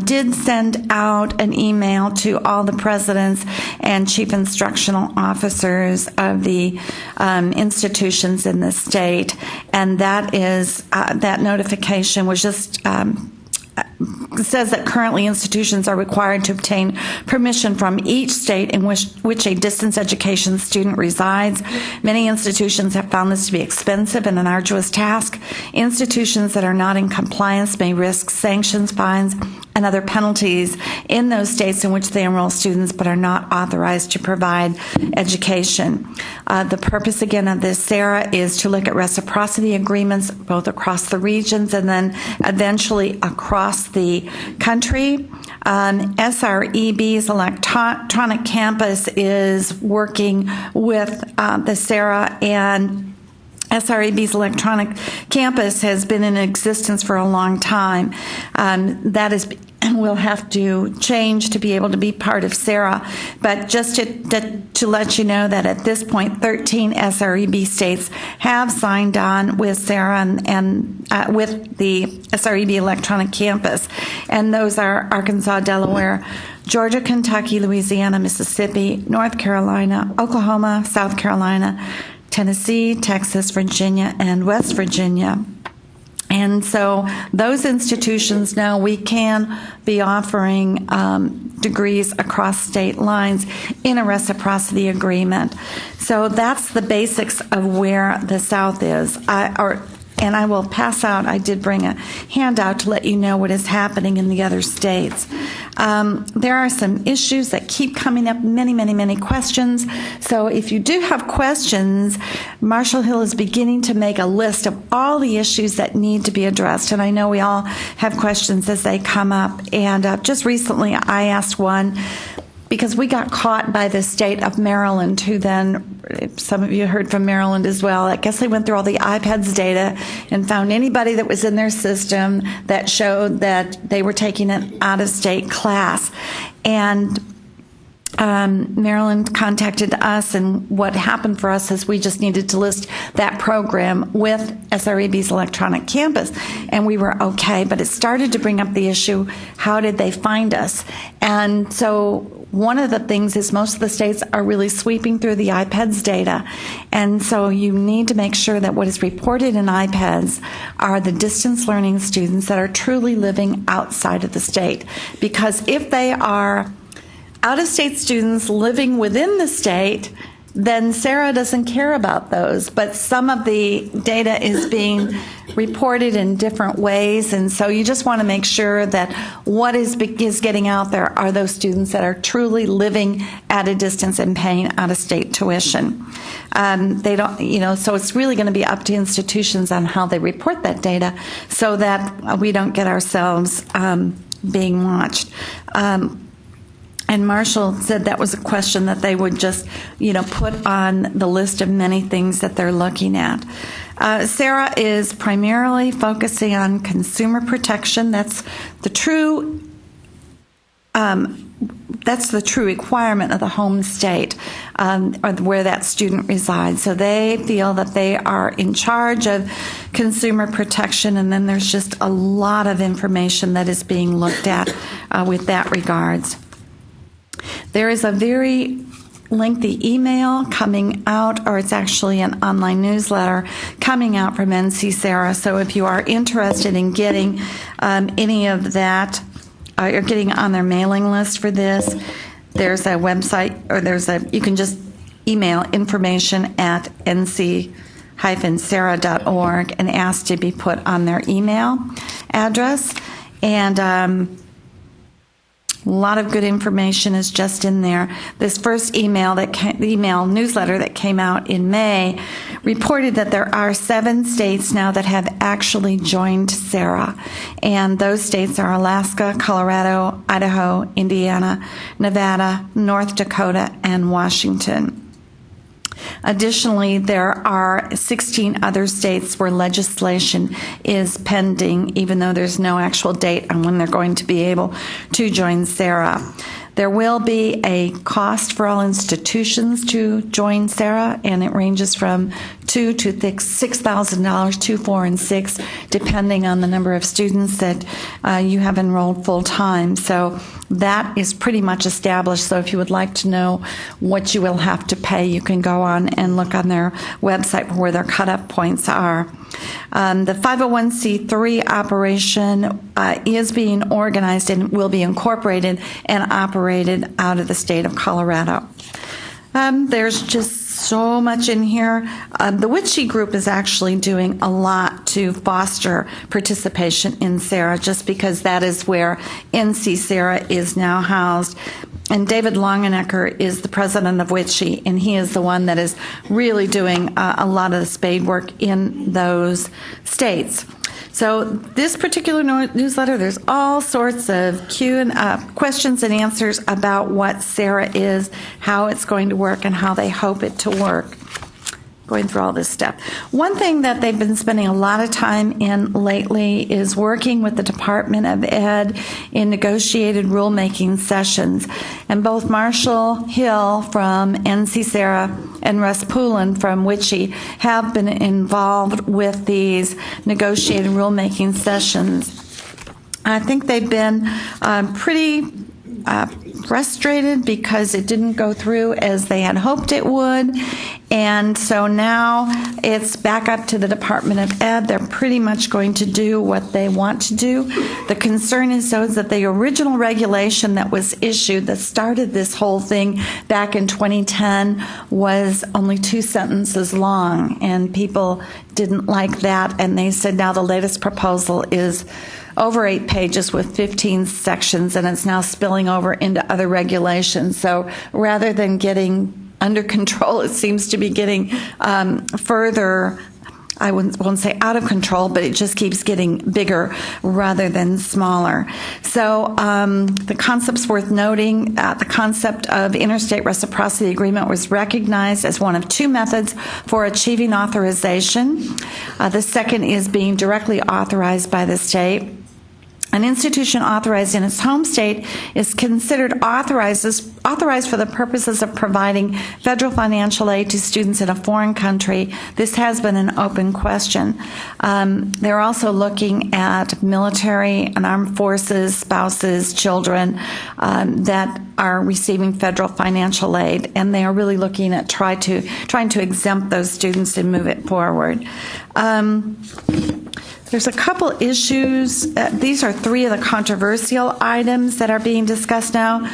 [SPEAKER 1] did send out an email to all the presidents and chief instructional officers of the institutions in the state, and that is that notification was just says that currently institutions are required to obtain permission from each state in which a distance education student resides. Many institutions have found this to be expensive and an arduous task. Institutions that are not in compliance may risk sanctions, fines, and other penalties in those states in which they enroll students but are not authorized to provide education. The purpose, again, of this, SARA, is to look at reciprocity agreements both across the regions and then eventually across the country. SREB's electronic campus is working with the SARA, and SREB's electronic campus has been in existence for a long time. Will have to change to be able to be part of SARA. But just to let you know that at this point, 13 SREB states have signed on with SARA and with the SREB electronic campus. And those are Arkansas, Delaware, Georgia, Kentucky, Louisiana, Mississippi, North Carolina, Oklahoma, South Carolina, Tennessee, Texas, Virginia, and West Virginia. And so those institutions now, we can be offering degrees across state lines in a reciprocity agreement. So that's the basics of where the South is. And I will pass out, I did bring a handout to let you know what is happening in the other states. There are some issues that keep coming up, many questions. So if you do have questions, Marshall Hill is beginning to make a list of all the issues that need to be addressed. And I know we all have questions as they come up. And just recently I asked one, because we got caught by the state of Maryland, who then, some of you heard from Maryland as well, I guess they went through all the iPads data and found anybody that was in their system that showed that they were taking an out-of-state class. And Maryland contacted us, and what happened for us is we just needed to list that program with SREB's electronic campus, and we were okay. But it started to bring up the issue, how did they find us? And so one of the things is most of the states are really sweeping through the iPads data, and so you need to make sure that what is reported in iPads are the distance learning students that are truly living outside of the state. Because if they are out-of-state students living within the state, then SARA doesn't care about those. But some of the data is being reported in different ways, and so you just want to make sure that what is getting out there are those students that are truly living at a distance and paying out-of-state tuition. They don't, so it's really going to be up to institutions on how they report that data so that we don't get ourselves being watched. And Marshall said that was a question that they would just, put on the list of many things that they're looking at. SARA is primarily focusing on consumer protection. That's the true that's the true requirement of the home state or where that student resides. So they feel that they are in charge of consumer protection, and then there's just a lot of information that is being looked at with that regards. There is a very lengthy email coming out, or it's actually an online newsletter coming out from NC SARA. So if you are interested in getting any of that, or getting on their mailing list for this, there's a website, or you can just email information@nc-sara.org and ask to be put on their email address. And a lot of good information is just in there. This first email newsletter that came out in May reported that there are 7 states now that have actually joined SARA, and those states are Alaska, Colorado, Idaho, Indiana, Nevada, North Dakota, and Washington. Additionally, there are 16 other states where legislation is pending, even though there's no actual date on when they're going to be able to join SARA. There will be a cost for all institutions to join SARA, and it ranges from $2,000 to $6,000, 2, 4, and 6, depending on the number of students that you have enrolled full time. So that is pretty much established. So if you would like to know what you will have to pay, you can go on and look on their website where their cut-up points are. The 501c3 operation is being organized and will be incorporated and operated out of the state of Colorado. There's just so much in here. The Witchy Group is actually doing a lot to foster participation in SARA, just because that is where NC SARA is now housed. And David Longenecker is the president of Witchy, and he is the one that is really doing a lot of the spade work in those states. So this particular newsletter, there's all sorts of questions and answers about what SARA is, how it's going to work, and how they hope it to work. Going through all this stuff. One thing that they've been spending a lot of time in lately is working with the Department of Ed in negotiated rulemaking sessions. And both Marshall Hill from NC SARA and Russ Poulin from Witchy have been involved with these negotiated rulemaking sessions. I think they've been pretty frustrated because it didn't go through as they had hoped it would. And so now it's back up to the Department of Ed. They're pretty much going to do what they want to do. The concern is that the original regulation that was issued that started this whole thing back in 2010 was only 2 sentences long, and people didn't like that, and they said now the latest proposal is over 8 pages with 15 sections, and it's now spilling over into other regulations. So rather than getting under control, it seems to be getting further, I won't say out of control, but it just keeps getting bigger rather than smaller. So the concept's worth noting. The concept of interstate reciprocity agreement was recognized as one of 2 methods for achieving authorization. The second is being directly authorized by the state. An institution authorized in its home state is considered authorized for the purposes of providing federal financial aid to students in a foreign country. This has been an open question. They're also looking at military and armed forces, spouses, children that are receiving federal financial aid, and they are really looking at trying to exempt those students and move it forward. There's a couple issues. These are 3 of the controversial items that are being discussed now.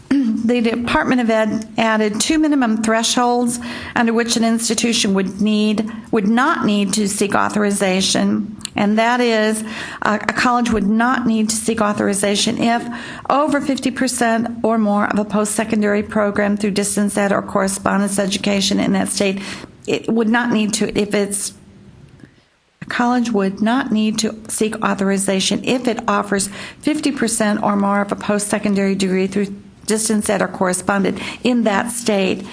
[SPEAKER 1] The Department of Ed added 2 minimum thresholds under which an institution would not need to seek authorization, and that is a college would not need to seek authorization if over 50% or more of a post-secondary program through distance ed or correspondence education in that state. It would not need to, a college would not need to seek authorization if it offers 50% or more of a post-secondary degree through distance ed or correspondent in that state.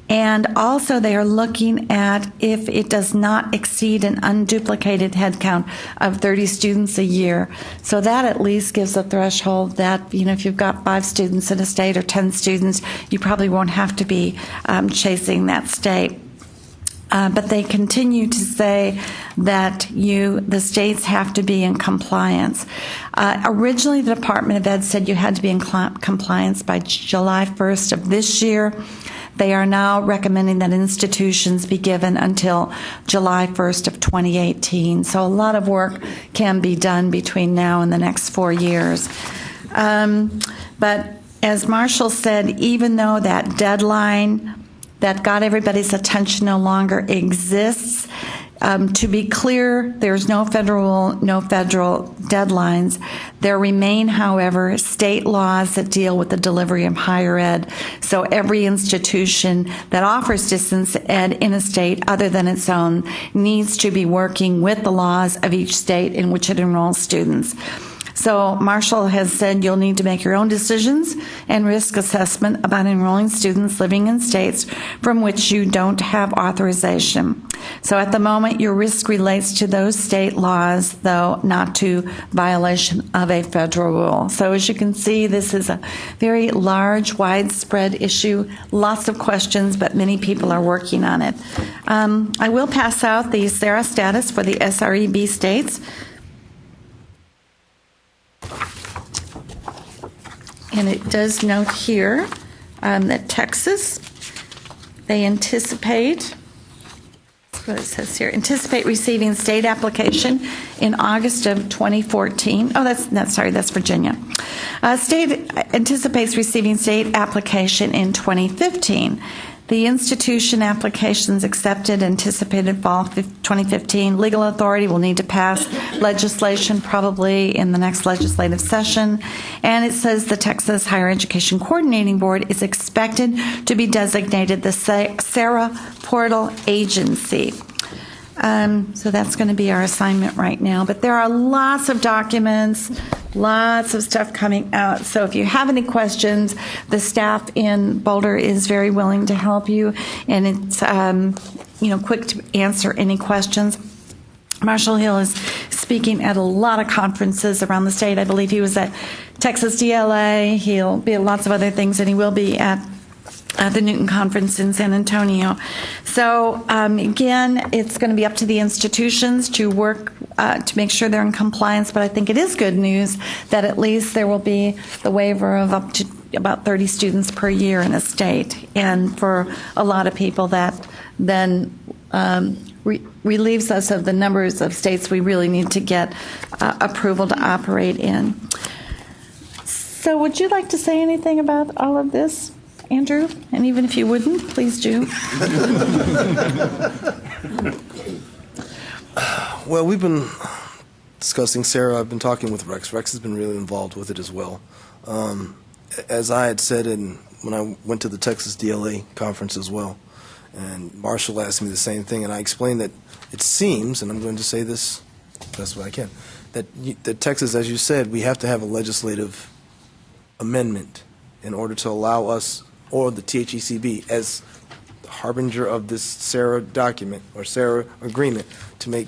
[SPEAKER 1] And also they are looking at if it does not exceed an unduplicated headcount of 30 students a year. So that at least gives a threshold that, if you've got 5 students in a state or 10 students, you probably won't have to be chasing that state. But they continue to say that the states have to be in compliance. Originally, the Department of Ed said you had to be in compliance by July 1st of this year. They are now recommending that institutions be given until July 1st of 2018. So a lot of work can be done between now and the next 4 years. But as Marshall said, even though that deadline that got everybody's attention no longer exists, to be clear, there's no federal deadlines. There remain, however, state laws that deal with the delivery of higher ed. So every institution that offers distance ed in a state other than its own needs to be working with the laws of each state in which it enrolls students. So Marshall has said you'll need to make your own decisions and risk assessment about enrolling students living in states from which you don't have authorization. So at the moment, your risk relates to those state laws, though not to violation of a federal rule. So as you can see, this is a very large, widespread issue, lots of questions, but many people are working on it. I will pass out the SARA status for the SREB states. And it does note here that Texas, they anticipate, that's what it says here, anticipate receiving state application in August of 2014. Oh, that's Virginia. State anticipates receiving state application in 2015. The institution applications accepted anticipated fall 2015. Legal authority will need to pass legislation probably in the next legislative session. And it says the Texas Higher Education Coordinating Board is expected to be designated the SARA Portal Agency. So that's going to be our assignment right now. But there are lots of documents, lots of stuff coming out. So if you have any questions, the staff in Boulder is very willing to help you, and it's quick to answer any questions. Marshall Hill is speaking at a lot of conferences around the state. I believe he was at Texas DLA. He'll be at lots of other things, and he will be at the Newton Conference in San Antonio. So again, it's going to be up to the institutions to work to make sure they're in compliance, but I think it is good news that at least there will be the waiver of up to about 30 students per year in a state. And for a lot of people, that then relieves us of the numbers of states we really need to get approval to operate in. So would you like to say anything about all of this, Andrew? And even if you wouldn't, please do.
[SPEAKER 14] Well, we've been discussing SARA. I've been talking with Rex. Rex has been really involved with it as well. As I had said when I went to the Texas DLA conference as well, and Marshall asked me the same thing, and I explained that it seems, and I'm going to say this the best way I can, that Texas, as you said, we have to have a legislative amendment in order to allow us, or the THECB, as the harbinger of this SARA document or SARA agreement, to make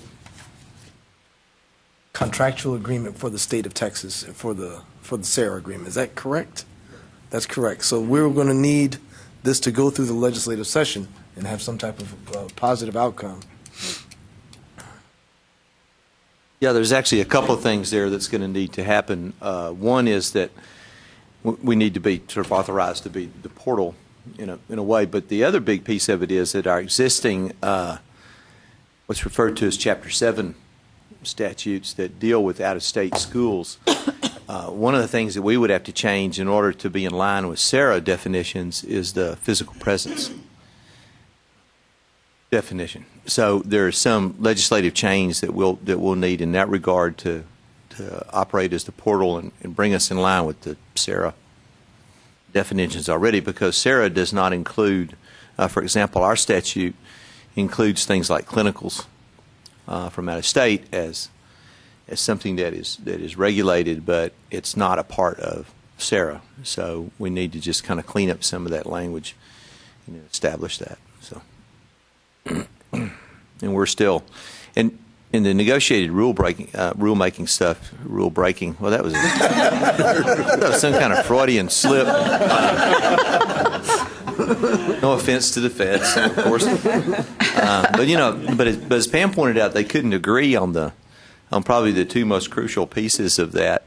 [SPEAKER 14] contractual agreement for the state of Texas for the SARA agreement. Is that correct? That's correct. So we're going to need this to go through the legislative session and have some type of positive outcome.
[SPEAKER 16] Yeah, there's actually a couple of things there that's going to need to happen. One is that we need to be sort of authorized to be the portal in a way, but the other big piece of it is that our existing what's referred to as Chapter 7 statutes that deal with out-of-state schools, one of the things that we would have to change in order to be in line with SARA definitions is the physical presence definition. So there is some legislative change that we'll need in that regard to operate as the portal and bring us in line with the SARA definitions already, because SARA does not include, for example, our statute includes things like clinicals from out of state as something that is regulated, but it's not a part of SARA. So we need to just kind of clean up some of that language establish that. So, and we're still, and in the negotiated rulemaking stuff, rule breaking. Well, that was some kind of Freudian slip. No offense to the feds, of course, but as Pam pointed out, they couldn't agree on probably the two most crucial pieces of that.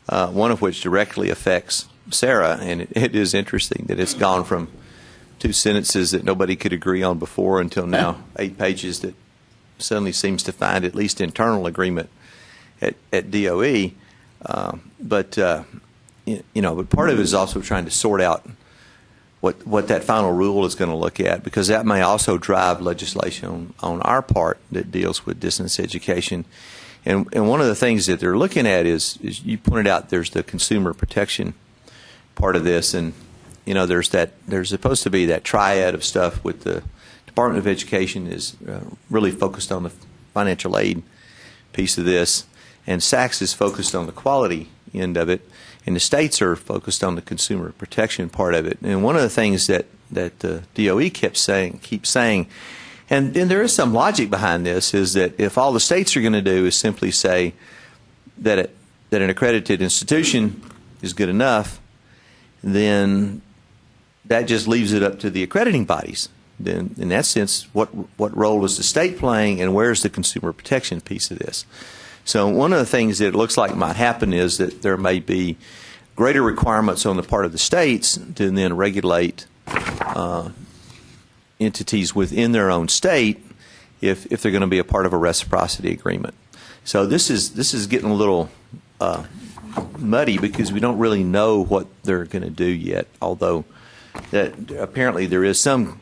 [SPEAKER 16] One of which directly affects Sarah, and it is interesting that it's gone from 2 sentences that nobody could agree on before until now 8 pages that suddenly seems to find at least internal agreement at DOE. But part of it is also trying to sort out what that final rule is going to look at, because that may also drive legislation on our part that deals with distance education. And one of the things that they're looking at is you pointed out, there's the consumer protection part of this, and there's supposed to be that triad of stuff with the Department of Education is really focused on the financial aid piece of this, and SACS is focused on the quality end of it, and the states are focused on the consumer protection part of it. And one of the things that the DOE keeps saying, and there is some logic behind this, is that if all the states are going to do is simply say that an accredited institution is good enough, then that just leaves it up to the accrediting bodies. Then, in that sense, what role is the state playing, and where's the consumer protection piece of this? So one of the things that it looks like might happen is that there may be greater requirements on the part of the states to then regulate entities within their own state if they're going to be a part of a reciprocity agreement. So this is getting a little muddy, because we don't really know what they're going to do yet, although that apparently there is some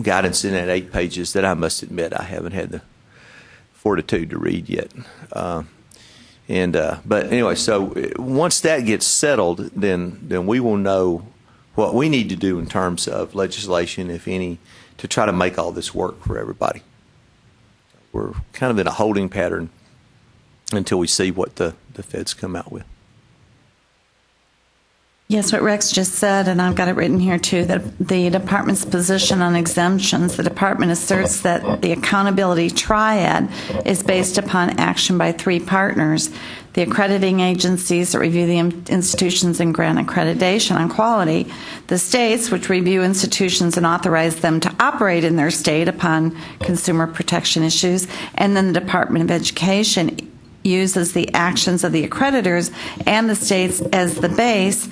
[SPEAKER 16] guidance in that 8 pages that I must admit I haven't had the fortitude to read yet. But anyway, so once that gets settled, then we will know what we need to do in terms of legislation, if any, to try to make all this work for everybody. We're kind of in a holding pattern until we see what the feds come out with.
[SPEAKER 1] Yes, what Rex just said, and I've got it written here too, that the department's position on exemptions, the department asserts that the accountability triad is based upon action by 3 partners: the accrediting agencies that review the institutions and grant accreditation on quality, the states, which review institutions and authorize them to operate in their state upon consumer protection issues, and then the Department of Education uses the actions of the accreditors and the states as the base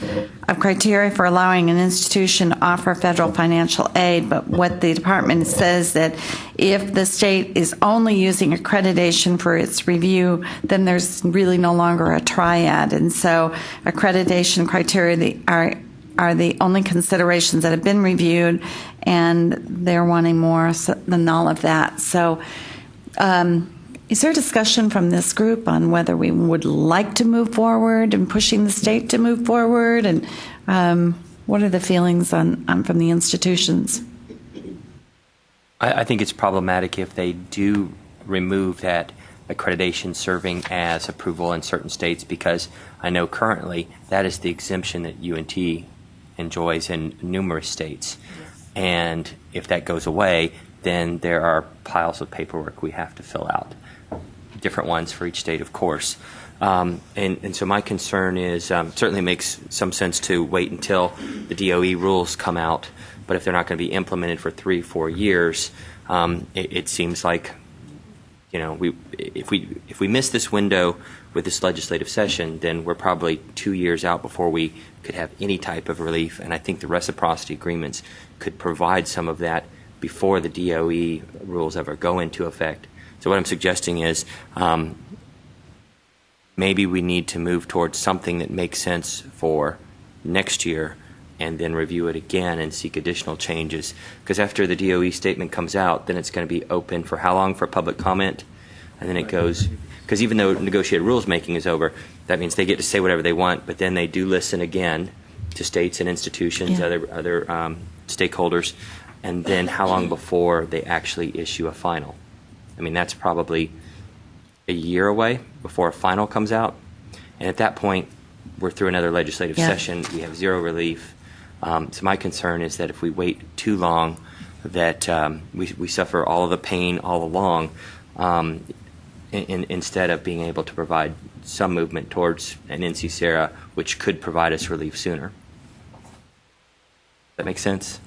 [SPEAKER 1] of criteria for allowing an institution to offer federal financial aid. But what the department says, that if the state is only using accreditation for its review, then there's really no longer a triad. And so accreditation criteria are the only considerations that have been reviewed, and they're wanting more than all of that. So is there a discussion from this group on whether we would like to move forward and pushing the state to move forward? And what are the feelings from the institutions?
[SPEAKER 4] I think it's problematic if they do remove that accreditation serving as approval in certain states, because I know currently that is the exemption that UNT enjoys in numerous states. And if that goes away, then there are piles of paperwork we have to fill out. Different ones for each state, of course. And so my concern is, certainly makes some sense to wait until the DOE rules come out, but if they're not going to be implemented for 3-4 years, it seems like, if we miss this window with this legislative session, then we're probably 2 years out before we could have any type of relief, and I think the reciprocity agreements could provide some of that before the DOE rules ever go into effect. So what I'm suggesting is maybe we need to move towards something that makes sense for next year, and then review it again and seek additional changes. Because after the DOE statement comes out, then it's going to be open for how long for public comment? And then it goes, because even though negotiated rules making is over, that means they get to say whatever they want, but then they do listen again to states and institutions, other stakeholders, and then how long before they actually issue a final? I mean, that's probably a year away before a final comes out. And at that point, we're through another legislative session. We have zero relief. So my concern is that if we wait too long, that we suffer all of the pain all along, instead of being able to provide some movement towards an NC-SARA, which could provide us relief sooner. That makes sense?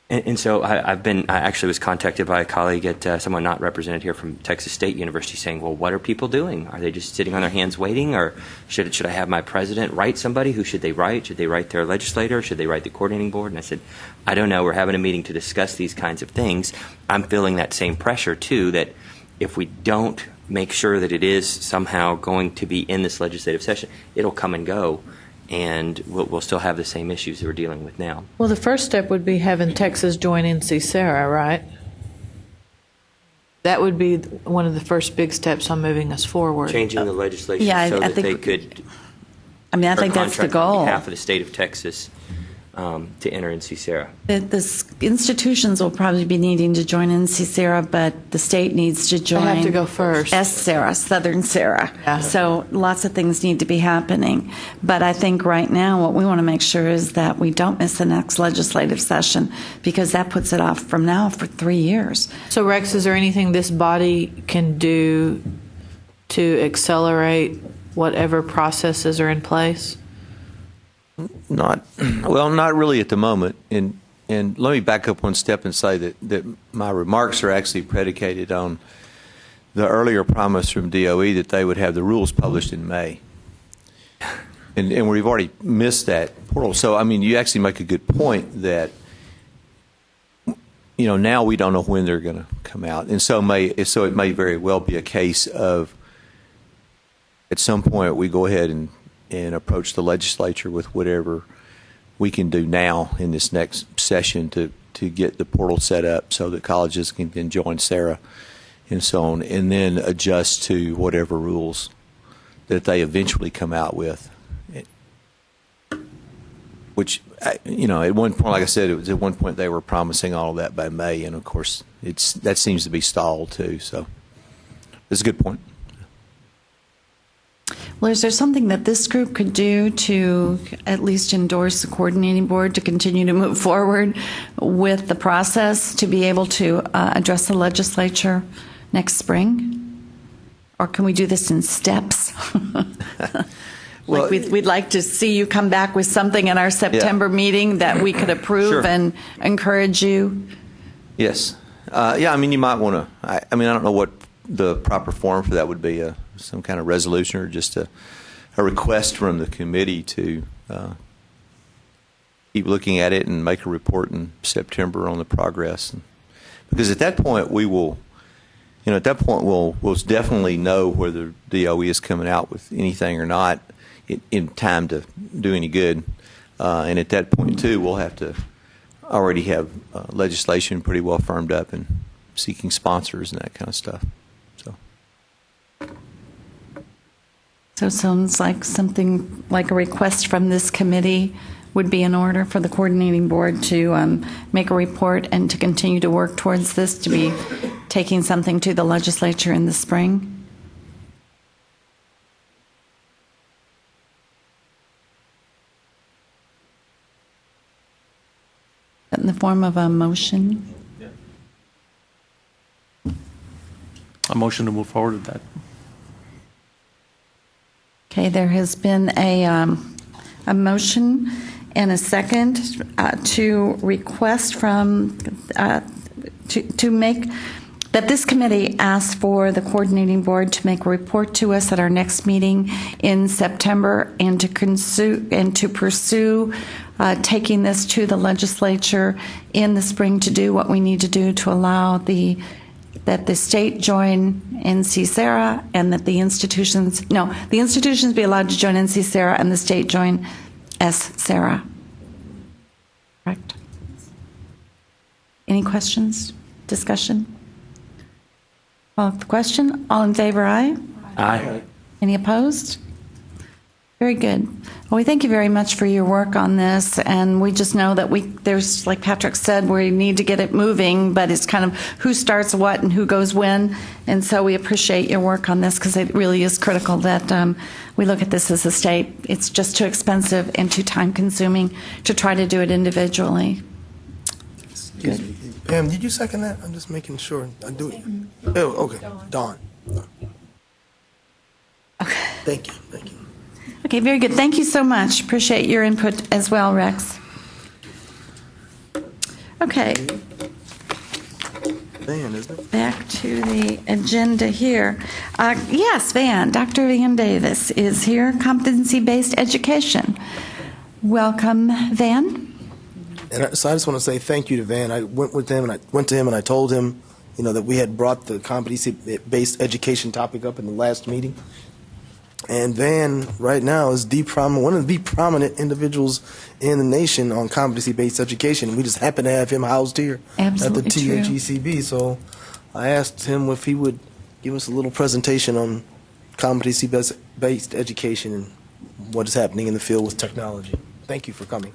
[SPEAKER 4] And so I actually was contacted by a colleague at someone not represented here from Texas State University saying, well, what are people doing? Are they just sitting on their hands waiting? Or should I have my president write somebody? Who should they write? Should they write their legislator? Should they write the coordinating board? And I said, I don't know. We're having a meeting to discuss these kinds of things. I'm feeling that same pressure, too, that if we don't make sure that it is somehow going to be in this legislative session, it'll come and go. And we'll still have the same issues that we're dealing with now.
[SPEAKER 8] Well, the first step would be having Texas join NC-SARA, right? That would be one of the first big steps on moving us forward.
[SPEAKER 4] Changing the legislation so that they could.
[SPEAKER 1] I mean, I think that's the goal.
[SPEAKER 4] On behalf of the state of Texas to enter NC-SARA.
[SPEAKER 1] The institutions will probably be needing to join NC-SARA, but the state needs to join.
[SPEAKER 8] They have to go first.
[SPEAKER 1] SARA, Southern SARA. Yeah. So lots of things need to be happening. But I think right now what we want to make sure is that we don't miss the next legislative session, because that puts it off from now for 3 years.
[SPEAKER 8] So Rex, is there anything this body can do to accelerate whatever processes are in place?
[SPEAKER 16] Not really at the moment. And let me back up one step and say that my remarks are actually predicated on the earlier promise from DOE that they would have the rules published in May. And we've already missed that portal. So, I mean, you actually make a good point that, now we don't know when they're going to come out. And so it may very well be a case of at some point we go ahead and approach the legislature with whatever we can do now in this next session to get the portal set up so that colleges can join SARA and so on, and then adjust to whatever rules that they eventually come out with. Which, at one point, like I said, at one point they were promising all of that by May, and of course that seems to be stalled too. So it's a good point.
[SPEAKER 1] Well, is there something that this group could do to at least endorse the coordinating board to continue to move forward with the process to be able to address the legislature next spring? Or can we do this in steps?
[SPEAKER 16] Well,
[SPEAKER 1] we'd like to see you come back with something in our September meeting that we could approve
[SPEAKER 16] Sure.
[SPEAKER 1] and encourage you.
[SPEAKER 16] Yes. I mean, you might want to, I don't know what the proper form for that would be, some kind of resolution or just a request from the committee to keep looking at it and make a report in September on the progress. Because at that point we'll definitely know whether DOE is coming out with anything or not in time to do any good. And at that point too, we'll have to already have legislation pretty well firmed up and seeking sponsors and that kind of stuff.
[SPEAKER 1] So it sounds like something like a request from this committee would be in order for the coordinating board to make a report and to continue to work towards this, to be taking something to the legislature in the spring. In the form of a motion?
[SPEAKER 5] A motion to move forward with that.
[SPEAKER 1] Okay, there has been a motion and a second to request from, to make, that this committee ask for the coordinating board to make a report to us at our next meeting in September and to pursue taking this to the legislature in the spring to do what we need to do to allow that the state join NC-SARA and that the institutions be allowed to join NC-SARA and the state join SARA. Correct? Any questions? Discussion? Call the question. All in favor, aye?
[SPEAKER 4] Aye.
[SPEAKER 1] Any opposed? Very good. Well, we thank you very much for your work on this, and we just know that there's, like Patrick said, we need to get it moving, but it's kind of who starts what and who goes when, and so we appreciate your work on this because it really is critical that we look at this as a state. It's just too expensive and too time-consuming to try to do it individually.
[SPEAKER 14] Excuse me. Pam, did you second that? I'm just making sure. I do it. Oh, okay. Dawn. Okay. Thank you. Thank you.
[SPEAKER 1] Okay, very good. Thank you so much. Appreciate your input as well, Rex. Okay.
[SPEAKER 14] Van, isn't it?
[SPEAKER 1] Back to the agenda here. Yes, Van. Dr. Van Davis is here, competency-based education. Welcome, Van.
[SPEAKER 14] And so I just want to say thank you to Van. I went to him and I told him, that we had brought the competency-based education topic up in the last meeting. And Van, right now, is one of the prominent individuals in the nation on competency-based education. We just happen to have him housed here at the THECB. So I asked him if he would give us a little presentation on competency-based education and what is happening in the field with technology. Thank you for coming.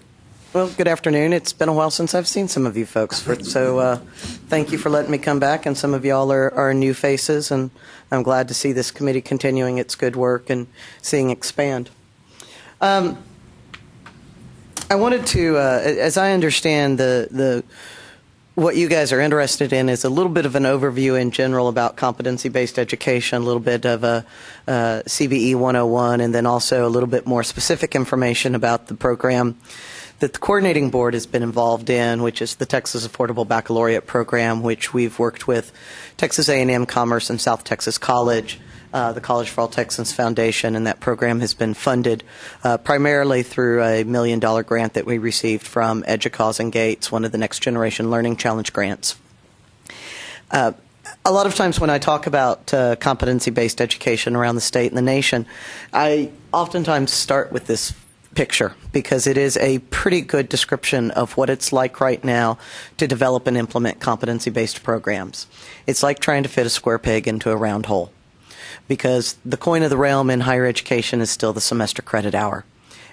[SPEAKER 10] Well, good afternoon. It's been a while since I've seen some of you folks, so thank you for letting me come back, and some of y'all are new faces, and I'm glad to see this committee continuing its good work and seeing expand. I wanted to, as I understand what you guys are interested in is a little bit of an overview in general about competency-based education, a little bit of a CBE 101, and then also a little bit more specific information about the program that the coordinating board has been involved in, which is the Texas Affordable Baccalaureate Program, which we've worked with Texas A&M Commerce and South Texas College, the College for All Texans Foundation, and that program has been funded primarily through a $1 million grant that we received from EDUCAUSE and Gates, one of the Next Generation Learning Challenge grants. A lot of times when I talk about competency-based education around the state and the nation, I oftentimes start with this picture because it is a pretty good description of what it's like right now to develop and implement competency-based programs. It's like trying to fit a square peg into a round hole because the coin of the realm in higher education is still the semester credit hour.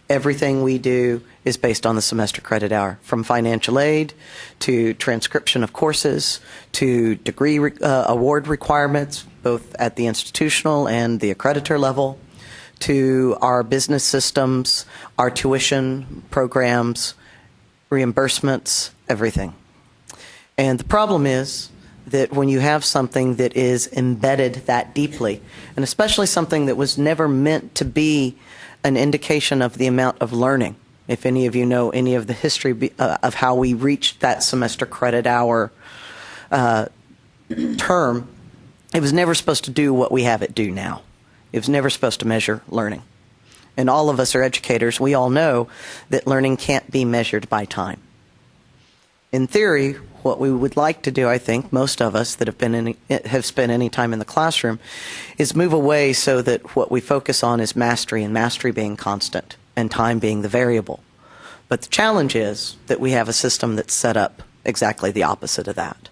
[SPEAKER 10] Everything we do is based on the semester credit hour, from financial aid to transcription of courses to degree award requirements, both at the institutional and the accreditor level, to our business systems, our tuition programs, reimbursements, everything. And the problem is that when you have something that is embedded that deeply, and especially something that was never meant to be an indication of the amount of learning, if any of you know any of the history of how we reached that semester credit hour term, it was never supposed to do what we have it do now. It was never supposed to measure learning. And all of us are educators. We all know that learning can't be measured by time. In theory, what we would like to do, I think, most of us that have spent any time in the classroom, is move away so that what we focus on is mastery, and mastery being constant, and time being the variable. But the challenge is that we have a system that's set up exactly the opposite of that.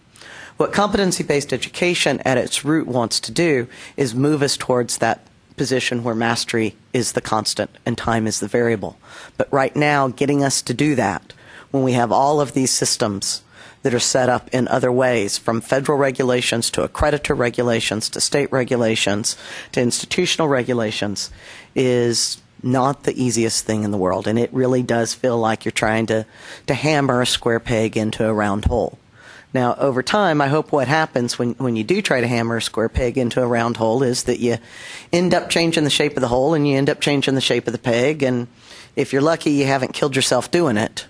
[SPEAKER 10] What competency-based education at its root wants to do is move us towards that position where mastery is the constant and time is the variable. But right now, getting us to do that, when we have all of these systems that are set up in other ways, from federal regulations to accreditor regulations to state regulations to institutional regulations, is not the easiest thing in the world. And it really does feel like you're trying to hammer a square peg into a round hole. Now, over time, I hope what happens when you do try to hammer a square peg into a round hole is that you end up changing the shape of the hole and you end up changing the shape of the peg. And if you're lucky, you haven't killed yourself doing it,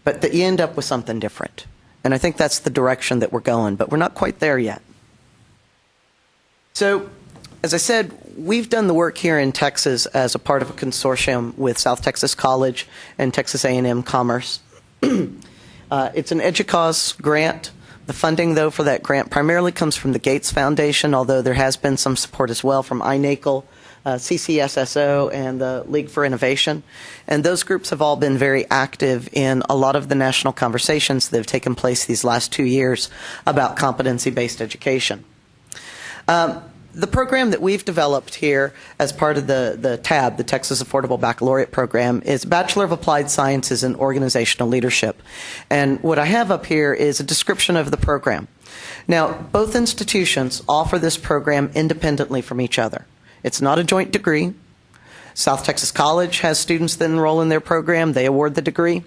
[SPEAKER 10] but that you end up with something different. And I think that's the direction that we're going, but we're not quite there yet. So, as I said, we've done the work here in Texas as a part of a consortium with South Texas College and Texas A&M Commerce. It's an EDUCAUSE grant. The funding, though, for that grant primarily comes from the Gates Foundation, although there has been some support as well from INACL, CCSSO, and the League for Innovation. And those groups have all been very active in a lot of the national conversations that have taken place these last 2 years about competency-based education. the program that we've developed here as part of the TAB, the Texas Affordable Baccalaureate Program, is Bachelor of Applied Sciences in Organizational Leadership. And what I have up here is a description of the program. Now, both institutions offer this program independently from each other. It's not a joint degree. South Texas College has students that enroll in their program. They award the degree.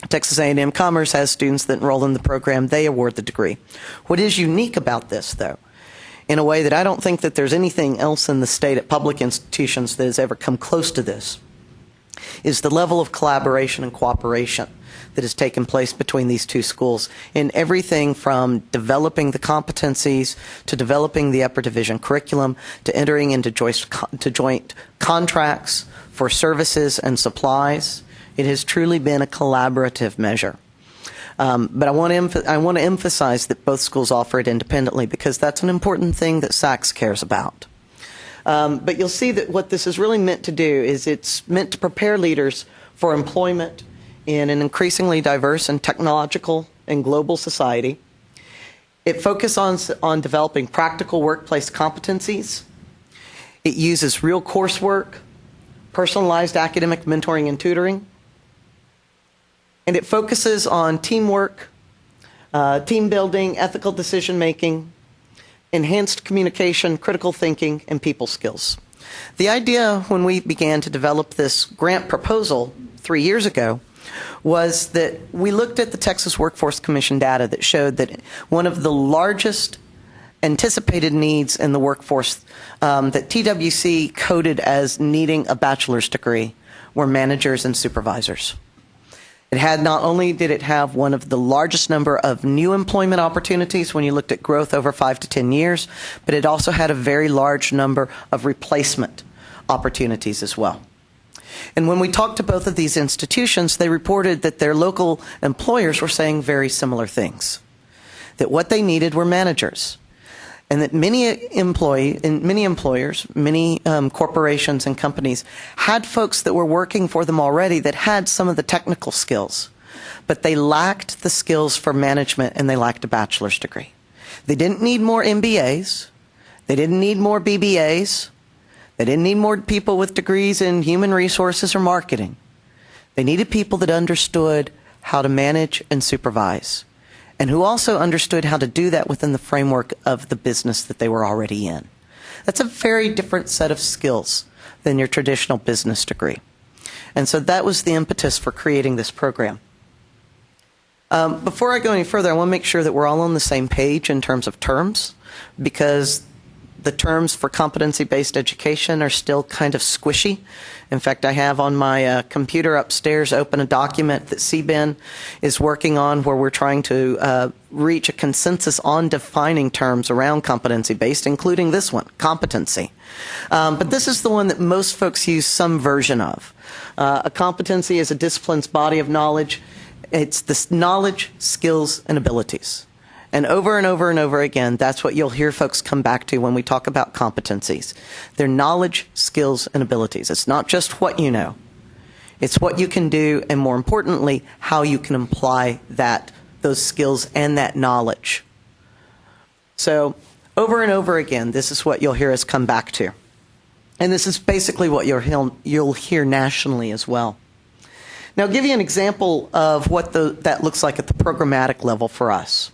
[SPEAKER 10] Texas A&M Commerce has students that enroll in the program. They award the degree. What is unique about this, though, in a way that I don't think that there's anything else in the state at public institutions that has ever come close to this, is the level of collaboration and cooperation that has taken place between these two schools in everything from developing the competencies to developing the upper division curriculum to entering into joint contracts for services and supplies. It has truly been a collaborative measure. But I want to emphasize that both schools offer it independently because that's an important thing that SACS cares about. But you'll see that what this is really meant to do is it's meant to prepare leaders for employment in an increasingly diverse and technological and global society. It focuses on developing practical workplace competencies. It uses real coursework, personalized academic mentoring and tutoring. And it focuses on teamwork, team building, ethical decision making, enhanced communication, critical thinking, and people skills. The idea when we began to develop this grant proposal 3 years ago was that we looked at the Texas Workforce Commission data that showed that one of the largest anticipated needs in the workforce that TWC coded as needing a bachelor's degree were managers and supervisors. It had not only did it have one of the largest number of new employment opportunities when you looked at growth over 5 to 10 years, but it also had a very large number of replacement opportunities as well. And when we talked to both of these institutions, they reported that their local employers were saying very similar things, that what they needed were managers, and that many employers, many corporations and companies had folks that were working for them already that had some of the technical skills, but they lacked the skills for management and they lacked a bachelor's degree. They didn't need more MBAs. They didn't need more BBAs. They didn't need more people with degrees in human resources or marketing. They needed people that understood how to manage and supervise, and who also understood how to do that within the framework of the business that they were already in. That's a very different set of skills than your traditional business degree. And so that was the impetus for creating this program. Before I go any further, I want to make sure that we're all on the same page in terms of terms, because the terms for competency-based education are still kind of squishy. In fact, I have on my computer upstairs open a document that CBEN is working on where we're trying to reach a consensus on defining terms around competency-based, including this one, competency. But this is the one that most folks use some version of. A competency is a discipline's body of knowledge. It's the knowledge, skills, and abilities. And over and over and over again, that's what you'll hear folks come back to when we talk about competencies. They're knowledge, skills, and abilities. It's not just what you know. It's what you can do, and more importantly, how you can apply those skills and that knowledge. So over and over again, this is what you'll hear us come back to. And this is basically what you'll hear nationally as well. Now, I'll give you an example of what that looks like at the programmatic level for us.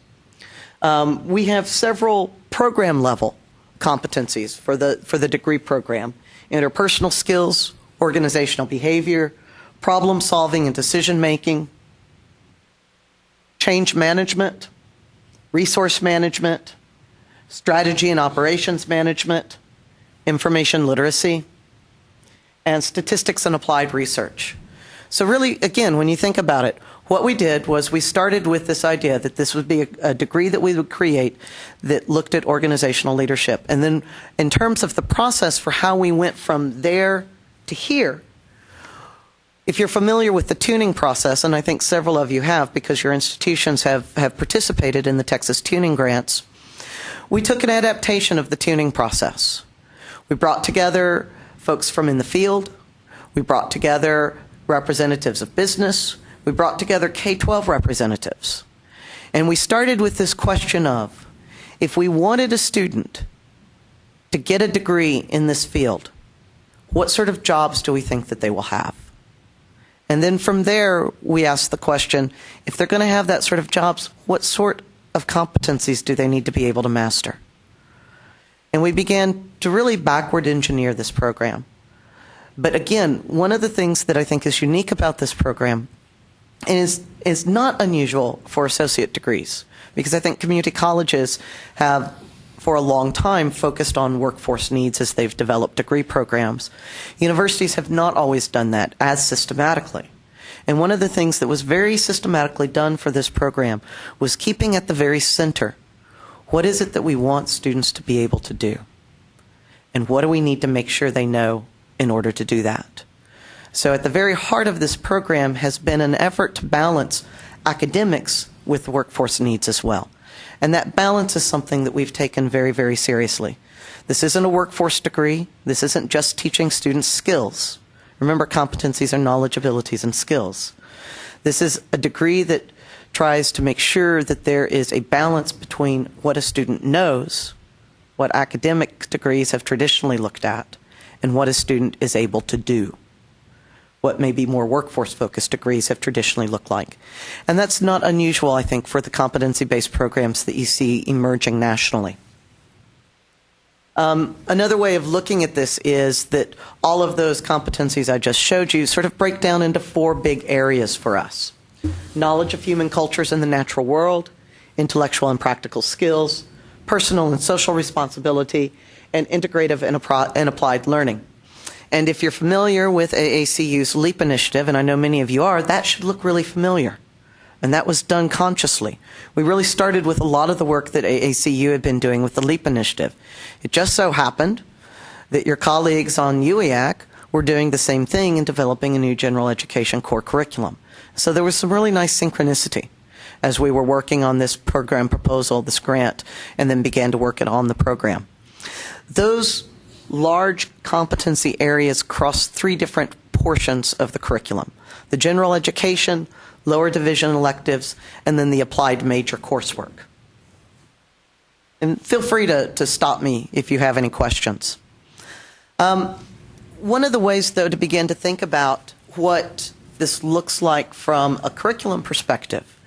[SPEAKER 10] We have several program level competencies for the degree program: interpersonal skills, organizational behavior, problem solving and decision making, change management, resource management, strategy and operations management, information literacy, and statistics and applied research. So really, again, when you think about it, what we did was we started with this idea that this would be a degree that we would create that looked at organizational leadership. And then in terms of the process for how we went from there to here, if you're familiar with the tuning process, and I think several of you have because your institutions have participated in the Texas Tuning Grants, we took an adaptation of the tuning process. We brought together folks from in the field. We brought together representatives of business. We brought together K-12 representatives. And we started with this question of, if we wanted a student to get a degree in this field, what sort of jobs do we think that they will have? And then from there, we ask the question, if they're going to have that sort of jobs, what sort of competencies do they need to be able to master? And we began to really backward engineer this program. But again, one of the things that I think is unique about this program is not unusual for associate degrees, because I think community colleges have for a long time focused on workforce needs as they've developed degree programs. Universities have not always done that as systematically. And one of the things that was very systematically done for this program was keeping at the very center, what is it that we want students to be able to do? And what do we need to make sure they know in order to do that? So at the very heart of this program has been an effort to balance academics with workforce needs as well. And that balance is something that we've taken very, very seriously. This isn't a workforce degree. This isn't just teaching students skills. Remember, competencies are knowledge, abilities, and skills. This is a degree that tries to make sure that there is a balance between what a student knows, what academic degrees have traditionally looked at, and what a student is able to do, what maybe more workforce-focused degrees have traditionally looked like. And that's not unusual, I think, for the competency-based programs that you see emerging nationally. Another way of looking at this is that all of those competencies I just showed you sort of break down into 4 big areas for us. Knowledge of human cultures in the natural world, intellectual and practical skills, personal and social responsibility, and integrative and applied learning. And if you're familiar with AACU's LEAP initiative, and I know many of you are, that should look really familiar. And that was done consciously. We really started with a lot of the work that AACU had been doing with the LEAP initiative. It just so happened that your colleagues on UEAC were doing the same thing in developing a new general education core curriculum. So there was some really nice synchronicity as we were working on this program proposal, this grant, and then began to work it on the program. Those large competency areas cross 3 different portions of the curriculum: the general education, lower division electives, and then the applied major coursework. And feel free to stop me if you have any questions. One of the ways, though, to begin to think about what this looks like from a curriculum perspective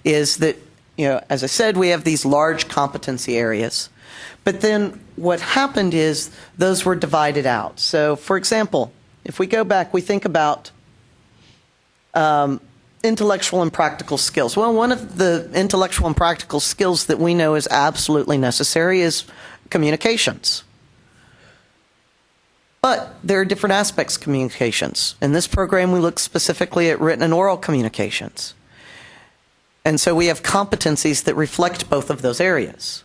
[SPEAKER 10] is that, as I said, we have these large competency areas. But then what happened is those were divided out. So, for example, if we go back, we think about intellectual and practical skills. Well, one of the intellectual and practical skills that we know is absolutely necessary is communications. But there are different aspects of communications. In this program, we look specifically at written and oral communications. And so we have competencies that reflect both of those areas.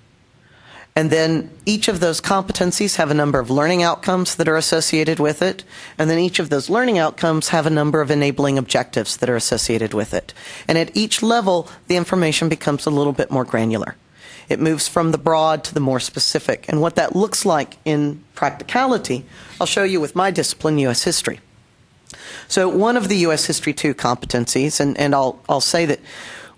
[SPEAKER 10] And then each of those competencies have a number of learning outcomes that are associated with it. And then each of those learning outcomes have a number of enabling objectives that are associated with it. And at each level, the information becomes a little bit more granular. It moves from the broad to the more specific. And what that looks like in practicality, I'll show you with my discipline, U.S. History. So one of the U.S. History 2 competencies, and I'll say that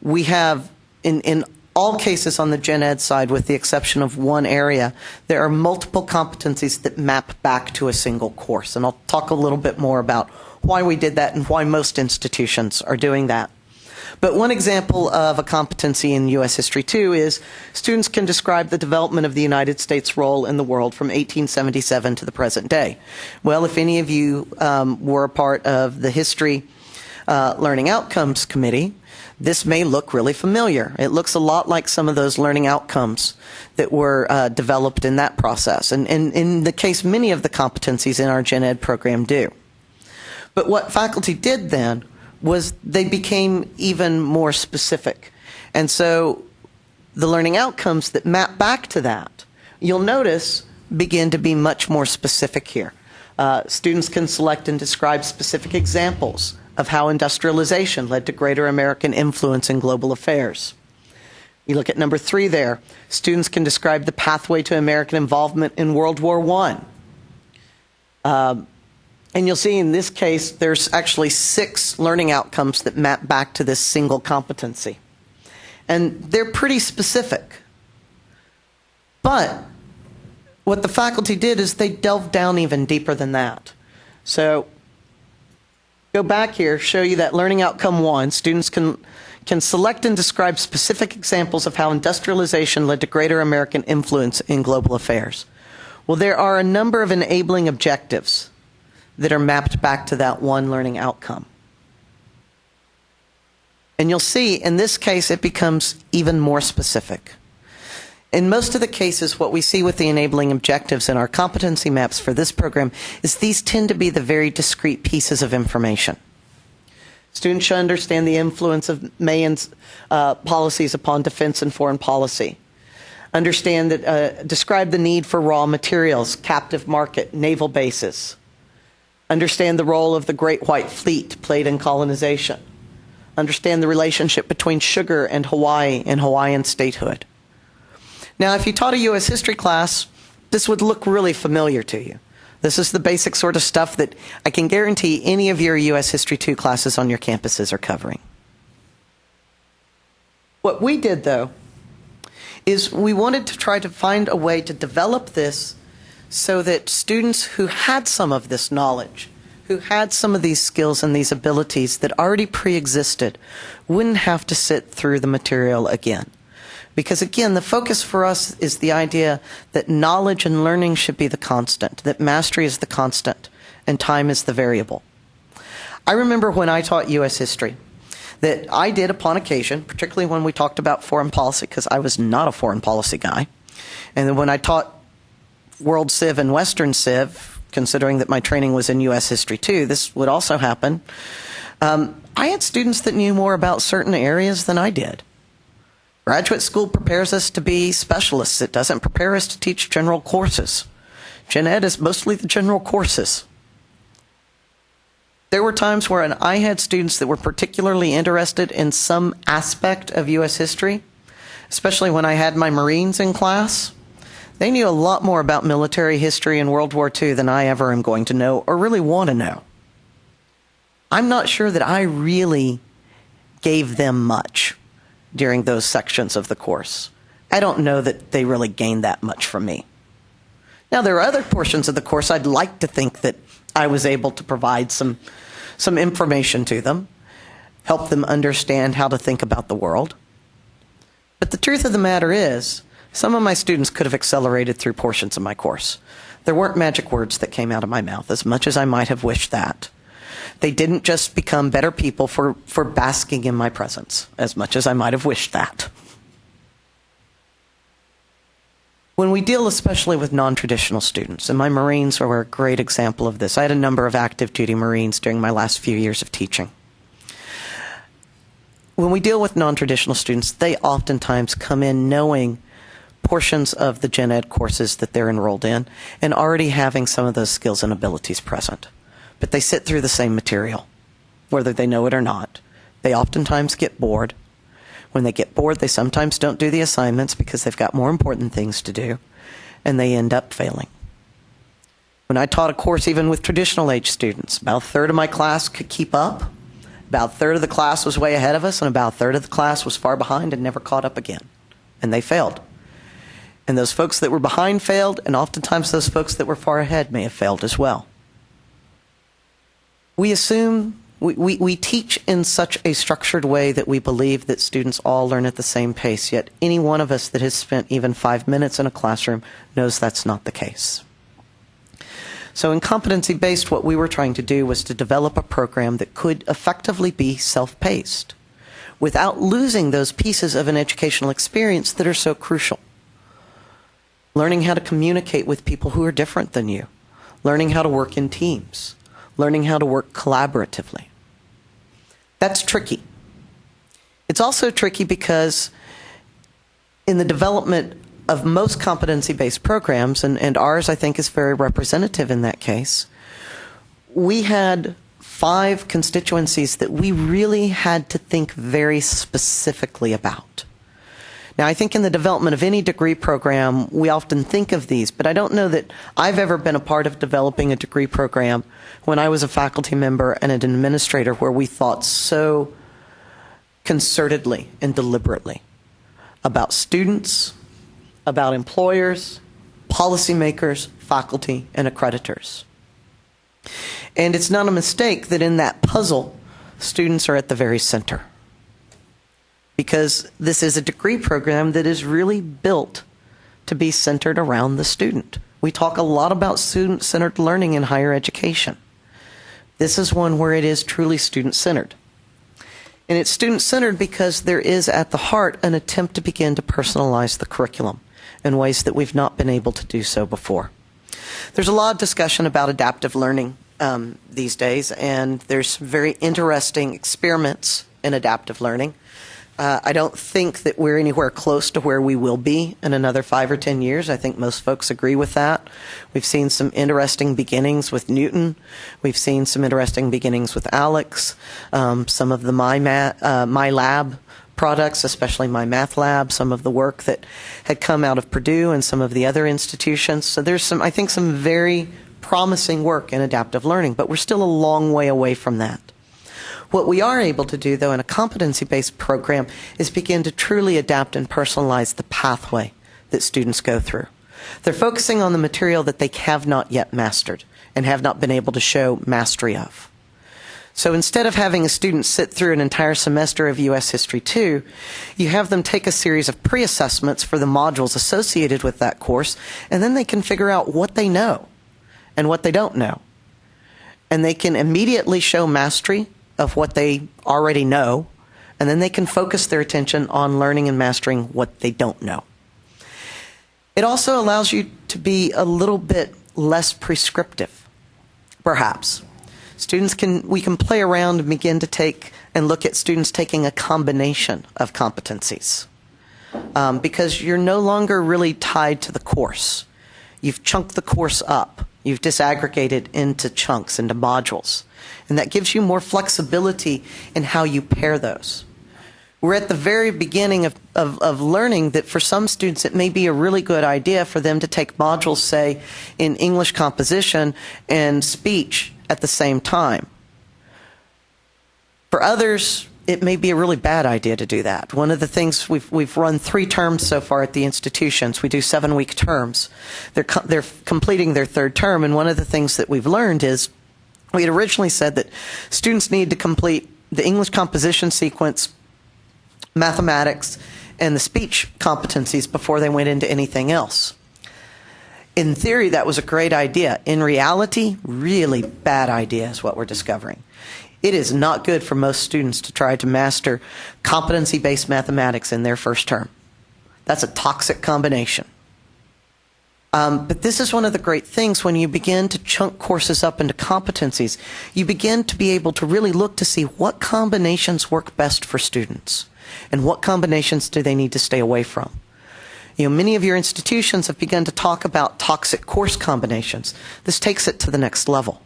[SPEAKER 10] we have in all cases on the gen ed side, with the exception of one area, there are multiple competencies that map back to a single course. And I'll talk a little bit more about why we did that and why most institutions are doing that. But one example of a competency in U.S. History 2 is students can describe the development of the United States' role in the world from 1877 to the present day. Well, if any of you were a part of the History Learning Outcomes Committee, this may look really familiar. It looks a lot like some of those learning outcomes that were developed in that process. And in the case, many of the competencies in our gen ed program do. But what faculty did then was they became even more specific. And so the learning outcomes that map back to that, you'll notice, begin to be much more specific here. Students can select and describe specific examples of how industrialization led to greater American influence in global affairs. You look at number 3 there. Students can describe the pathway to American involvement in World War I. And you'll see in this case, there's actually 6 learning outcomes that map back to this single competency. And they're pretty specific. But what the faculty did is they delved down even deeper than that. So go back here, show you that learning outcome 1, students can select and describe specific examples of how industrialization led to greater American influence in global affairs. Well, there are a number of enabling objectives that are mapped back to that one learning outcome. And you'll see, in this case, it becomes even more specific. In most of the cases, what we see with the enabling objectives in our competency maps for this program is these tend to be the very discrete pieces of information. Students should understand the influence of Mayan's policies upon defense and foreign policy. Understand that, describe the need for raw materials, captive market, naval bases. Understand the role of the Great White Fleet played in colonization. Understand the relationship between sugar and Hawaii and Hawaiian statehood. Now, if you taught a U.S. history class, this would look really familiar to you. This is the basic sort of stuff that I can guarantee any of your U.S. History 2 classes on your campuses are covering. What we did, though, is we wanted to try to find a way to develop this so that students who had some of this knowledge, who had some of these skills and these abilities that already pre-existed, wouldn't have to sit through the material again. Because again, the focus for us is the idea that knowledge and learning should be the constant, that mastery is the constant, and time is the variable. I remember when I taught U.S. history, that I did upon occasion, particularly when we talked about foreign policy, because I was not a foreign policy guy. And then when I taught World Civ and Western Civ, considering that my training was in U.S. history too, this would also happen. I had students that knew more about certain areas than I did. Graduate school prepares us to be specialists. It doesn't prepare us to teach general courses. Gen Ed is mostly the general courses. There were times when I had students that were particularly interested in some aspect of U.S. history, especially when I had my Marines in class. They knew a lot more about military history in World War II than I ever am going to know or really want to know. I'm not sure that I really gave them much during those sections of the course. I don't know that they really gained that much from me. Now, there are other portions of the course I'd like to think that I was able to provide some information to them, help them understand how to think about the world. But the truth of the matter is, some of my students could have accelerated through portions of my course. There weren't magic words that came out of my mouth, as much as I might have wished that. They didn't just become better people for basking in my presence, as much as I might have wished that. When we deal especially with non-traditional students, and my Marines were a great example of this. I had a number of active duty Marines during my last few years of teaching. When we deal with non-traditional students, they oftentimes come in knowing portions of the Gen Ed courses that they're enrolled in and already having some of those skills and abilities present. But they sit through the same material, whether they know it or not. They oftentimes get bored. When they get bored, they sometimes don't do the assignments because they've got more important things to do, and they end up failing. When I taught a course even with traditional age students, about a third of my class could keep up, about a third of the class was way ahead of us, and about a third of the class was far behind and never caught up again. And they failed. And those folks that were behind failed, and oftentimes those folks that were far ahead may have failed as well. We assume, we teach in such a structured way that we believe that students all learn at the same pace, yet any one of us that has spent even 5 minutes in a classroom knows that's not the case. So in competency-based, what we were trying to do was to develop a program that could effectively be self-paced without losing those pieces of an educational experience that are so crucial. Learning how to communicate with people who are different than you, learning how to work in teams, learning how to work collaboratively. That's tricky. It's also tricky because in the development of most competency-based programs, and ours I think is very representative in that case, we had 5 constituencies that we really had to think very specifically about. Now, I think in the development of any degree program, we often think of these, but I don't know that I've ever been a part of developing a degree program when I was a faculty member and an administrator where we thought so concertedly and deliberately about students, about employers, policymakers, faculty, and accreditors. And it's not a mistake that in that puzzle, students are at the very center. Because this is a degree program that is really built to be centered around the student. We talk a lot about student-centered learning in higher education. This is one where it is truly student-centered. And it's student-centered because there is at the heart an attempt to begin to personalize the curriculum in ways that we've not been able to do so before. There's a lot of discussion about adaptive learning these days, and there's very interesting experiments in adaptive learning. I don't think that we're anywhere close to where we will be in another 5 or 10 years. I think most folks agree with that. We've seen some interesting beginnings with Newton. We've seen some interesting beginnings with ALEKS. Some of the MyLab products, especially MyMathLab, some of the work that had come out of Purdue and some of the other institutions. So there's some, I think, some very promising work in adaptive learning, but we're still a long way away from that. What we are able to do, though, in a competency-based program is begin to truly adapt and personalize the pathway that students go through. They're focusing on the material that they have not yet mastered and have not been able to show mastery of. So instead of having a student sit through an entire semester of U.S. History 2, you have them take a series of pre-assessments for the modules associated with that course, and then they can figure out what they know and what they don't know. And they can immediately show mastery of what they already know, and then they can focus their attention on learning and mastering what they don't know. It also allows you to be a little bit less prescriptive, perhaps. We can play around and begin to take and look at students taking a combination of competencies because you're no longer really tied to the course. You've chunked the course up. You've disaggregated into chunks, into modules. And that gives you more flexibility in how you pair those. We're at the very beginning of learning that for some students it may be a really good idea for them to take modules, say, in English composition and speech at the same time. For others, it may be a really bad idea to do that. One of the things we've run 3 terms so far at the institutions. We do 7-week terms. They're completing their 3rd term, and one of the things that we've learned is we had originally said that students need to complete the English composition sequence, mathematics, and the speech competencies before they went into anything else. In theory, that was a great idea. In reality, really bad idea is what we're discovering. It is not good for most students to try to master competency-based mathematics in their 1st term. That's a toxic combination. But this is one of the great things when you begin to chunk courses up into competencies. You begin to be able to really look to see what combinations work best for students and what combinations do they need to stay away from. You know, many of your institutions have begun to talk about toxic course combinations. This takes it to the next level.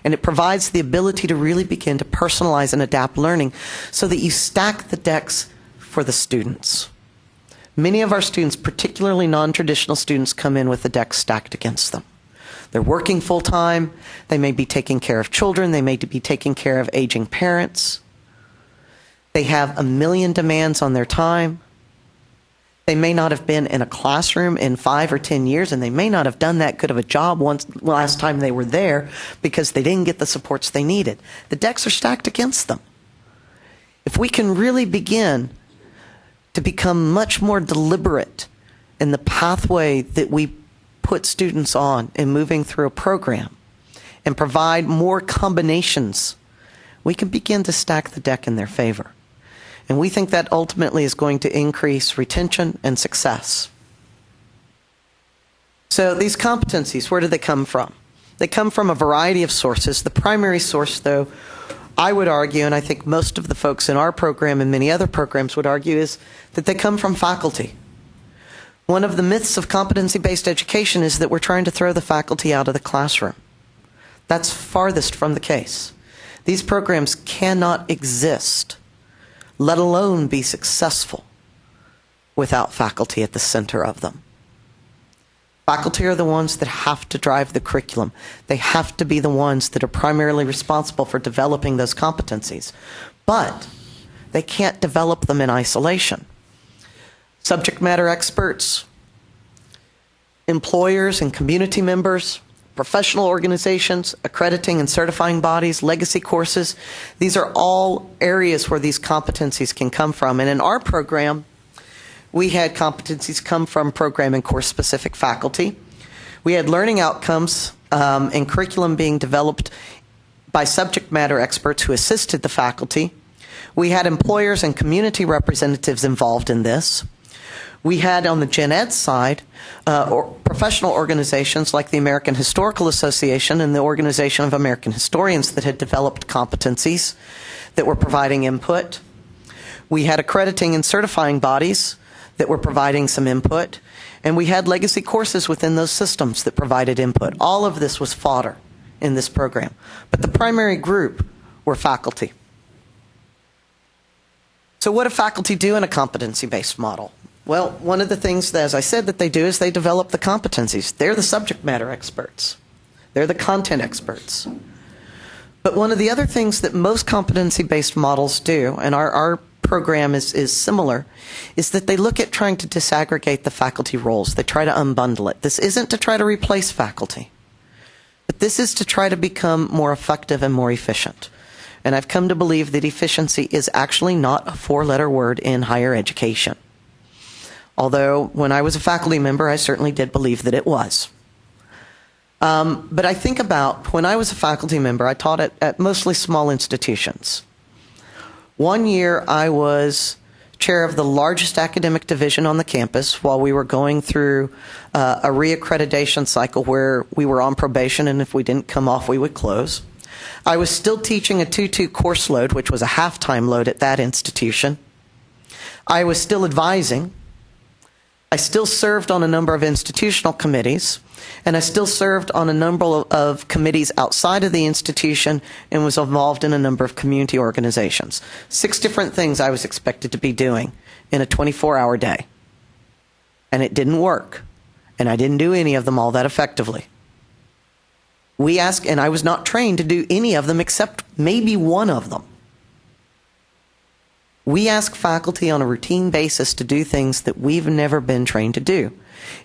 [SPEAKER 10] And it provides the ability to really begin to personalize and adapt learning so that you stack the decks for the students. Many of our students, particularly non-traditional students, come in with the deck stacked against them. They're working full-time. They may be taking care of children. They may be taking care of aging parents. They have a million demands on their time. They may not have been in a classroom in 5 or 10 years, and they may not have done that good of a job last time they were there because they didn't get the supports they needed. The decks are stacked against them. If we can really begin to become much more deliberate in the pathway that we put students on in moving through a program and provide more combinations, we can begin to stack the deck in their favor. And we think that ultimately is going to increase retention and success. So these competencies, where do they come from? They come from a variety of sources. The primary source, though, I would argue, and I think most of the folks in our program and many other programs would argue, is that they come from faculty. One of the myths of competency-based education is that we're trying to throw the faculty out of the classroom. That's farthest from the case. These programs cannot exist, let alone be successful, without faculty at the center of them. Faculty are the ones that have to drive the curriculum. They have to be the ones that are primarily responsible for developing those competencies. But they can't develop them in isolation. Subject matter experts, employers and community members, professional organizations, accrediting and certifying bodies, legacy courses. These are all areas where these competencies can come from. And in our program, we had competencies come from program and course-specific faculty. We had learning outcomes and curriculum being developed by subject matter experts who assisted the faculty. We had employers and community representatives involved in this. We had on the Gen Ed side professional organizations like the American Historical Association and the Organization of American Historians that had developed competencies that were providing input. We had accrediting and certifying bodies that were providing some input. And we had legacy courses within those systems that provided input. All of this was fodder in this program. But the primary group were faculty. So what do faculty do in a competency-based model? Well, one of the things, that, as I said, that they do is they develop the competencies. They're the subject matter experts. They're the content experts. But one of the other things that most competency-based models do, and our program is similar, is that they look at trying to disaggregate the faculty roles. They try to unbundle it. This isn't to try to replace faculty, but this is to try to become more effective and more efficient. And I've come to believe that efficiency is actually not a four-letter word in higher education. Although when I was a faculty member, I certainly did believe that it was. But I think about when I was a faculty member, I taught at mostly small institutions. One year I was chair of the largest academic division on the campus while we were going through a reaccreditation cycle where we were on probation, and if we didn't come off, we would close. I was still teaching a 2-2 course load, which was a half-time load at that institution. I was still advising. I still served on a number of institutional committees, and I still served on a number of committees outside of the institution and was involved in a number of community organizations. 6 different things I was expected to be doing in a 24-hour day. And it didn't work. And I didn't do any of them all that effectively. We asked, and I was not trained to do any of them except maybe one of them. We ask faculty on a routine basis to do things that we've never been trained to do.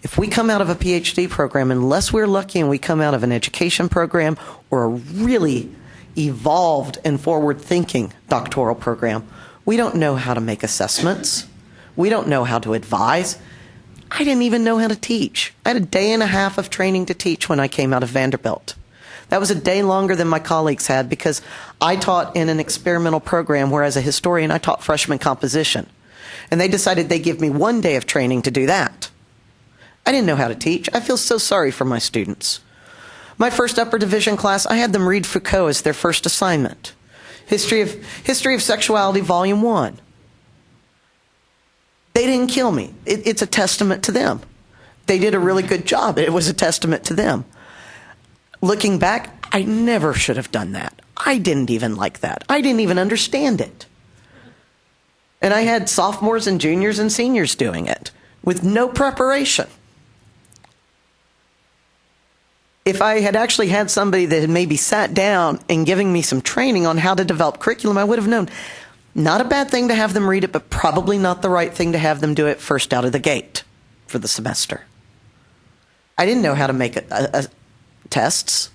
[SPEAKER 10] If we come out of a PhD program, unless we're lucky and we come out of an education program or a really evolved and forward-thinking doctoral program, we don't know how to make assessments. We don't know how to advise. I didn't even know how to teach. I had a day and a half of training to teach when I came out of Vanderbilt. That was a day longer than my colleagues had because I taught in an experimental program where, as a historian, I taught freshman composition. And they decided they'd give me 1 day of training to do that. I didn't know how to teach. I feel so sorry for my students. My first upper division class, I had them read Foucault as their first assignment. History of Sexuality, Volume 1. They didn't kill me. It's a testament to them. They did a really good job. It was a testament to them. Looking back, I never should have done that. I didn't even like that. I didn't even understand it. And I had sophomores and juniors and seniors doing it with no preparation. If I had actually had somebody that had maybe sat down and giving me some training on how to develop curriculum, I would have known. Not a bad thing to have them read it, but probably not the right thing to have them do it first out of the gate for the semester. I didn't know how to make tests.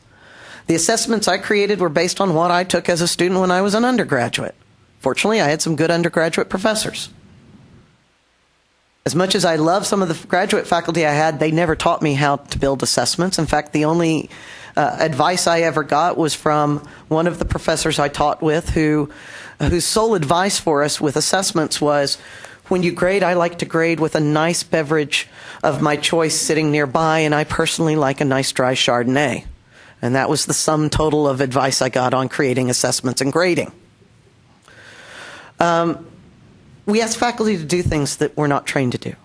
[SPEAKER 10] The assessments I created were based on what I took as a student when I was an undergraduate. Fortunately, I had some good undergraduate professors. As much as I love some of the graduate faculty I had, they never taught me how to build assessments. In fact, the only advice I ever got was from one of the professors I taught with whose sole advice for us with assessments was, when you grade, I like to grade with a nice beverage of my choice sitting nearby, and I personally like a nice dry Chardonnay. And that was the sum total of advice I got on creating assessments and grading. We ask faculty to do things that we're not trained to do.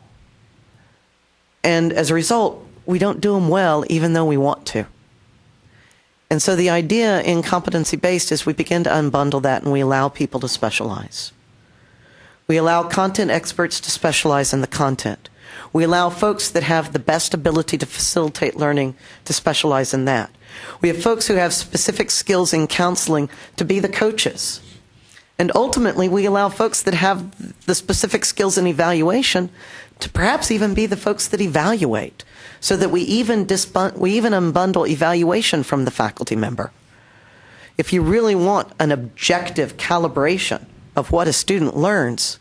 [SPEAKER 10] And as a result, we don't do them well even though we want to. And so the idea in competency-based is we begin to unbundle that and we allow people to specialize. We allow content experts to specialize in the content. We allow folks that have the best ability to facilitate learning to specialize in that. We have folks who have specific skills in counseling to be the coaches. And ultimately, we allow folks that have the specific skills in evaluation to perhaps even be the folks that evaluate, so that we even unbundle evaluation from the faculty member. If you really want an objective calibration of what a student learns,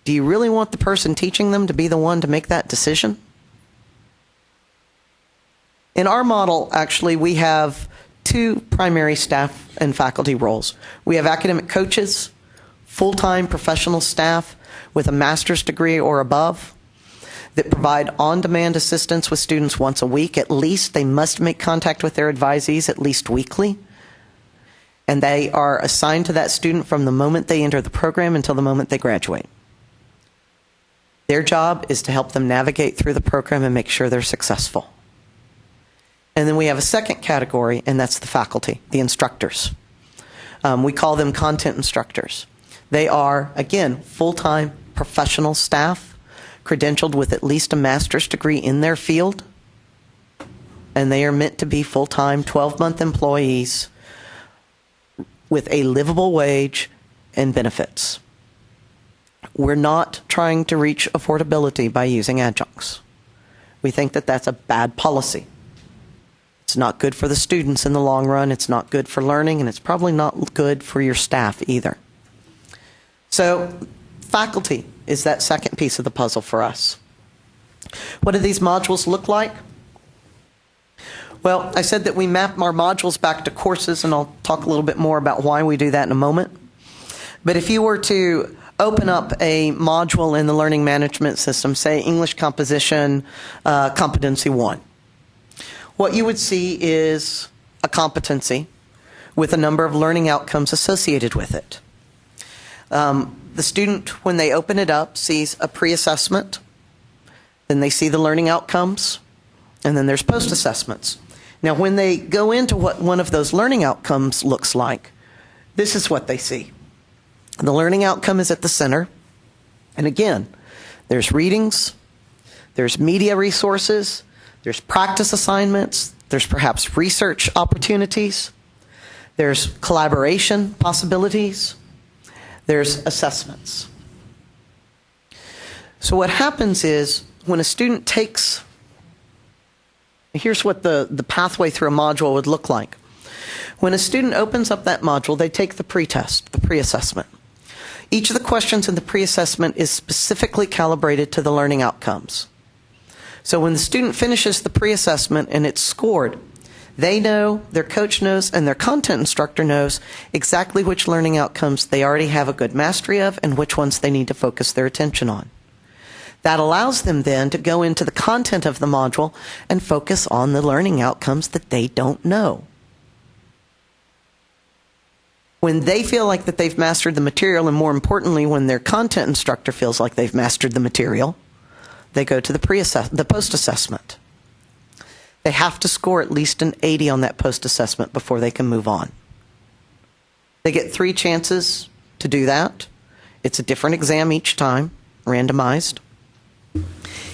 [SPEAKER 10] do you really want the person teaching them to be the one to make that decision? In our model, actually, we have two primary staff and faculty roles. We have academic coaches, full-time professional staff with a master's degree or above that provide on-demand assistance with students once a week. At least they must make contact with their advisees at least weekly. And they are assigned to that student from the moment they enter the program until the moment they graduate. Their job is to help them navigate through the program and make sure they're successful. And then we have a second category, and that's the faculty, the instructors. We call them content instructors. They are, again, full-time professional staff, credentialed with at least a master's degree in their field, and they are meant to be full-time 12-month employees with a livable wage and benefits. We're not trying to reach affordability by using adjuncts. We think that that's a bad policy. It's not good for the students in the long run, it's not good for learning, and it's probably not good for your staff either. So, faculty is that second piece of the puzzle for us. What do these modules look like? Well, I said that we map our modules back to courses, and I'll talk a little bit more about why we do that in a moment. But if you were to open up a module in the learning management system, say English Composition Competency 1, what you would see is a competency with a number of learning outcomes associated with it. The student, when they open it up, sees a pre-assessment, then they see the learning outcomes, and then there's post-assessments. Now, when they go into what one of those learning outcomes looks like, this is what they see. The learning outcome is at the center, and again, there's readings, there's media resources, there's practice assignments, there's perhaps research opportunities, there's collaboration possibilities, there's assessments. So what happens is when a student takes, here's what the pathway through a module would look like. When a student opens up that module, they take the pre-test, the pre-assessment. Each of the questions in the pre-assessment is specifically calibrated to the learning outcomes. So when the student finishes the pre-assessment and it's scored, they know, their coach knows, and their content instructor knows exactly which learning outcomes they already have a good mastery of and which ones they need to focus their attention on. That allows them then to go into the content of the module and focus on the learning outcomes that they don't know. When they feel like that they've mastered the material, and more importantly, when their content instructor feels like they've mastered the material, they go to the post-assessment. They have to score at least an 80 on that post-assessment before they can move on. They get 3 chances to do that. It's a different exam each time, randomized.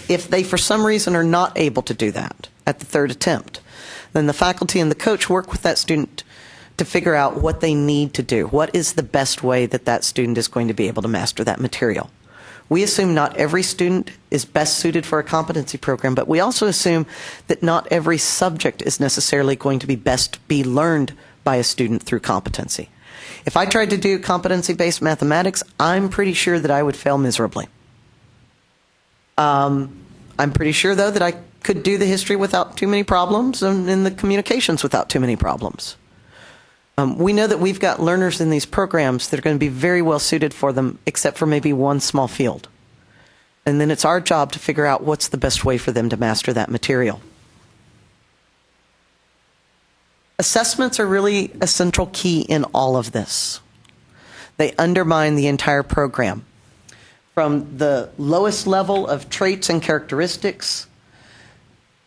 [SPEAKER 10] If they, for some reason, are not able to do that at the 3rd attempt, then the faculty and the coach work with that student to figure out what they need to do. What is the best way that that student is going to be able to master that material? We assume not every student is best suited for a competency program, but we also assume that not every subject is necessarily going to be best be learned by a student through competency. If I tried to do competency-based mathematics, I'm pretty sure that I would fail miserably. I'm pretty sure, though, that I could do the history without too many problems and the communications without too many problems. We know that we've got learners in these programs that are going to be very well suited for them, except for maybe one small field. And then it's our job to figure out what's the best way for them to master that material. Assessments are really a central key in all of this. They undermine the entire program. From the lowest level of traits and characteristics,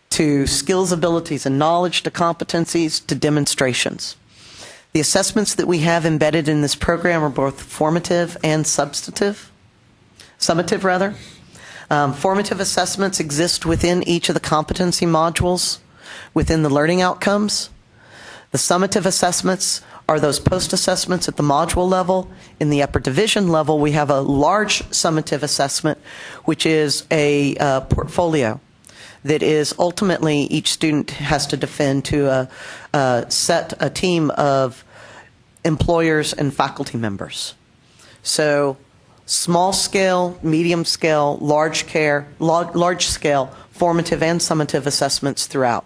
[SPEAKER 10] to skills, abilities, and knowledge, to competencies, to demonstrations. The assessments that we have embedded in this program are both formative and summative. Formative assessments exist within each of the competency modules, within the learning outcomes. The summative assessments are those post-assessments at the module level. In the upper division level, we have a large summative assessment, which is a portfolio that is ultimately each student has to defend to a team of employers and faculty members. So small scale, medium scale, large scale, formative and summative assessments throughout.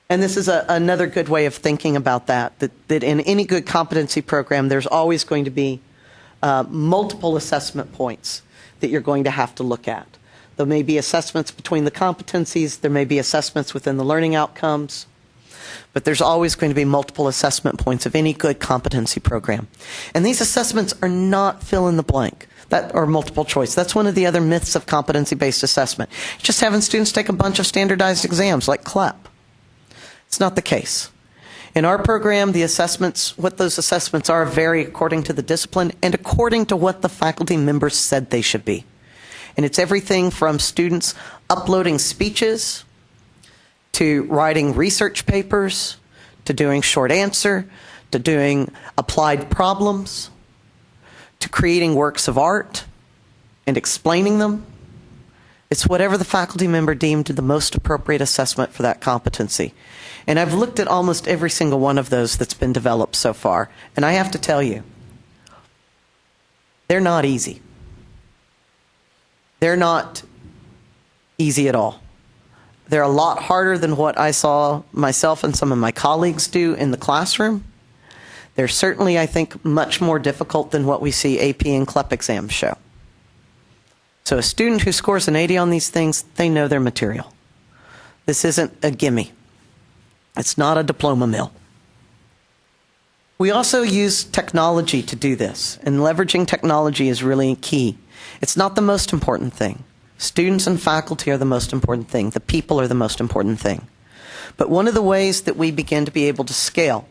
[SPEAKER 10] And this is another good way of thinking about that in any good competency program, there's always going to be multiple assessment points that you're going to have to look at. There may be assessments between the competencies, there may be assessments within the learning outcomes, but there's always going to be multiple assessment points of any good competency program. And these assessments are not fill in the blank or multiple choice. That's one of the other myths of competency-based assessment. Just having students take a bunch of standardized exams like CLEP. It's not the case. In our program, the assessments, what those assessments are, vary according to the discipline and according to what the faculty members said they should be. And it's everything from students uploading speeches to writing research papers, to doing short answer, to doing applied problems, to creating works of art and explaining them. It's whatever the faculty member deemed the most appropriate assessment for that competency. And I've looked at almost every single one of those that's been developed so far. And I have to tell you, they're not easy. They're not easy at all. They're a lot harder than what I saw myself and some of my colleagues do in the classroom. They're certainly, I think, much more difficult than what we see AP and CLEP exams show. So a student who scores an 80 on these things, they know their material. This isn't a gimme. It's not a diploma mill. We also use technology to do this, and leveraging technology is really key. It's not the most important thing. Students and faculty are the most important thing. The people are the most important thing. But one of the ways that we begin to be able to scale,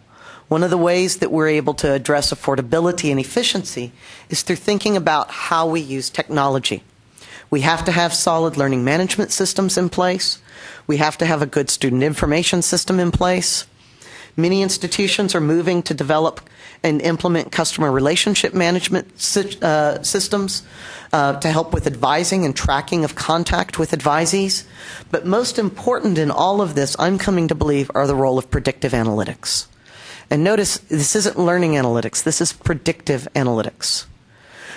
[SPEAKER 10] one of the ways that we're able to address affordability and efficiency is through thinking about how we use technology. We have to have solid learning management systems in place. We have to have a good student information system in place. Many institutions are moving to develop and implement customer relationship management systems to help with advising and tracking of contact with advisees. But most important in all of this, I'm coming to believe, are the role of predictive analytics. And notice, this isn't learning analytics, this is predictive analytics.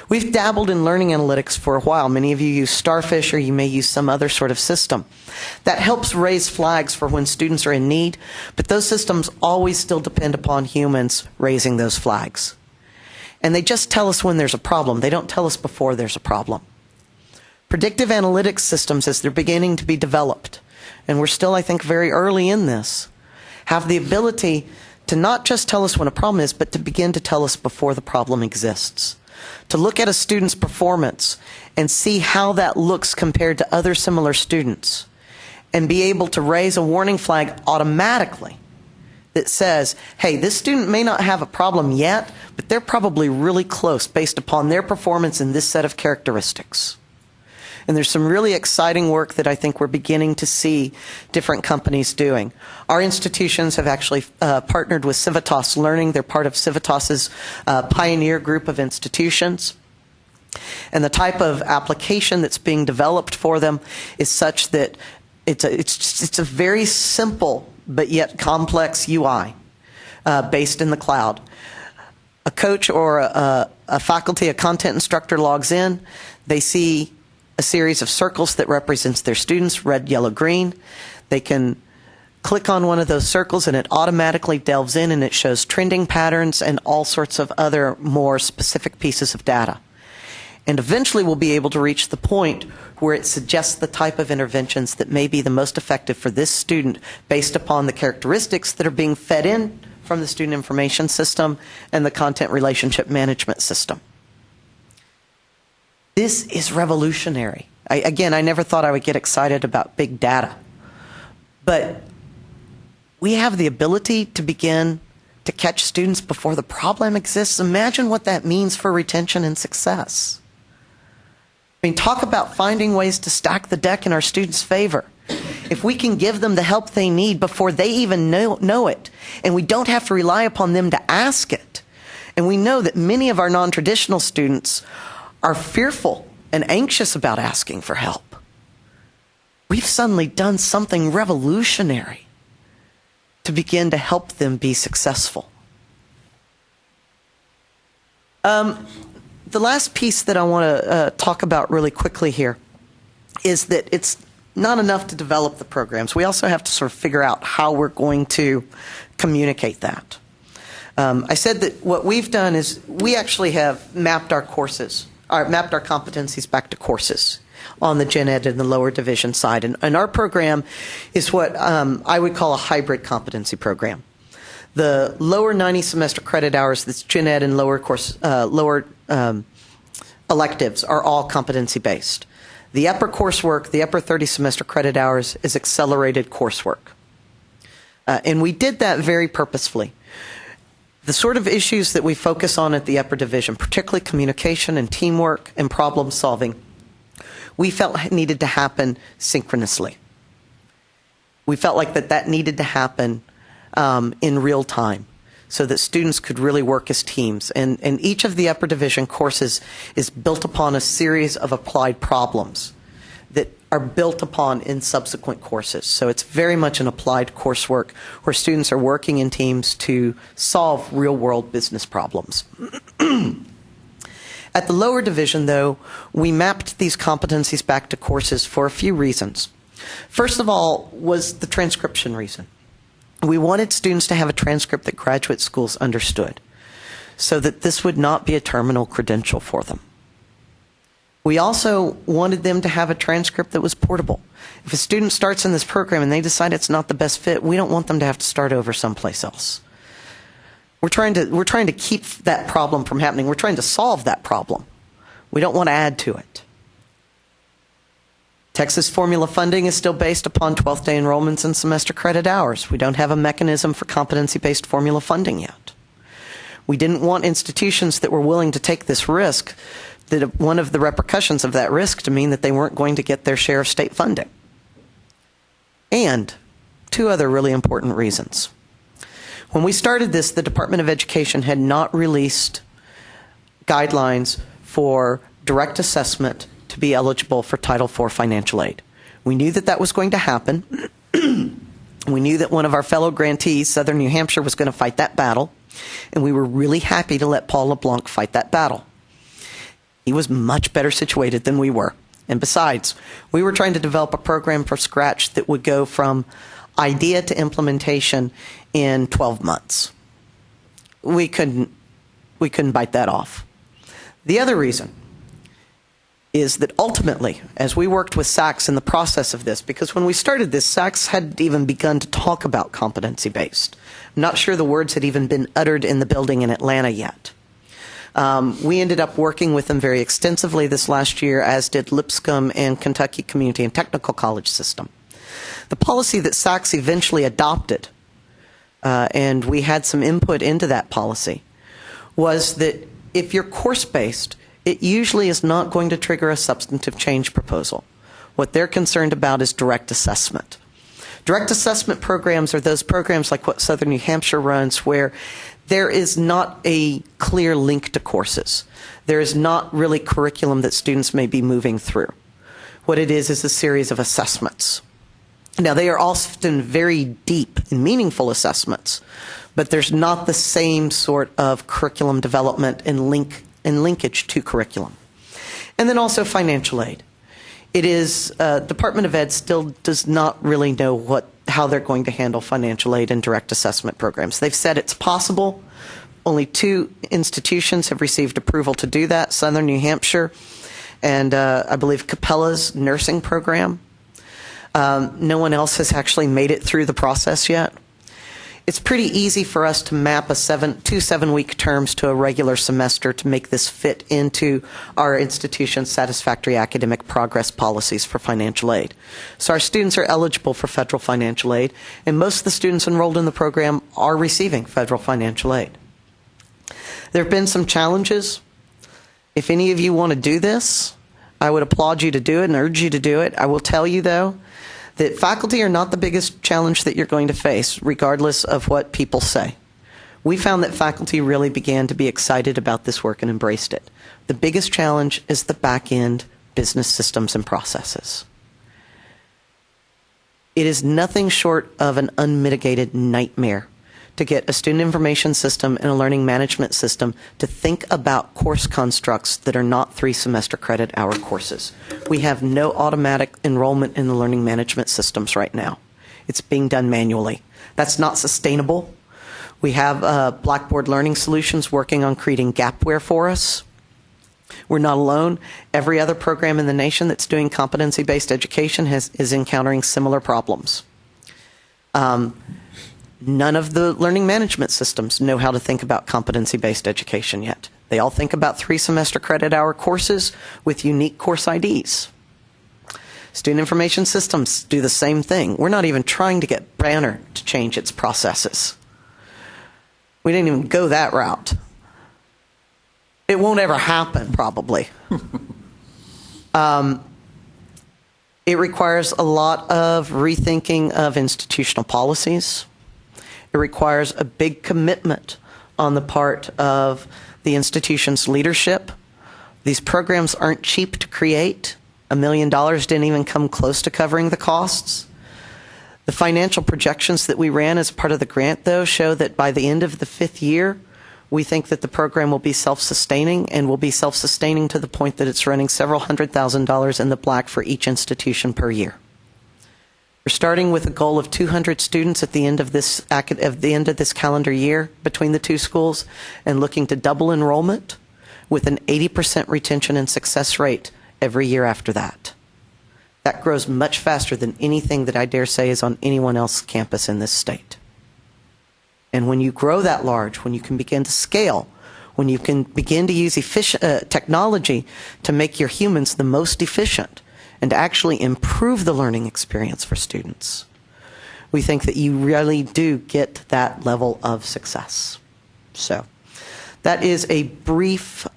[SPEAKER 10] We've dabbled in learning analytics for a while. Many of you use Starfish, or you may use some other sort of system. That helps raise flags for when students are in need, but those systems always still depend upon humans raising those flags. And they just tell us when there's a problem. They don't tell us before there's a problem. Predictive analytics systems, as they're beginning to be developed, and we're still, I think, very early in this, have the ability to not just tell us when a problem is, but to begin to tell us before the problem exists. To look at a student's performance and see how that looks compared to other similar students, and be able to raise a warning flag automatically that says, hey, this student may not have a problem yet, but they're probably really close based upon their performance in this set of characteristics. And there's some really exciting work that I think we're beginning to see different companies doing. Our institutions have actually partnered with Civitas Learning. They're part of Civitas's pioneer group of institutions. And the type of application that's being developed for them is such that it's a very simple but yet complex UI based in the cloud. A coach or a faculty, a content instructor logs in. They see a series of circles that represents their students, red, yellow, green. They can click on one of those circles and it automatically delves in and it shows trending patterns and all sorts of other more specific pieces of data. And eventually we'll be able to reach the point where it suggests the type of interventions that may be the most effective for this student based upon the characteristics that are being fed in from the student information system and the content relationship management system. This is revolutionary. Again, I never thought I would get excited about big data. But we have the ability to begin to catch students before the problem exists. Imagine what that means for retention and success. I mean, talk about finding ways to stack the deck in our students' favor. if we can give them the help they need before they even know it, and we don't have to rely upon them to ask it, and we know that many of our non-traditional students are fearful and anxious about asking for help, we've suddenly done something revolutionary to begin to help them be successful. The last piece that I want to talk about really quickly here is that it's not enough to develop the programs. We also have to sort of figure out how we're going to communicate that. I said that what we've done is we actually have mapped our courses, mapped our competencies back to courses on the Gen Ed and the lower division side. And our program is what I would call a hybrid competency program. The lower 90 semester credit hours, that's Gen Ed and lower electives, are all competency based. The upper coursework, the upper 30 semester credit hours, is accelerated coursework. And we did that very purposefully. The sort of issues that we focus on at the upper division, particularly communication and teamwork and problem solving, we felt needed to happen synchronously. We felt like that needed to happen in real time so that students could really work as teams. And each of the upper division courses is built upon a series of applied problems that are built upon in subsequent courses. So it's very much an applied coursework where students are working in teams to solve real-world business problems. At the lower division, though, we mapped these competencies back to courses for a few reasons. First of all was the transcription reason. We wanted students to have a transcript that graduate schools understood so that this would not be a terminal credential for them. We also wanted them to have a transcript that was portable. If a student starts in this program and they decide it's not the best fit, we don't want them to have to start over someplace else. We're trying to keep that problem from happening. We're trying to solve that problem. We don't want to add to it. Texas formula funding is still based upon 12th day enrollments and semester credit hours. We don't have a mechanism for competency-based formula funding yet. We didn't want institutions that were willing to take this risk, that one of the repercussions of that risk to mean that they weren't going to get their share of state funding. And two other really important reasons. When we started this, the Department of Education had not released guidelines for direct assessment to be eligible for Title IV financial aid. We knew that that was going to happen. We knew that one of our fellow grantees, Southern New Hampshire, was going to fight that battle, and we were really happy to let Paul LeBlanc fight that battle. He was much better situated than we were. And besides, we were trying to develop a program from scratch that would go from idea to implementation in 12 months. We couldn't bite that off. The other reason is that ultimately, as we worked with SACS in the process of this, because when we started this, SACS hadn't even begun to talk about competency-based. I'm not sure the words had even been uttered in the building in Atlanta yet. We ended up working with them very extensively this last year, as did Lipscomb and Kentucky Community and Technical College System. The policy that SACS eventually adopted, and we had some input into that policy, was that if you're course-based, it usually is not going to trigger a substantive change proposal. What they're concerned about is direct assessment. Direct assessment programs are those programs like what Southern New Hampshire runs, where there is not a clear link to courses. There is not really curriculum that students may be moving through. What it is a series of assessments. Now, they are often very deep and meaningful assessments, but there's not the same sort of curriculum development and linkage to curriculum. And then also financial aid. It is, Department of Ed still does not really know how they're going to handle financial aid and direct assessment programs. They've said it's possible. Only 2 institutions have received approval to do that, Southern New Hampshire and I believe Capella's nursing program. No one else has actually made it through the process yet. It's pretty easy for us to map 2 7-week terms to a regular semester to make this fit into our institution's satisfactory academic progress policies for financial aid. So our students are eligible for federal financial aid, and most of the students enrolled in the program are receiving federal financial aid. There have been some challenges. If any of you want to do this, I would applaud you to do it and urge you to do it. I will tell you, though, that faculty are not the biggest challenge that you're going to face, regardless of what people say. We found that faculty really began to be excited about this work and embraced it. The biggest challenge is the back-end business systems and processes. It is nothing short of an unmitigated nightmare to get a student information system and a learning management system to think about course constructs that are not 3-semester credit hour courses. We have no automatic enrollment in the learning management systems right now. It's being done manually. That's not sustainable. We have Blackboard Learning Solutions working on creating Gapware for us. We're not alone. Every other program in the nation that's doing competency-based education is encountering similar problems. None of the learning management systems know how to think about competency-based education yet. They all think about 3-semester credit hour courses with unique course IDs. Student information systems do the same thing. We're not even trying to get Banner to change its processes. We didn't even go that route. It won't ever happen, probably. It requires a lot of rethinking of institutional policies. It requires a big commitment on the part of the institution's leadership. These programs aren't cheap to create. $1 million didn't even come close to covering the costs. The financial projections that we ran as part of the grant, though, show that by the end of the 5th year, we think that the program will be self-sustaining and will be self-sustaining to the point that it's running several $100,000 in the black for each institution per year. We're starting with a goal of 200 students at the end of this calendar year between the two schools, and looking to double enrollment with an 80% retention and success rate every year after that. That grows much faster than anything that I dare say is on anyone else's campus in this state. And when you grow that large, when you can begin to scale, when you can begin to use technology to make your humans the most efficient and actually improve the learning experience for students, we think that you really do get that level of success. So that is a brief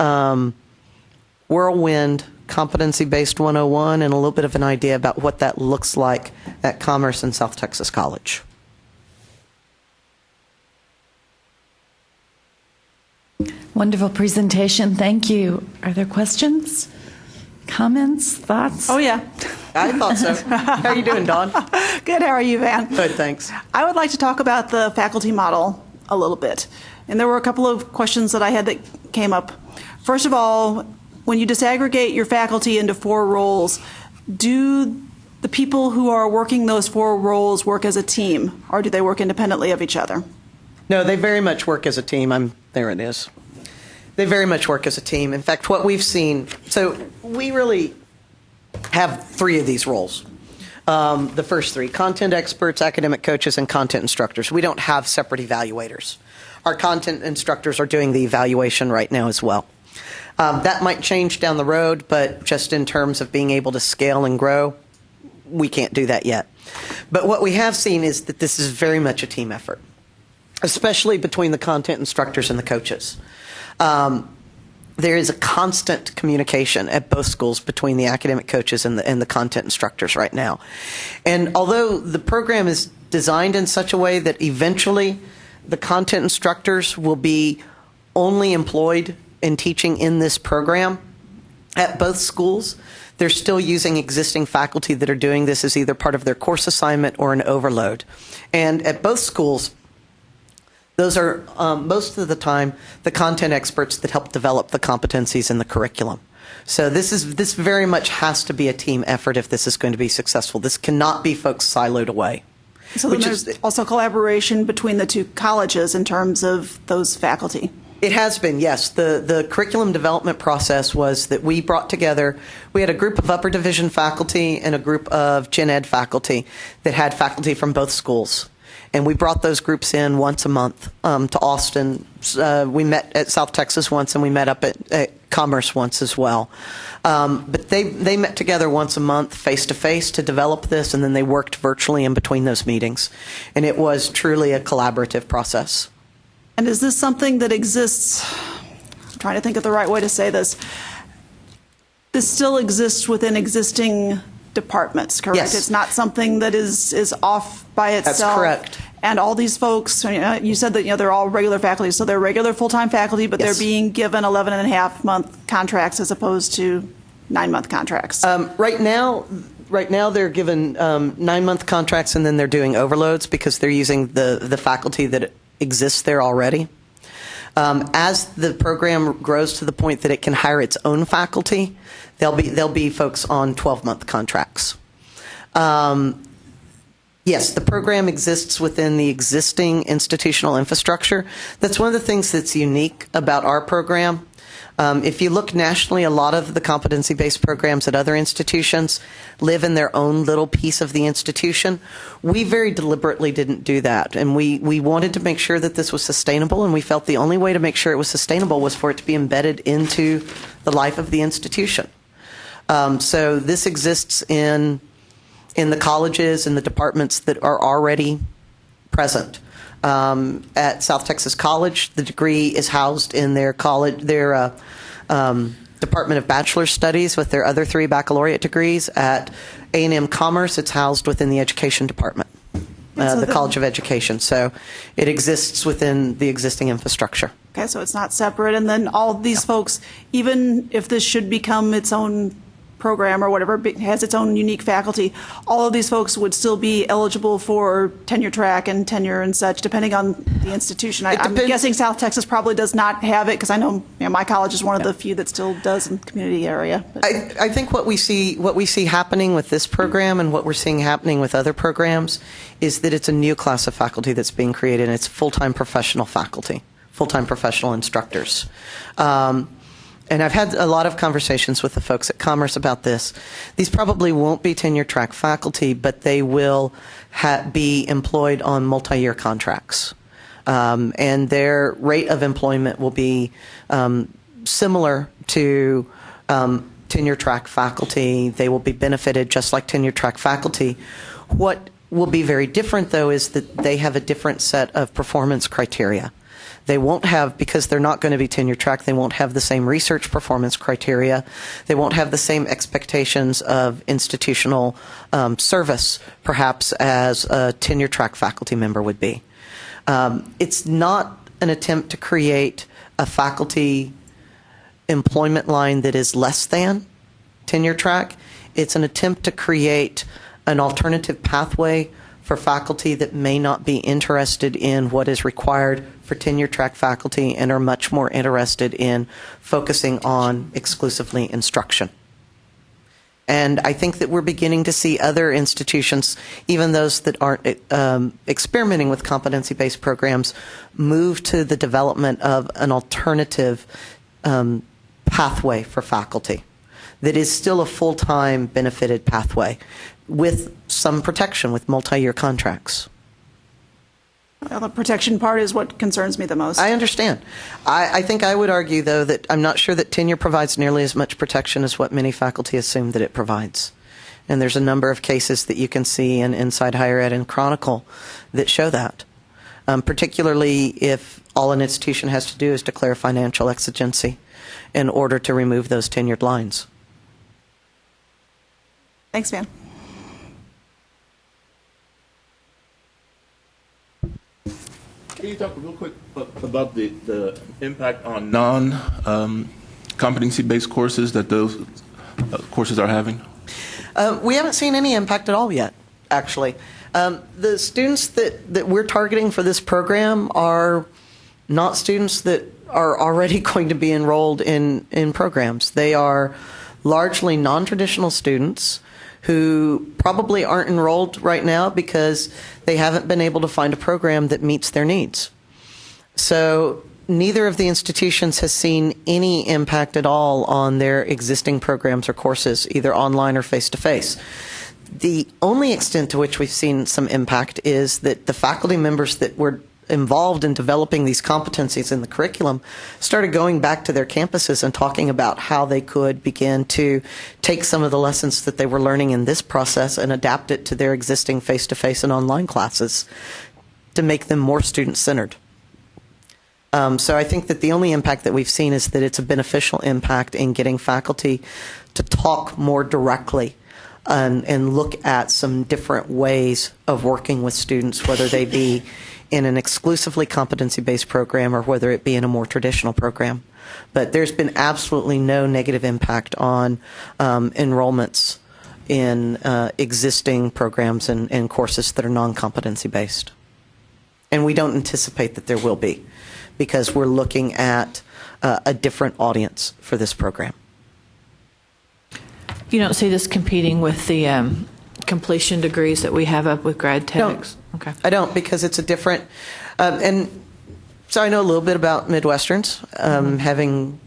[SPEAKER 10] whirlwind competency-based 101 and a little bit of an idea about what that looks like at Commerce and South Texas College.
[SPEAKER 1] Wonderful presentation. Thank you. Are there questions, comments, thoughts?
[SPEAKER 15] Oh, yeah.
[SPEAKER 10] I thought so. How are you doing, Dawn?
[SPEAKER 15] Good. How are you, Van?
[SPEAKER 10] Good, thanks.
[SPEAKER 15] I would like to talk about the faculty model a little bit. And there were a couple of questions that I had that came up. First of all, when you disaggregate your faculty into 4 roles, do the people who are working those 4 roles work as a team, or do they work independently of each other?
[SPEAKER 10] No, they very much work as a team. There it is. They very much work as a team. In fact, what we've seen, so we really have 3 of these roles. The first 3, content experts, academic coaches, and content instructors. We don't have separate evaluators. Our content instructors are doing the evaluation right now as well. That might change down the road, but just in terms of being able to scale and grow, we can't do that yet. But what we have seen is that this is very much a team effort, especially between the content instructors and the coaches. There is a constant communication at both schools between the academic coaches and the content instructors right now. And although the program is designed in such a way that eventually the content instructors will be only employed in teaching in this program at both schools, they're still using existing faculty that are doing this as either part of their course assignment or an overload. And at both schools, those are most of the time the content experts that help develop the competencies in the curriculum. So this very much has to be a team effort if this is going to be successful. This cannot be folks siloed away.
[SPEAKER 15] So then there's also collaboration between the 2 colleges in terms of those faculty.
[SPEAKER 10] It has been, yes. The curriculum development process was that we brought together, we had a group of upper division faculty and a group of gen ed faculty that had faculty from both schools. And we brought those groups in once a month to Austin. We met at South Texas once, and we met up at Commerce once as well. But they met together once a month, face-to-face, to develop this, and then they worked virtually in between those meetings. And it was truly a collaborative process.
[SPEAKER 15] And is this something that exists, I'm trying to think of the right way to say this, this still exists within existing departments, correct?
[SPEAKER 10] Yes.
[SPEAKER 15] It's not something that is off by itself.
[SPEAKER 10] That's correct.
[SPEAKER 15] And all these folks, you said that they're all regular faculty, so they're regular full-time faculty, but
[SPEAKER 10] Yes.
[SPEAKER 15] they're being given 11.5-month contracts as opposed to 9-month contracts.
[SPEAKER 10] Right now they're given 9-month contracts, and then they're doing overloads because they're using the faculty that exists there already. As the program grows to the point that it can hire its own faculty, there'll be folks on 12-month contracts. Yes, the program exists within the existing institutional infrastructure. That's one of the things that's unique about our program. If you look nationally, a lot of the competency-based programs at other institutions live in their own little piece of the institution. We very deliberately didn't do that, and we wanted to make sure that this was sustainable, and we felt the only way to make sure it was sustainable was for it to be embedded into the life of the institution. So this exists in the colleges and the departments that are already present. At South Texas College, the degree is housed in their Department of Bachelor Studies with their other 3 baccalaureate degrees. At A&M Commerce, it's housed within the Education Department, the College of Education. So it exists within the existing infrastructure.
[SPEAKER 15] Okay, so it's not separate. And then all these folks, even if this should become its own program or whatever, has its own unique faculty, all of these folks would still be eligible for tenure track and tenure and such, depending on the institution. I'm guessing South Texas probably does not have it, because I know my college is one of the few that still does in the community area.
[SPEAKER 10] I think what we see happening with this program and what we're seeing happening with other programs is that it's a new class of faculty that's being created, and it's full-time professional faculty, full-time professional instructors. And I've had a lot of conversations with the folks at Commerce about this. These probably won't be tenure track faculty, but they will be employed on multi-year contracts. And their rate of employment will be similar to tenure track faculty. They will be benefited just like tenure track faculty. What will be very different, though, is that they have a different set of performance criteria. They won't have, because they're not going to be tenure track, they won't have the same research performance criteria. They won't have the same expectations of institutional service, perhaps, as a tenure track faculty member would be. It's not an attempt to create a faculty employment line that is less than tenure track. It's an attempt to create an alternative pathway for faculty that may not be interested in what is required for tenure track faculty and are much more interested in focusing on exclusively instruction. And I think that we're beginning to see other institutions, even those that aren't experimenting with competency-based programs, move to the development of an alternative pathway for faculty that is still a full-time benefited pathway with some protection, with multi-year contracts.
[SPEAKER 15] Well, the protection part is what concerns me the most.
[SPEAKER 10] I understand. I think I would argue, though, that I'm not sure that tenure provides nearly as much protection as what many faculty assume that it provides. And there's a number of cases that you can see in Inside Higher Ed and Chronicle that show that, particularly if all an institution has to do is declare financial exigency in order to remove those tenured lines.
[SPEAKER 15] Thanks, Van.
[SPEAKER 22] Can you talk real quick about the impact on non-competency-based courses that those courses are having?
[SPEAKER 10] We haven't seen any impact at all yet, actually. The students that we're targeting for this program are not students that are already going to be enrolled in programs. They are largely non-traditional students who probably aren't enrolled right now because they haven't been able to find a program that meets their needs. So neither of the institutions has seen any impact at all on their existing programs or courses, either online or face-to-face. The only extent to which we've seen some impact is that the faculty members that were involved in developing these competencies in the curriculum started going back to their campuses and talking about how they could begin to take some of the lessons that they were learning in this process and adapt it to their existing face-to-face and online classes to make them more student-centered. So I think that the only impact that we've seen is that it's a beneficial impact in getting faculty to talk more directly and look at some different ways of working with students, whether they be in an exclusively competency-based program or whether it be in a more traditional program. But there's been absolutely no negative impact on enrollments in existing programs and courses that are non-competency-based. And we don't anticipate that there will be, because we're looking at a different audience for this program.
[SPEAKER 8] You don't see this competing with the completion degrees that we have up with grad techs? Okay.
[SPEAKER 10] I don't, because it's a different, and so I know a little bit about Midwesterns, having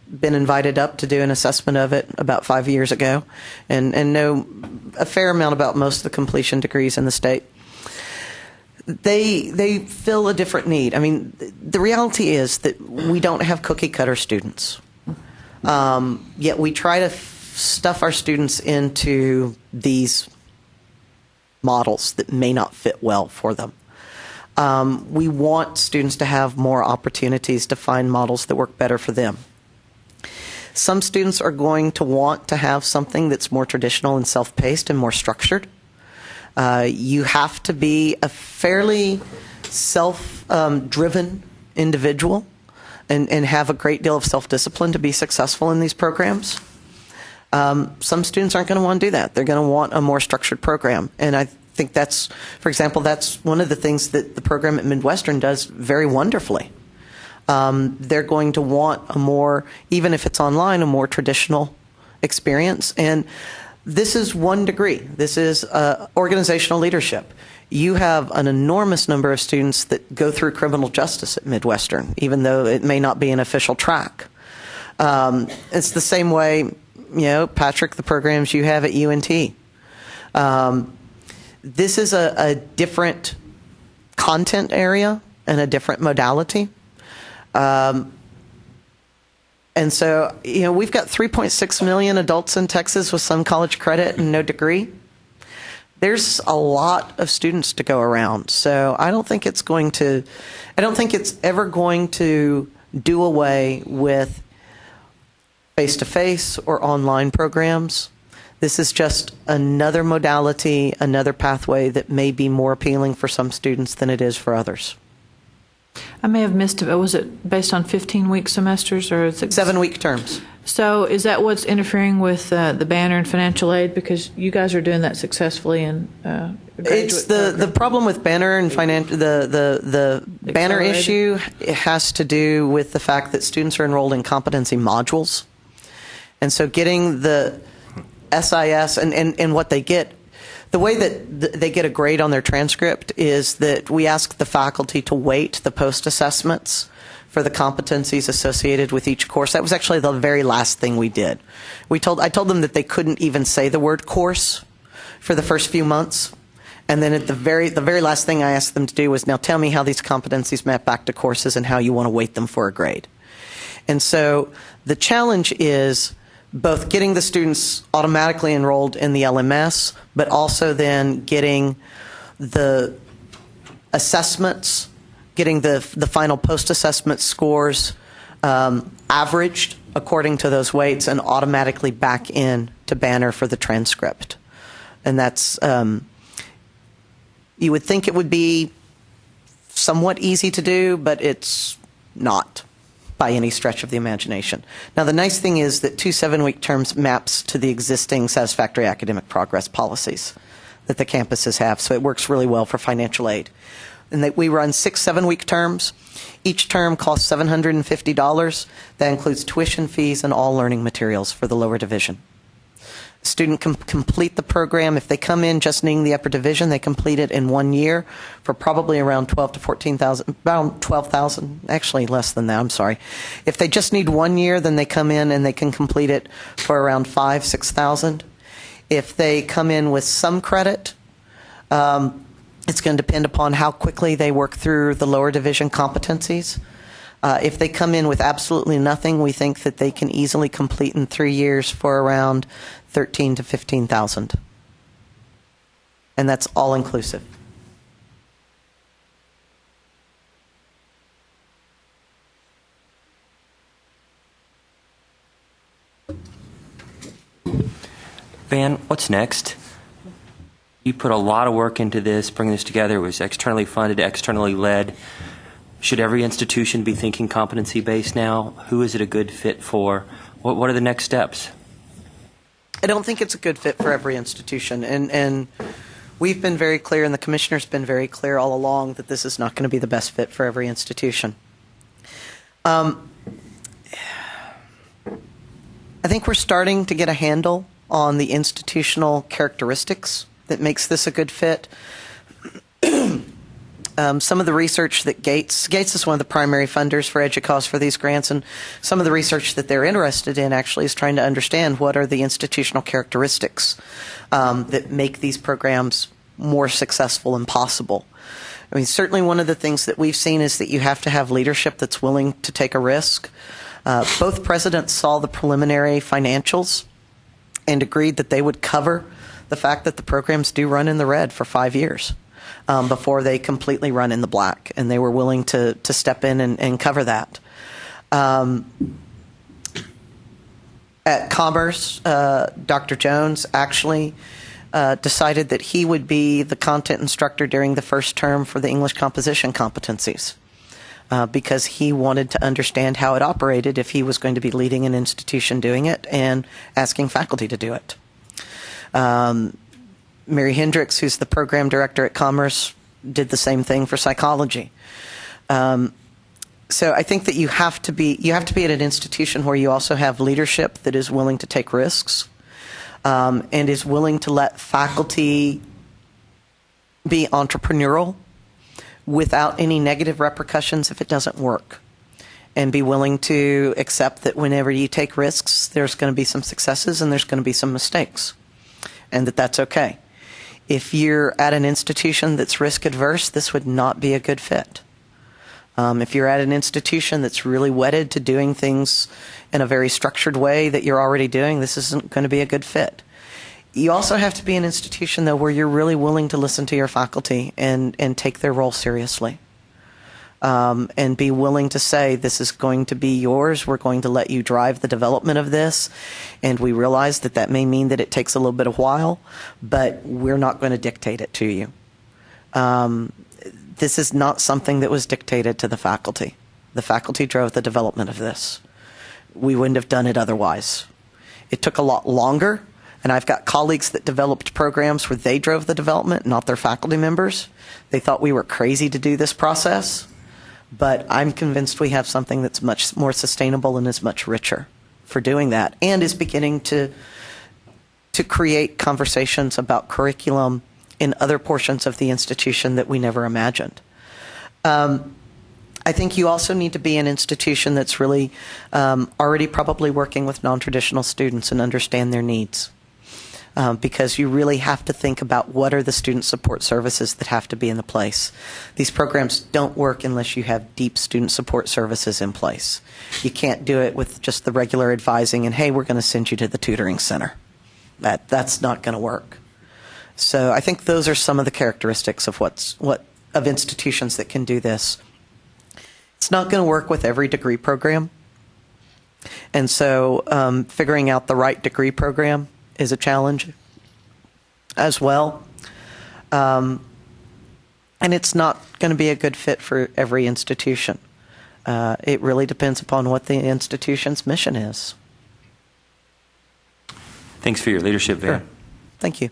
[SPEAKER 10] been invited up to do an assessment of it about 5 years ago, and know a fair amount about most of the completion degrees in the state. They fill a different need. I mean, the reality is that we don't have cookie cutter students, yet we try to stuff our students into these models that may not fit well for them. We want students to have more opportunities to find models that work better for them. Some students are going to want to have something that's more traditional and self-paced and more structured. You have to be a fairly self-driven individual and have a great deal of self-discipline to be successful in these programs. Some students aren't going to want to do that. They're going to want a more structured program. And I think that's, for example, that's one of the things that the program at Midwestern does very wonderfully. They're going to want a more, even if it's online, a more traditional experience. And this is one degree. This is organizational leadership. You have an enormous number of students that go through criminal justice at Midwestern, even though it may not be an official track. It's the same way, you know, Patrick, the programs you have at UNT. This is a different content area and a different modality. And so, you know, we've got 3.6 million adults in Texas with some college credit and no degree. There's a lot of students to go around. So I don't think it's ever going to do away with face-to-face or online programs. This is just another modality, another pathway that may be more appealing for some students than it is for others.
[SPEAKER 8] I may have missed it, but was it based on 15-week semesters or is it
[SPEAKER 10] 7-week terms?
[SPEAKER 8] So is that what's interfering with the Banner and financial aid? Because you guys are doing that successfully in
[SPEAKER 10] it's the problem with Banner and the Banner issue. It has to do with the fact that students are enrolled in competency modules, and so getting the SIS and what they get. The way that they get a grade on their transcript is that we ask the faculty to weight the post-assessments for the competencies associated with each course. That was actually the very last thing we did. I told them that they couldn't even say the word course for the first few months. And then at the very last thing I asked them to do was, now tell me how these competencies map back to courses and how you want to weight them for a grade. And so the challenge is both getting the students automatically enrolled in the LMS, but also then getting the assessments, getting the final post-assessment scores averaged according to those weights and automatically back in to Banner for the transcript. And that's, you would think it would be somewhat easy to do, but it's not by any stretch of the imagination. Now, the nice thing is that 2 7-week terms maps to the existing satisfactory academic progress policies that the campuses have, so it works really well for financial aid. And that we run 6 7-week terms. Each term costs $750. That includes tuition fees and all learning materials for the lower division. A student can complete the program. If they come in just needing the upper division, they complete it in 1 year for probably around 12 to 14,000, about 12,000, actually less than that, I'm sorry. If they just need 1 year, then they come in and they can complete it for around 5,000, 6,000. If they come in with some credit, it's going to depend upon how quickly they work through the lower division competencies. If they come in with absolutely nothing, we think that they can easily complete in 3 years for around 13,000 to 15,000. And that's all inclusive.
[SPEAKER 4] Van, What's next? You put a lot of work into this, bringing this together. It was externally funded, externally led. Should every institution be thinking competency-based now? Who is it a good fit for? What are the next steps?
[SPEAKER 10] I don't think it's a good fit for every institution. And we've been very clear, and the commissioner's been very clear all along, that this is not going to be the best fit for every institution. I think we're starting to get a handle on the institutional characteristics that makes this a good fit. Some of the research that Gates is one of the primary funders for EDUCAUSE for these grants, and some of the research that they're interested in actually is trying to understand what are the institutional characteristics that make these programs more successful and possible. I mean, certainly one of the things that we've seen is that you have to have leadership that's willing to take a risk. Both presidents saw the preliminary financials and agreed that they would cover the fact that the programs do run in the red for 5 years before they completely run in the black, and they were willing to step in and cover that. At Commerce, Dr. Jones actually decided that he would be the content instructor during the first term for the English composition competencies because he wanted to understand how it operated if he was going to be leading an institution doing it and asking faculty to do it. Mary Hendricks, who's the program director at Commerce, did the same thing for psychology. So I think that you have to be at an institution where you also have leadership that is willing to take risks and is willing to let faculty be entrepreneurial without any negative repercussions if it doesn't work, and be willing to accept that whenever you take risks, there's going to be some successes and there's going to be some mistakes, and that's okay. If you're at an institution that's risk adverse, this would not be a good fit. If you're at an institution that's really wedded to doing things in a very structured way that you're already doing, this isn't going to be a good fit. You also have to be an institution, though, where you're really willing to listen to your faculty and take their role seriously. And be willing to say, this is going to be yours, we're going to let you drive the development of this, and we realize that that may mean that it takes a little bit of while, but we're not going to dictate it to you. This is not something that was dictated to the faculty. The faculty drove the development of this. We wouldn't have done it otherwise. It took a lot longer, and I've got colleagues that developed programs where they drove the development, not their faculty members. They thought we were crazy to do this process, but I'm convinced we have something that's much more sustainable and is much richer for doing that, and is beginning to create conversations about curriculum in other portions of the institution that we never imagined. I think you also need to be an institution that's really already probably working with non-traditional students and understand their needs. Because you really have to think about what are the student support services that have to be in the place. These programs don't work unless you have deep student support services in place. You can't do it with just the regular advising and, hey, we're going to send you to the tutoring center. That's not going to work. So I think those are some of the characteristics of of institutions that can do this. It's not going to work with every degree program. And so figuring out the right degree program is a challenge as well. And it's not going to be a good fit for every institution. It really depends upon what the institution's mission is.
[SPEAKER 4] Thanks for your leadership, Vera.
[SPEAKER 10] Sure. Thank you.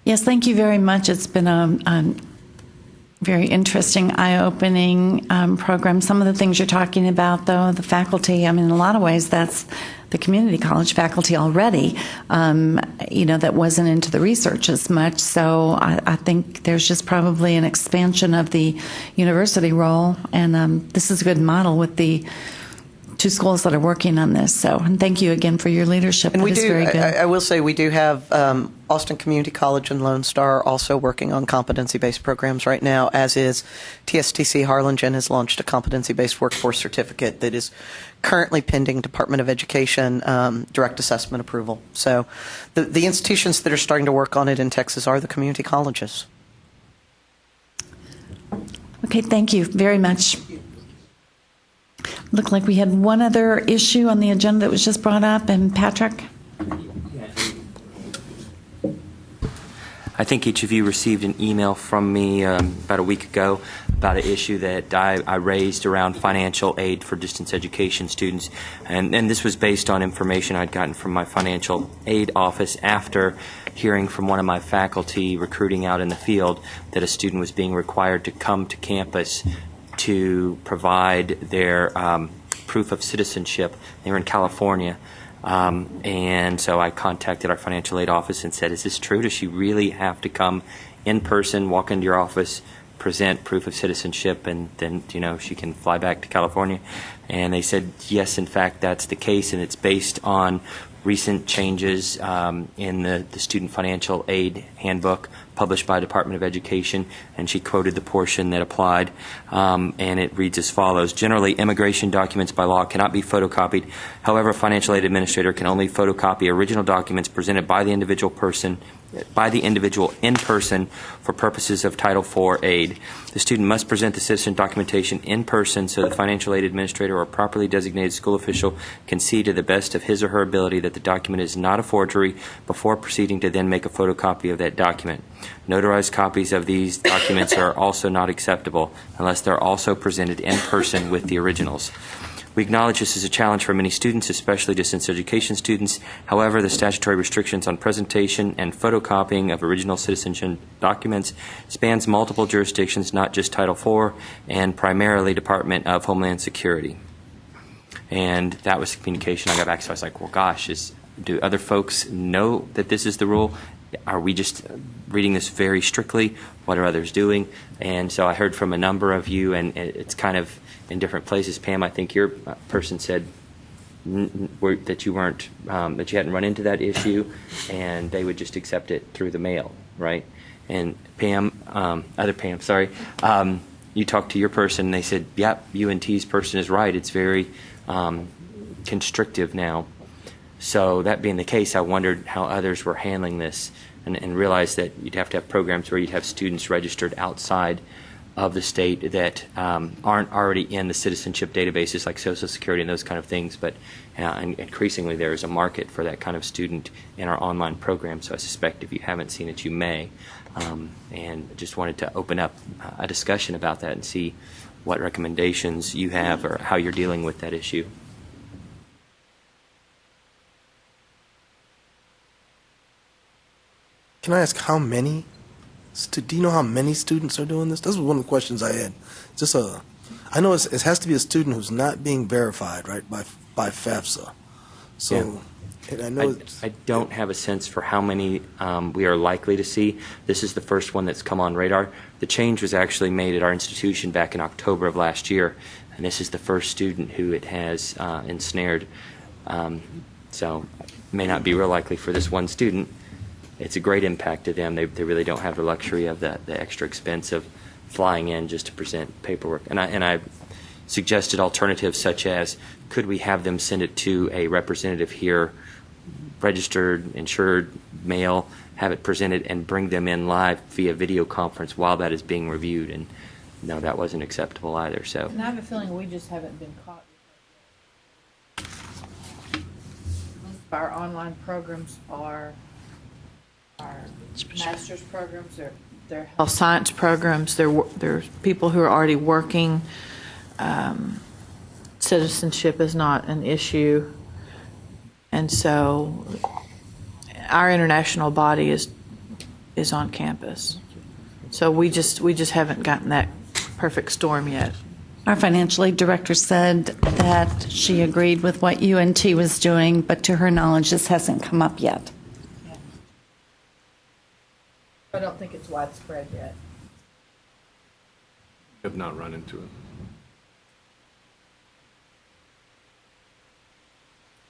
[SPEAKER 1] Yes, thank you very much. It's been a very interesting, eye-opening program. Some of the things you're talking about, though, the faculty, I mean, in a lot of ways, that's the community college faculty already, that wasn't into the research as much. So I think there's just probably an expansion of the university role, and this is a good model with the two schools that are working on this. So, and thank you again for your leadership.
[SPEAKER 10] And
[SPEAKER 1] that is very good.
[SPEAKER 10] I will say we do have Austin Community College and Lone Star also working on competency-based programs right now, as is TSTC Harlingen has launched a competency-based workforce certificate that is currently pending Department of Education direct assessment approval. So the institutions that are starting to work on it in Texas are the community colleges.
[SPEAKER 1] Okay, thank you very much. Looked like we had one other issue on the agenda that was just brought up, and Patrick?
[SPEAKER 4] I think each of you received an email from me about a week ago about an issue that I raised around financial aid for distance education students. And this was based on information I'd gotten from my financial aid office after hearing from one of my faculty recruiting out in the field that a student was being required to come to campus to provide their proof of citizenship. They were in California. And so I contacted our financial aid office and said, is this true? Does she really have to come in person, walk into your office, present proof of citizenship, and then, she can fly back to California? And they said, yes, in fact, that's the case, and it's based on recent changes in the Student Financial Aid Handbook published by Department of Education, and she quoted the portion that applied, and it reads as follows. Generally, immigration documents by law cannot be photocopied. However, a financial aid administrator can only photocopy original documents presented by the individual in person for purposes of Title IV aid. The student must present the citizen documentation in person so the financial aid administrator or properly designated school official can see to the best of his or her ability that the document is not a forgery before proceeding to then make a photocopy of that document. Notarized copies of these documents are also not acceptable unless they're also presented in person with the originals. We acknowledge this is a challenge for many students, especially distance education students. However, the statutory restrictions on presentation and photocopying of original citizenship documents spans multiple jurisdictions, not just Title IV, and primarily Department of Homeland Security. And that was the communication I got back. So I was like, well, gosh, do other folks know that this is the rule? Are we just reading this very strictly? What are others doing? And so I heard from a number of you, and it's kind of in different places. Pam, I think your person said that you weren't, that you hadn't run into that issue, and they would just accept it through the mail, right? And Pam, you talked to your person, and they said, yep, UNT's person is right. It's very constrictive now. So that being the case, I wondered how others were handling this, and realized that you'd have to have programs where you'd have students registered outside of the state that aren't already in the citizenship databases like Social Security and those kind of things, but increasingly there is a market for that kind of student in our online program. So I suspect if you haven't seen it, you may. And just wanted to open up a discussion about that and see what recommendations you have or how you're dealing with that issue.
[SPEAKER 14] Can I ask how many? Do you know how many students are doing this? This was one of the questions I had. I know it has to be a student who's not being verified, right, by FAFSA. So, yeah. And I know
[SPEAKER 4] I don't have a sense for how many we are likely to see. This is the first one that's come on radar. The change was actually made at our institution back in October of last year, and this is the first student who it has ensnared. So it may not be real likely for this one student. It's a great impact to them. They really don't have the luxury of the extra expense of flying in just to present paperwork. And I suggested alternatives such as, could we have them send it to a representative here, registered, insured, mail, have it presented, and bring them in live via video conference while that is being reviewed. And no, that wasn't acceptable either. So.
[SPEAKER 8] And I have a feeling we just haven't been caught. Most of our online programs are our master's programs, they're health science programs, they're people who are already working. Citizenship is not an issue, and so our international body is on campus. So we just haven't gotten that perfect storm yet.
[SPEAKER 1] Our financial aid director said that she agreed with what UNT was doing, but to her knowledge, this hasn't come up yet.
[SPEAKER 8] I don't think it's widespread yet.
[SPEAKER 9] Have not run into it.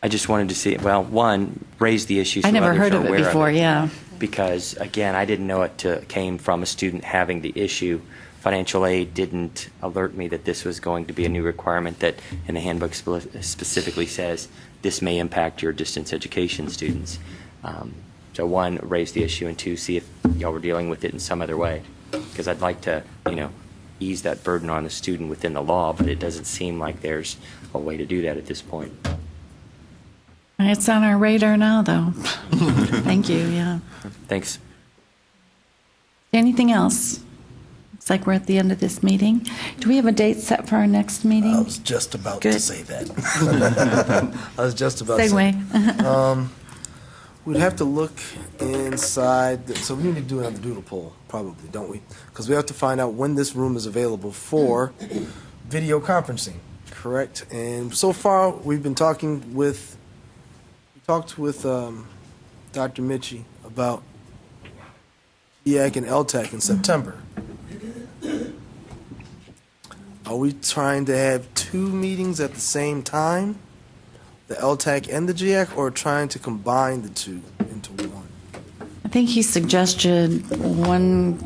[SPEAKER 4] I just wanted to see, well, one, raise the issue.
[SPEAKER 1] I never heard of it before, yeah.
[SPEAKER 4] Because, again, I didn't know it came from a student having the issue. Financial aid didn't alert me that this was going to be a new requirement that in the handbook specifically says this may impact your distance education students. So one, raise the issue, and two, see if y'all were dealing with it in some other way. Because I'd like to, ease that burden on the student within the law, but it doesn't seem like there's a way to do that at this point.
[SPEAKER 1] It's on our radar now, though. Thank you, yeah.
[SPEAKER 4] Thanks.
[SPEAKER 1] Anything else? Looks like we're at the end of this meeting. Do we have a date set for our next meeting?
[SPEAKER 14] I was just about
[SPEAKER 1] Good.
[SPEAKER 14] to say that. I was just about to say.
[SPEAKER 1] Segue.
[SPEAKER 14] We'd have to look inside, so we need to do another doodle poll, probably, don't we? Because we have to find out when this room is available for video conferencing, correct? And so far, we've been talking with, Dr. Mitchie about EAC and LTAC in September. Are we trying to have two meetings at the same time? The LTAC and the GIAC, or trying to combine the two into one?
[SPEAKER 1] I think he suggested one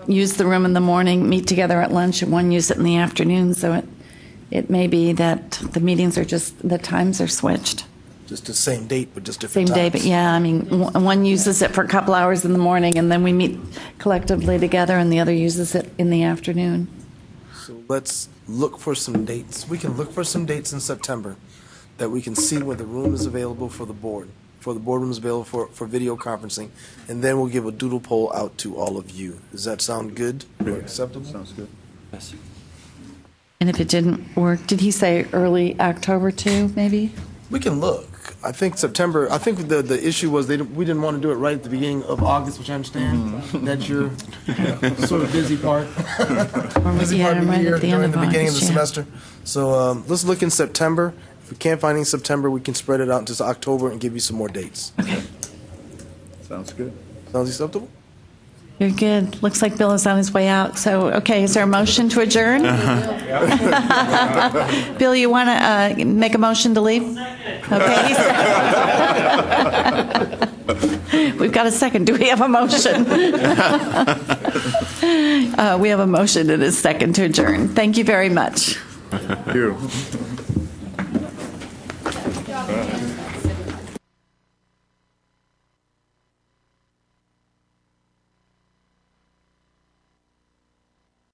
[SPEAKER 1] use the room in the morning, meet together at lunch, and one use it in the afternoon. So it may be that the meetings are just, the times are switched.
[SPEAKER 14] Just the same date, but just
[SPEAKER 1] Same
[SPEAKER 14] different
[SPEAKER 1] day,
[SPEAKER 14] times.
[SPEAKER 1] but yeah, I mean, one uses it for a couple hours in the morning, and then we meet collectively together, and the other uses it in the afternoon.
[SPEAKER 14] So let's look for some dates. We can look for some dates in September that we can see where the room is available for the board, for the boardroom is available for video conferencing, and then we'll give a doodle poll out to all of you. Does that sound good or acceptable? Sounds good.
[SPEAKER 4] Yes.
[SPEAKER 1] And if it didn't work, did he say early October too, maybe?
[SPEAKER 14] We can look. I think September, I think the issue was we didn't want to do it right at the beginning of August, which I understand. That's your sort of busy part. Busy part of the year during the beginning of the semester. So let's look in September. If we can't find any in September, we can spread it out into October and give you some more dates.
[SPEAKER 1] Okay.
[SPEAKER 14] Sounds good. Sounds acceptable?
[SPEAKER 1] Very good. Looks like Bill is on his way out. So, okay, is there a motion to adjourn? Bill, you want to make a motion to leave? Okay. We've got a second. Do we have a motion? We have a motion and a second to adjourn. Thank you very much.
[SPEAKER 12] Thank you.